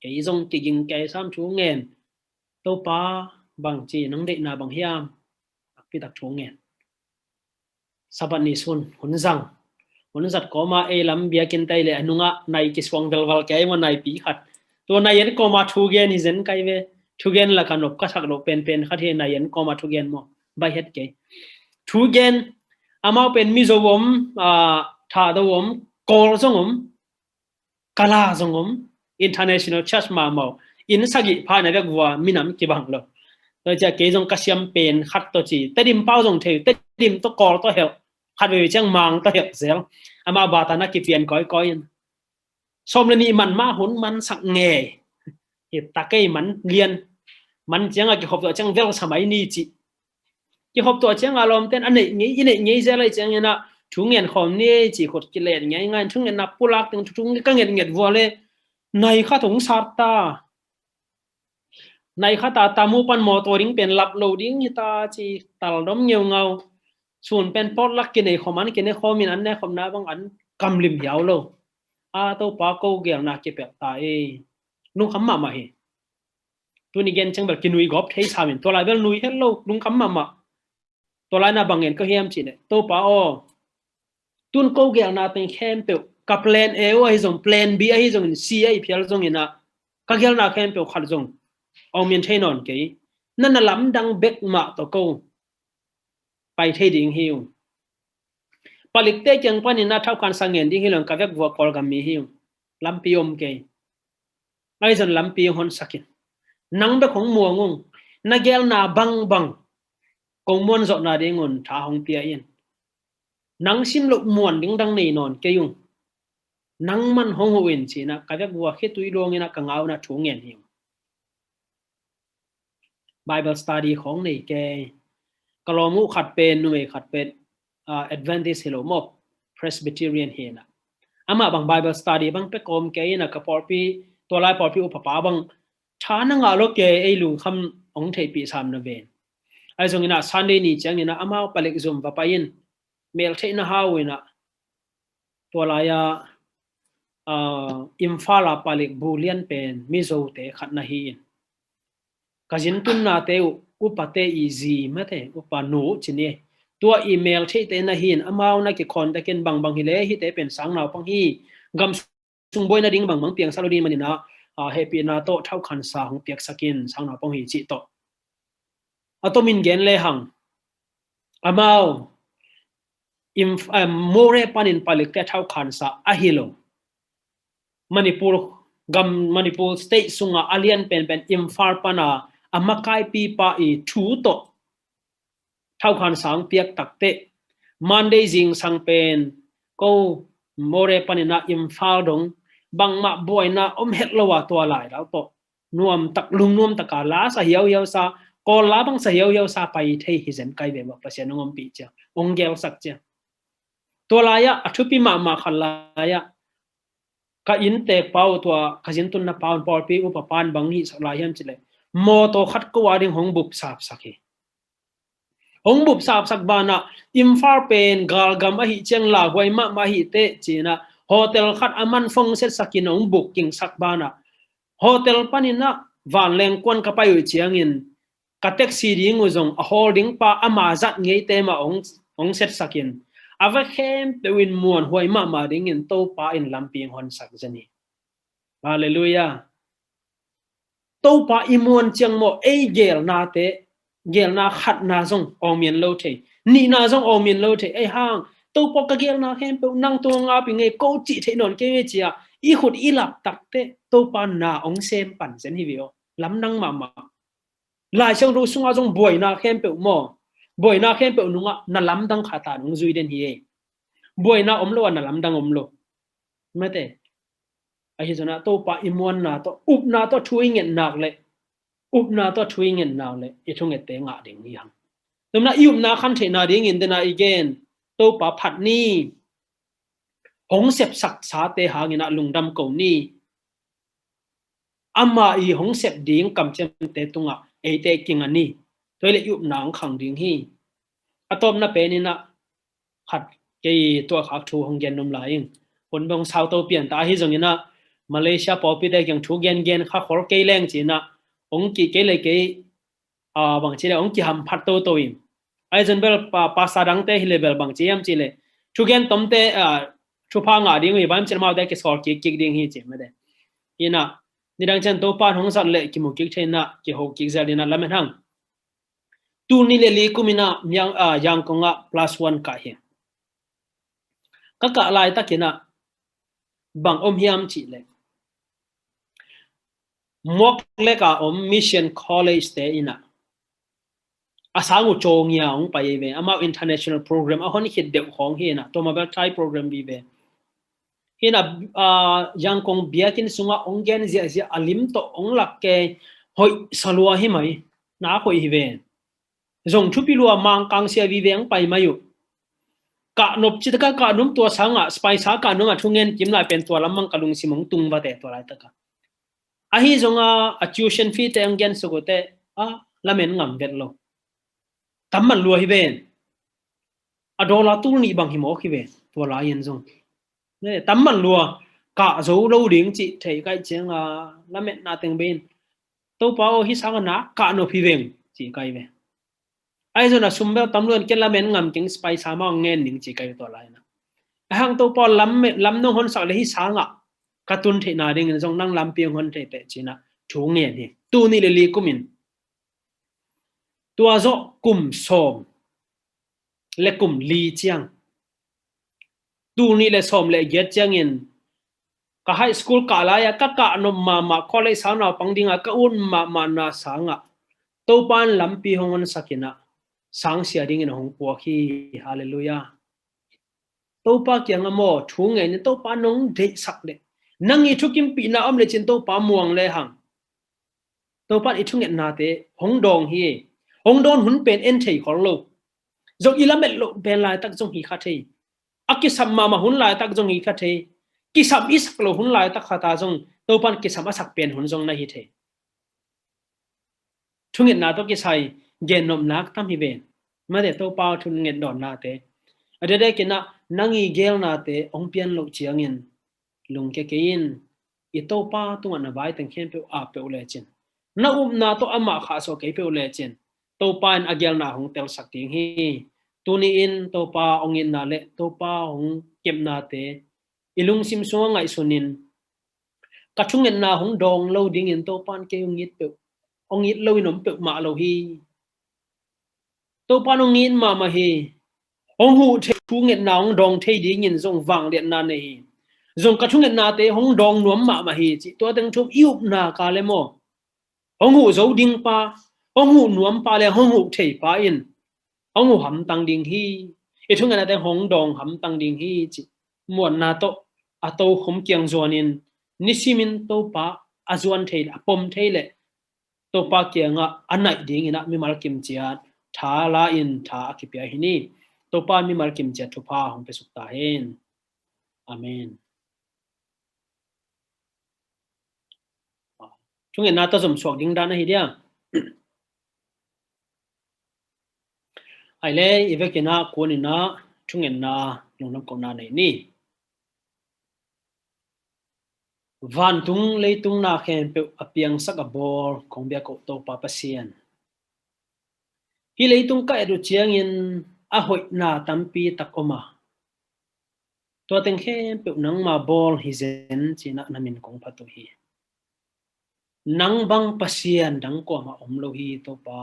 ke zong ki ging ke sam chu ngen to pa bang chi nang de na bang hiam pi tak chu ngen saban ni sun hun zat ko ma e lam bia kin tai le anunga nai ki swang dal wal ke ma nai pi khat to nai yen ko ma thu gen ni zen kai ve thu gen la kanop ka sak lo pen khat he nai yen ko ma thu gen mo bai het ke thu gen amao pen mi zo wom tha do wom kol zongom kala zongom international church ma mo in sagi pha na vek wa minam ki bang lo to cha ke jong ka siam pen khat to chi tadim pau jong the tadim to kol to hel khat ve chang mang to hel zel ama ba ta na ki pian koi som le ni man ma hun man sak nge hi ta ke man lian man chang a ki hop to chang vel samai ni chi ki hop to chang a lom ten anei ngi zel lai chang na thu ngen khom ni chi khot ki len ngai ngai thu ngen na pulak teng thu ka nget vo le nai kha thong sat ta nai kha ta tamu pan motoring pen lap loading hita chi tal dom ngeu ngau sun pen pot lak ki nei khoman ki ne khomin an ne khom na bang an kam lim yaw lo a to pa ko gel na ki pe ta e nu kham ma hi tu ni gen chang bel ki nui gop thei samin to lai bel nui hello nu kham ma to lai na bangen ko hiam chi ne to pa o tun ko gel na ten khem pe ka plan a o hi zong plan b hi zong c ai phial zong ina ka gel na khem pe khat zong ông miền Tây non cái nên là lắm đang bếc mạ tổ câu bài thay định hiu balik tê chẳng quan na thao can sang ngền đi hiu lần cả vết vua col gam mi hiu lắm piom cái ai dần lắm piom hon sakin nắng bếc không mùa ngung na gel na bang công muôn dọn na đi ngun thả hong pia yên nắng sim lục muôn đứng đăng này non cái yung nắng man hong huin chỉ na cả vết vua khi tui đong na càng áo na chú ngền hiu Bible study ของนี่แกกะลอมุขัดเป็นหน่วยขัดเป็นAdventist เหรอมอบ Presbyterian เฮนะอามาบาง Bible study บางไปกอมแกนะกะปอปีตัวลายปอปีอุปปาบางชานังอาโลแกไอ้ลูคำองเทปีสามนะเวนไอ้ตรงนี้นะ Sunday นี่จังนี่นะอามาปเล็กซุมว่าไปยินเมลเทนะฮาวนะตัวลายอิมฟาลาปเล็กบูเลียนเป็นมิโซเตขัดนะฮีนkajin tun na te upate easy mate upanu chini tua email the te na hin amau na ki khon ta ken bang hi le hi te pen sang naw pang hi gam sung boy na ding bang piang salodin manina happy na to thau khan sa hong piak sakin sang naw pang hi chi to atomin gen le hang amau more panin palik te thau khan sa ahilo Manipur state sunga alien pen imfar pana amakai pi pa i thu to thau khan sang piak takte Monday jing sang pen ko more panina imfal dong bangma boy na het lowa to lai dau to nuam tak lung nuam taka la sa hiao sa ko la bang sa hiao sa pai thei hi zen kai be ma pasien ngom pi cha ong gel sak cha ตัวลายะชุปีมาขันลายะก็อินเตเปาตัวขจินตุนนะเปาปอลปีอุปปานบางนี้สักลายยันจิเลโมโตขัดก็ว่าดิ่งหงบุบสาบสักหงบุบสาบสักบานะอิมฟาร์เป็นกาลกามอหิเชียงลาหวยมาหิเตจีนะโฮเทลขัดอามันฟงเซตสักินหงบุกกิ่งสักบานะโฮเทลปานินะวันแรงกวนกับไปอยู่เชียงอินกะเต็กซีดิ้งอุจงโฮลดิ้งปาอามาจัดเงยเตมาหงเซตสักินอาเวเข้มเปวินมวนหวยมาดิ้งอินโตปาอินลำปีงฮอนสักจนีฮาเลลูยาโตปาอิมวนเชียงโมเอเกลนาเตเกลนาขัดนาซงอเมียนโลเทนี่นาซงอเมียนโลเทไอห่างโตปากเกลนาเข้มเปนั่งตัวงาปิงเงโกจิเทนนเกเวจียอีขุดอีหลับตักเตโตปานาองเซมปันเซนฮิวิโอลำนังมาหลายช่างรู้สุงอาจงบ่อยนาเข้มเปโมบ่อยนาเข้มเปนุงะนั่นลำดังขาตานุงจุยเดนฮีเอบ่อยนาอมโลนั่นลำดังอมโลไม่เตไอ้ที่นะโตปาอิมวนนาโตอุบนาโตช่วยเงินนักเลยอุบนาโตช่วยเงินนักเลยไอ้ช่วงเงินเตงะดิ่งยังแต่นะอุบนาคันเทนาดิ่งเงินเดนาอีเกนโตปาผัดนี่หงเสพสักษาเตหาเงินลุงดำเก่านี่อามาอีหงเสพดิ่งกำเจมเตตุงะไอเตกิงอันนี้ตัวเลยอุบนางขังดิ่งฮีอะตอมนะเป็นนี่นะขัดเกยตัวขักทูหงเย็นนมไหลคนบางชาวโตเปลี่ยนตาฮิจงนี่นะมาเลเซียพอปีได้ยังทูเย็นข้าขอเกยแรงจีนะองค์กี่เกยเลยเกยบางทีเลยองค์กี่หำพัดโตอิมไอจนเบลภาษาดังเตฮิเลเบลบางทียามจีเลยทูเย็นตอมเตชูพังดิ่งอีบ้านเชนมาได้เกสอร์กิกดิ่งฮีจีไม่ได้ยีนะนี่ดังเช่นโตปานหงสันเละกิมุกิกเชนะกิโฮกิกเซลินะละเมนังตูนี่เลยลีกุมินะยังคง+1กะเฮก็กะลายตะกินะบางอมฮิมจีเลยมอกเล็กมิชชั่นคอลเลจเตอินะอาสางูโจงยาองไปเวอามา international program อาคนนี้คิดเด็กของเฮนะตัวมาแบบไทยโปรแกรมบีเวเฮนะยังคงเบียกินสุงะองเกนเสียอลิมโตองหลักเกหอยสลัวให้ไหมน้าหอยเวจงชุบพิลัวมังกังเสียวีเวงไปมาอยู่กะนบจิตกะนุ่มตัวสังะสไปซากะนุ่มทุ่งเงินกิมลายเป็นตัวลำมังกะลุงสิมงตุงบะเตตัวไรตะกะอาฮิจงtuition fee เตงเกนสุกเตละเมนงำเวทโลทำมันลัวฮิเวนดอลลาร์ตู้นี่บางฮิโมฮิเวนตัวลายยันจงเนี่ยทำมันลัวกะโจโลดิ้งจิเทยกัยเจียงละเมนนาเตงเบนตัวเป้าฮิสังนะกะนบฮิเวงจิกัยเวไอ้ส่วนสุ่มเบลตำรวจเกล้าเมนงำจึงสไปซามองเงินหนึ่งจีกัยตัวไรนะหางตัวปอลล้ำน้องคนสักเลยฮิสังะกระตุนเทนาดิ่งจงนั่งล้ำเปียงคนเทเปจีนะถูงเงินนี่ตัวนี่เลยลีกุมินตัวโจกุมโสมเล็กกุมลีเจียงตัวนี่เลยโสมเลยเย็ดเจียงเงินก็ไฮสคูลกาลายก็กะนมมาคอลเลจสาวนาปังดิ่งก็อุ่นมานาสังะตัวปานล้ำปีหงวันสักนะสังเสียดิ่งหงปัวขี้ฮาเลลูยาตัวปาเกียงอโมถูงเงินตัวปานงเด็กสักเด็กนั่งอีทุกิมปีน่าอมเลจินตัวปามวงเลยหังตัวปานอีทุงเงินนาเตหงดองฮีหงดอนหุ่นเป็นเอ็นเทยของโลกจงอีละเม็ดโลเป็นลายตักจงฮีคาเทอักกิสัมมาหุ่นลายตักจงฮีคาเทกิสัมอิสักโลหุ่นลายตักขาตาจงตัวปานกิสัมอสักเป็นหุ่นจงนาฮีเททุงเงินนาตัวกิสัยเย็นนมนักตั้มฮีเวนมาเดตัวปาทุงเงินดอนนาเตอเดเดกินะนั่งอีเกลนาเตองเปียนโลกเชียงเงินลุงเกกินอีตัวปาตัวน่ะใบตั้งเข้มเปอาเปเลจินน้านาตัวอามาขาโซเกเปเลจินตัวปานอเกลนาหงเตลสักติงฮีตัวนี้อินตัวปาองอินนาเลตัวปาหงเก็บนาเตอิลุงซิมซัวไงสุนินกัดชุงเงินนาหงดองโลดิ้งอินตัวปานเกยองอิดเปองอิดโลอินอมเปมาโลฮีตัวปานองอินมาฮีองหูเทชุงเงินนาหงดองเทดิ้งอินทรงวังเลียนนาเนฮีทรงกัดชุงเงินนาเตหงดองนวมมาฮีจิตัวตั้งชุบอิวนากาเลโมหงหูโจดิ้งปาหงหูนวมปาเลหงหูเทปาอินหงหูหำตังดิ้งฮีอีทุงเงินนาเตหงดองหำตังดิ้งฮีจิมวนนาโตอาโตขมเกียงจวนินนิสิมินโตปาอาจวนเทลปมเทเลโตปาเกียงอันไหนดิ้งอินะมีมาลกิมจียทาลาอินทาคิปยาฮินี to pa mi mal kim che thu pa hong pe suk ta hen amen chung en na ta zum sok ding dan na hi dia ai le ivekina ko ni na chung en na long nam ko na nei ni van tung leitung na khen pe apiang sak a bor khong bia ko to pa pasien hi leitung ka edu chiang in a hoi na tampi takoma to teng khen pe nang ma bol hi zen china namin kong phatu hi nang bang pasien dang ko ma om lo hi to pa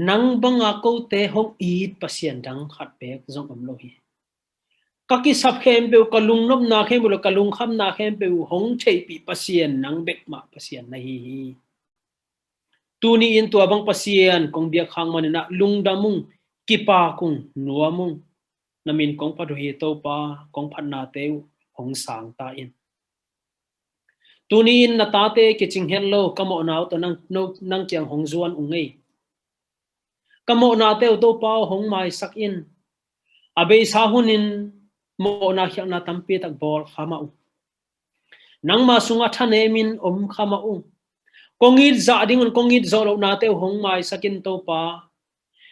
nang bang a ko te hong eat pasien dang khat pek zong om lo hi kaki sap khem pe kalung nom na khem bu kalung kham na khem pe hong chei pi pasien nang bek ma pasien na hi tu ni in tua bang pasien kong bia khang man na lungdamung kipa kung nuamung namin kong padu hi to pa kong phan na te hong sang ta in tu ni in na ta te ke ching hello kamo naw to nang chiang hong zuan ungei kamo na te to pa hong mai sak in abe sa hunin mo na khyak na tampi tak bol khama u nang ma sunga thane min om khama u kongit za ding un kongit zolo na te hong mai sakin to pa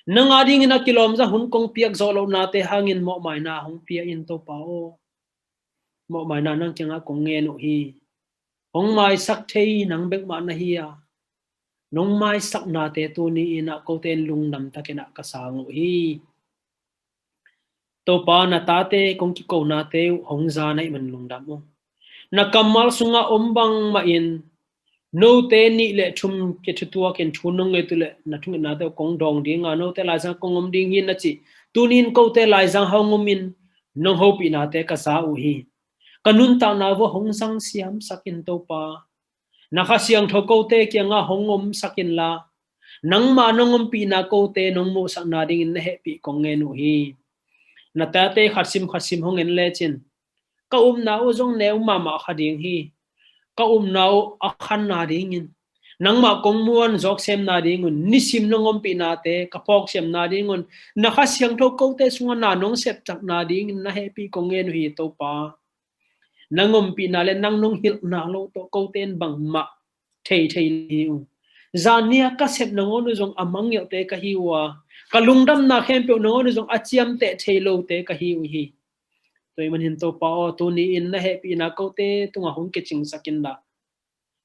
nang ading ina kilom za hun kong piak zolo na te hangin mo mai na hong pia in to pa o mo mai na nang chenga kong nge no hi hong mai sak thei nang bek ma na hi ya nong mai sak na te tu ni ina ko ten lung nam ta kena ka sang hi to pa na ta te kong ki ko na te hong za nai man lung dam o na kamal sunga ombang ma in no te ni le thum ke thutua ken thunong le tule na thung na te kong dong ding nga no te la sang kong om ding hin na chi tunin ko te lai sang hong min nong ho pi na te ka sa u hi kanun ta na wo hong sang siam sakin to pa na kha siang tho ko te kya nga hong om sakin la nang ma nong om pi na ko te nong mo sak na ding in he pi kong nge no hi na ta te khasim hong en le chin ka na o jong neu ma ma khading hi ka nau akhan na ding in nang ma kong muan jok sem na ding un nisim nongom pi na te ka pok sem na ding un na kha siang tho ko te sunga na nong sep chak na ding na happy kong en hi to pa nangom pi na le nang nong hil na lo to ko ten bang ma thei hi u zania ka sep nongon jong amang yo te ka hi wa ka lungdam na khem pe nongon jong achiam te thei lo te ka hi u hi tôi mình hiện to pa tu ni in na happy na ko te tunga hong ke ching sakin la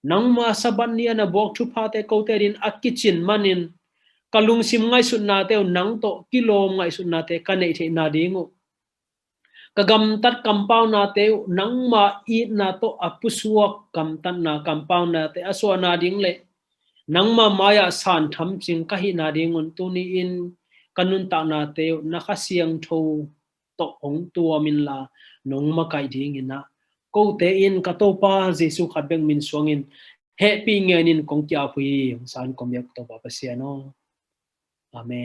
nang ma saban ni na bok thu pha te ko te rin at kitchen manin kalung sim ngai sun na te nang to kilom ngai sun na te ka nei the na dingu kagam tat compound na te nang ma i na to apusuak kam tan na compound na te aswa na ding le nang ma maya san tham ching ka hi na dingun tu ni in kanun ta na te na kha siang tho to ong tua min la nong ma kai ding ina ko te in ka to pa jesu khat beng min swangin happy ngenin kong kya phui san kom yak to pa pasiano amen